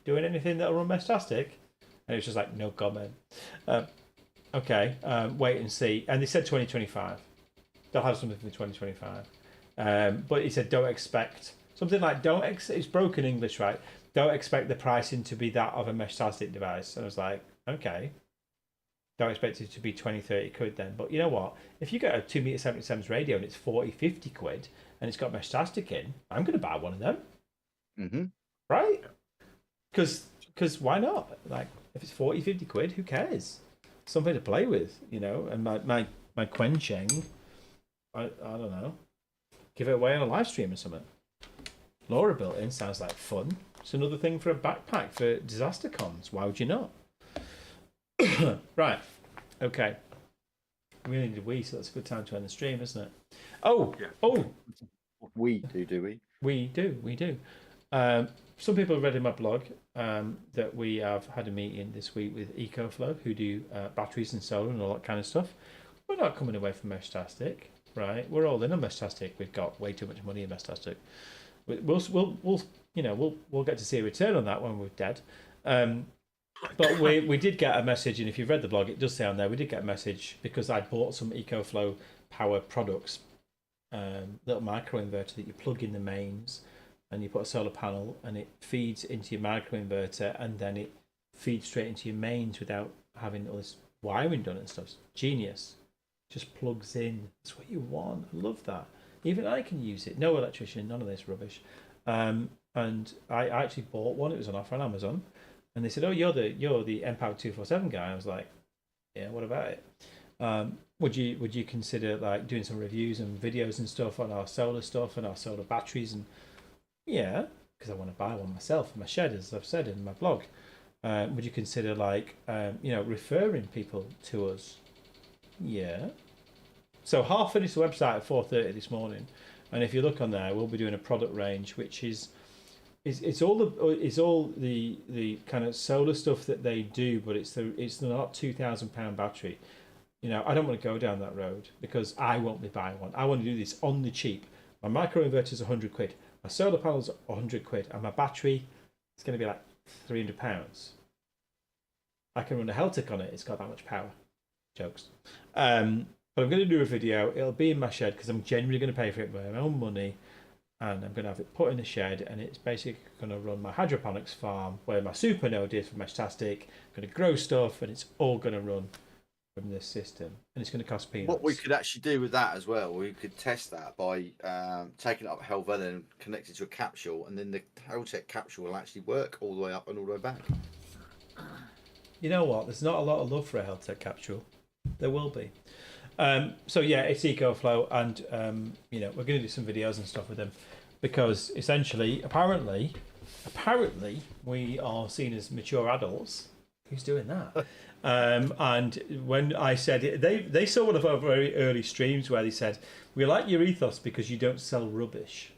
A: doing anything that'll run Meshtastic? And it was just like, no comment. Okay, wait and see. And they said 2025. They'll have something for 2025. But he said, don't expect something like it's broken English, right? Don't expect the pricing to be that of a Meshtastic device. And I was like, okay. Don't expect it to be 20, 30 quid then. But you know what? If you get a 2m77 radio and it's 40, 50 quid and it's got Meshtastic in, I'm going to buy one of them.
C: Mm-hmm.
A: Right? Because why not? Like, if it's 40, 50 quid, who cares? Something to play with, you know. And my Quansheng, I don't know, give it away on a live stream or something. LoRa built in sounds like fun. It's another thing for a backpack for disaster cons. Why would you not? Right. Okay. We only did so that's a good time to end the stream, isn't it? Oh, yeah. Oh.
C: We do we?
A: We do. Some people have read in my blog that we have had a meeting this week with EcoFlow, who do batteries and solar and all that kind of stuff. We're not coming away from Meshtastic, right? We're all in on Meshtastic. We've got way too much money in Meshtastic. We'll get to see a return on that when we're dead. But we did get a message, and if you've read the blog, it does say on there, we did get a message because I bought some EcoFlow power products, little microinverter that you plug in the mains, and you put a solar panel, and it feeds into your microinverter, and then it feeds straight into your mains without having all this wiring done and stuff. It's genius. Just plugs in. That's what you want. I love that. Even I can use it. No electrician, none of this rubbish. And I actually bought one. It was on offer on Amazon, and they said, "Oh, you're the Empower 247 guy." I was like, "Yeah, what about it? Would you consider like doing some reviews and videos and stuff on our solar stuff and our solar batteries?" And yeah, because I want to buy one myself for my shed, as I've said in my blog. Would you consider like referring people to us? Yeah. So half finished the website at 4:30 this morning, and if you look on there, we'll be doing a product range which is all the kind of solar stuff that they do, but it's not £2,000 battery. I don't want to go down that road because I won't be buying one. I want to do this on the cheap. My microinverter is £100, my solar panels are £100, and my battery is going to be like £300. I can run a Heltec on it. It's got that much power. Jokes. But I'm going to do a video. It'll be in my shed because I'm genuinely going to pay for it by my own money, and I'm going to have it put in the shed, and it's basically going to run my hydroponics farm where my super node is for Meshtastic. I'm going to grow stuff, and it's all going to run from this system, and it's going to cost peanuts.
C: What we could actually do with that as well, we could test that by taking it up Helver, then connect it to a capsule, and then the Heltec capsule will actually work all the way up and all the way back.
A: You know what? There's not a lot of love for a Heltec capsule. There will be. So yeah, it's EcoFlow, and we're going to do some videos and stuff with them because essentially, apparently, we are seen as mature adults. Who's doing that? And when I said it, they saw one of our very early streams where they said, "We like your ethos because you don't sell rubbish."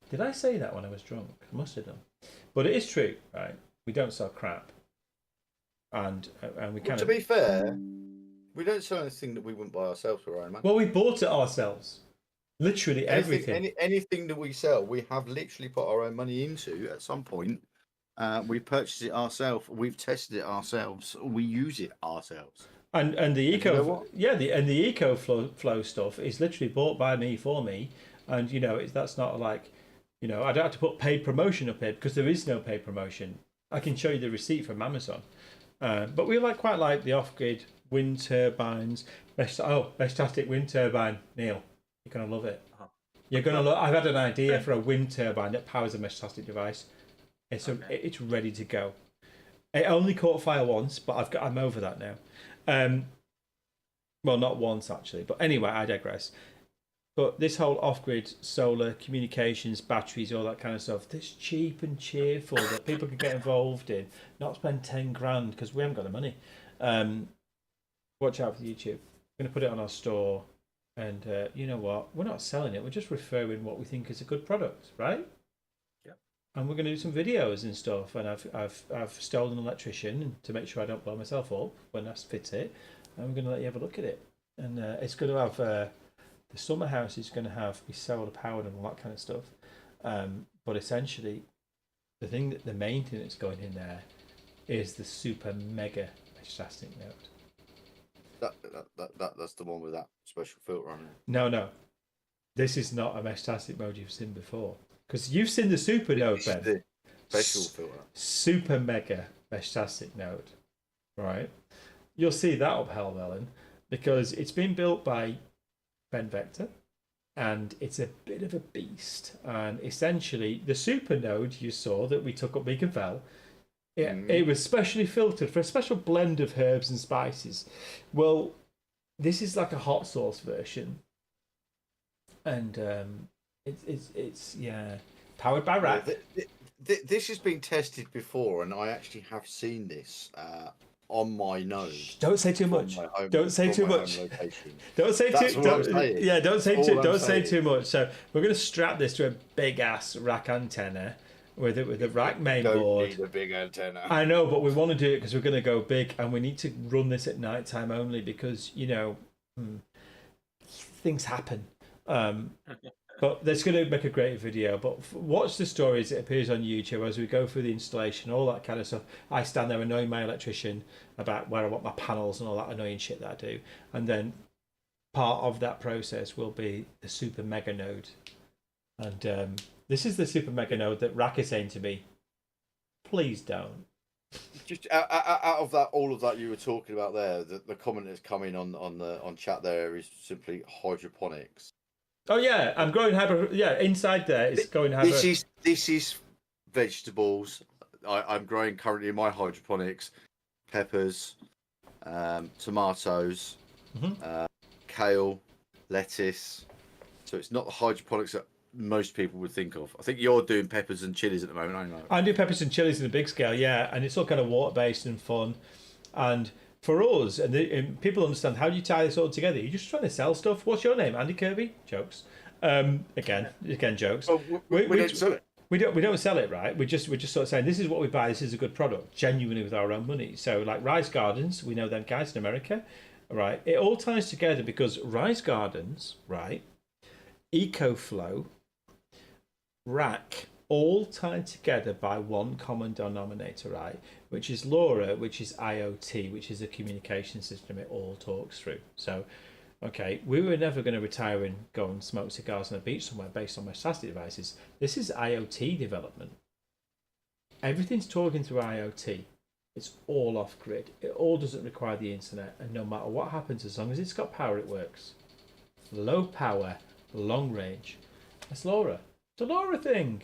A: Did I say that when I was drunk? I must have done. But it is true, right? We don't sell crap, and we kind of.
C: To be fair, we don't sell anything that we wouldn't buy ourselves for our own money.
A: Well, we bought it ourselves. Literally everything.
C: Anything that we sell, we have literally put our own money into at some point. We purchased it ourselves. We've tested it ourselves. We use it ourselves.
A: And the the EcoFlow stuff is literally bought by me for me, and that's not like, I don't have to put paid promotion up here because there is no paid promotion. I can show you the receipt from Amazon. But we quite like the off-grid wind turbines. Meshtastic wind turbine, Neil. You're gonna love it. You're gonna love. I've had an idea for a wind turbine that powers a Meshtastic device. It's ready to go. It only caught fire once, but I'm over that now. Well, not once actually, but anyway, I digress. But this whole off-grid solar communications, batteries, all that kind of stuff, that's cheap and cheerful that people can get involved in, not spend 10 grand because we haven't got the money. Watch out for YouTube. We're going to put it on our store, and you know what? We're not selling it. We're just referring what we think is a good product, right?
B: Yep.
A: And we're going to do some videos and stuff. And I've stolen an electrician to make sure I don't blow myself up when I fit it. And we're going to let you have a look at it. And it's going to have the summer house is going to be solar powered and all that kind of stuff. But essentially, the main thing that's going in there is the super mega Meshtastic node.
C: That's the one with that special filter on it.
A: No. This is not a Meshtastic mode you've seen before. Because you've seen the super node, Ben.
C: The special filter.
A: Super mega Meshtastic node. Right? You'll see that up Helvellyn because it's been built by Ben Vector, and it's a bit of a beast. And essentially, the super node you saw that we took up Beacon Fell, it was specially filtered for a special blend of herbs and spices. Well, this is like a hot sauce version, and it's powered by RAK.
C: This has been tested before, and I actually have seen this on my node.
A: Don't say too much. Don't say too much. Don't say too. Don't say too much. So we're going to strap this to a big ass RAK antenna with a RAK main board.
C: Need a big antenna.
A: I know, but we want to do it because we're going to go big, and we need to run this at night time only because things happen. But that's going to make a great video. But watch the story as it appears on YouTube as we go through the installation, all that kind of stuff. I stand there annoying my electrician about where I want my panels and all that annoying shit that I do. And then part of that process will be the super mega node. And this is the super mega node that Rak is saying to me, please don't.
C: Just out of that, all of that you were talking about there, the comment that's coming on chat there is simply hydroponics.
A: Oh yeah, I'm growing hybrid. Yeah, inside there it's going hybrid.
C: This is vegetables. I'm growing currently in my hydroponics, peppers, tomatoes, kale, lettuce. So it's not the hydroponics that most people would think of. I think you're doing peppers and chilies at the moment, aren't you?
A: I do peppers and chilies in a big scale, yeah, and it's all kind of water-based and fun. And for us, and people understand, how do you tie this all together? You're just trying to sell stuff. What's your name? Andy Kirby? Jokes. Again, jokes.
C: Well, we don't sell it.
A: We don't sell it, right? We're just sort of saying, this is what we buy, this is a good product, genuinely with our own money. So like Rise Gardens, we know them guys in America, right? It all ties together because Rise Gardens, right, EcoFlow, Rak, all tied together by one common denominator, right? Which is LoRa, which is IoT, which is a communication system it all talks through. So, okay, we were never going to retire and go and smoke cigars on a beach somewhere based on Meshtastic devices. This is IoT development. Everything's talking through IoT. It's all off grid. It all doesn't require the internet, and no matter what happens, as long as it's got power, it works. Low power, long range. That's LoRa. It's a LoRa thing.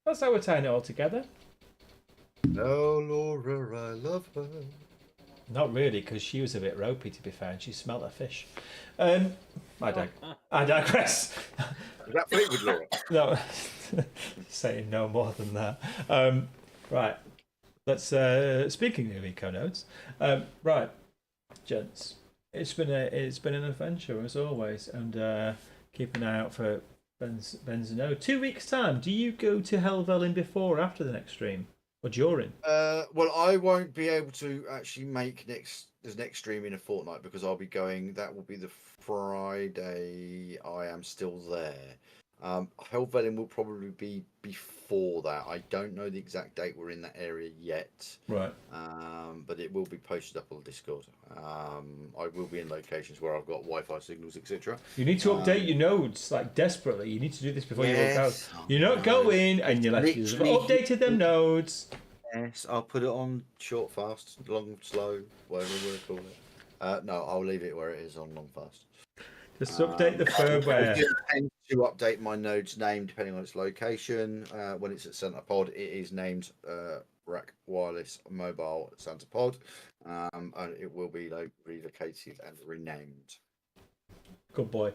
A: That's how we're tying it all together.
C: No, Laura, I love her.
A: Not really, because she was a bit ropey, to be fair, and she smelled of fish. I digress.
C: Is that Fleetwood, Laura?
A: No, saying no more than that. Right, let's. Speaking of eco nodes, right, gents, it's been an adventure as always, and keep an eye out for Ben's node. 2 weeks time. Do you go to Helvellyn before or after the next stream? Or during?
C: Well, I won't be able to actually make the next stream in a fortnight because I'll be going. That will be the Friday. I am still there. Helvellyn will probably be before that. I don't know the exact date we're in that area yet.
A: Right.
C: But it will be posted up on Discord. I will be in locations where I've got Wi-Fi signals, etc.
A: You need to update your nodes like desperately. You need to do this before you walk out. You're not going and you're like, you've updated them nodes.
C: Yes, I'll put it on short, fast, long, slow, whatever we call it. No, I'll leave it where it is on long, fast.
A: Just update the firmware.
C: I tend to update my node's name depending on its location. When it's at Centre Pod, it is named RAKwireless Mobile Centre Pod, and it will be relocated and renamed. Good
A: boy.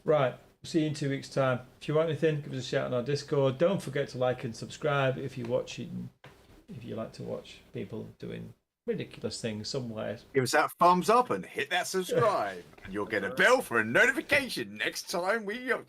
A: Right, see you in 2 weeks' time. If you want anything, give us a shout on our Discord. Don't forget to like and subscribe if you're watching. If you like to watch people doing ridiculous things somewhere.
C: Give us that thumbs up and hit that subscribe. And you'll get a bell for a notification next time we... No,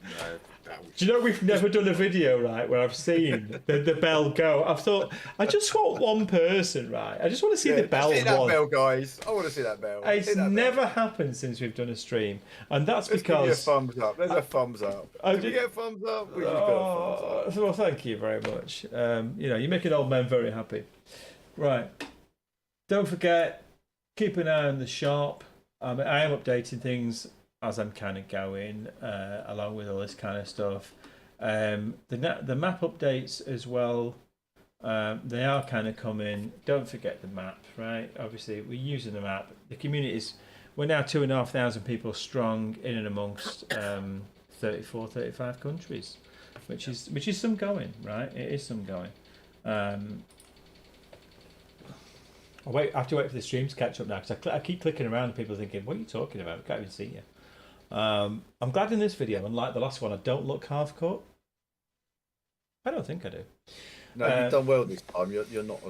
A: do you know we've never done a video, right, where I've seen the bell go? I've thought, I just want one person, right? I just want to see the bell.
C: See that bell, guys. I want to see that bell.
A: It's never happened since we've done a stream. And that's because...
C: Let's give you a thumbs up. There's a thumbs up. Did we get a thumbs up? We just got a thumbs up.
A: Well, thank you very much. You make an old man very happy. Right. Don't forget, keep an eye on the shop. I am updating things as I'm kind of going, along with all this kind of stuff. The map updates as well, they are kind of coming. Don't forget the map, right? Obviously, we're using the map. The communities, we're now 2,500 people strong in and amongst 34, 35 countries, which is some going, right? It is some going. I have to wait for the stream to catch up now because I keep clicking around and people are thinking, what are you talking about? I can't even see you. I'm glad in this video, unlike the last one, I don't look half cut. I don't think I do.
C: No, you've done well this time. You're not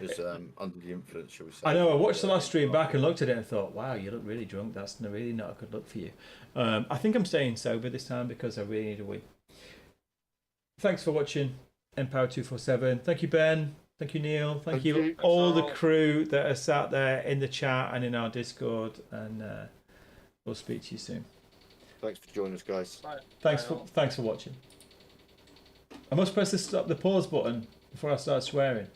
C: as under the influence, shall we say.
A: I know, I watched the last stream back and looked at it and thought, wow, you look really drunk. That's really not a good look for you. I think I'm staying sober this time because I really need a wee. Thanks for watching Empower 247. Thank you, Ben. Thank you, Neil. Thank you all the crew that are sat there in the chat and in our Discord. And we'll speak to you soon.
C: Thanks for joining us, guys.
B: Bye.
A: Thanks for watching. I must press the pause button before I start swearing.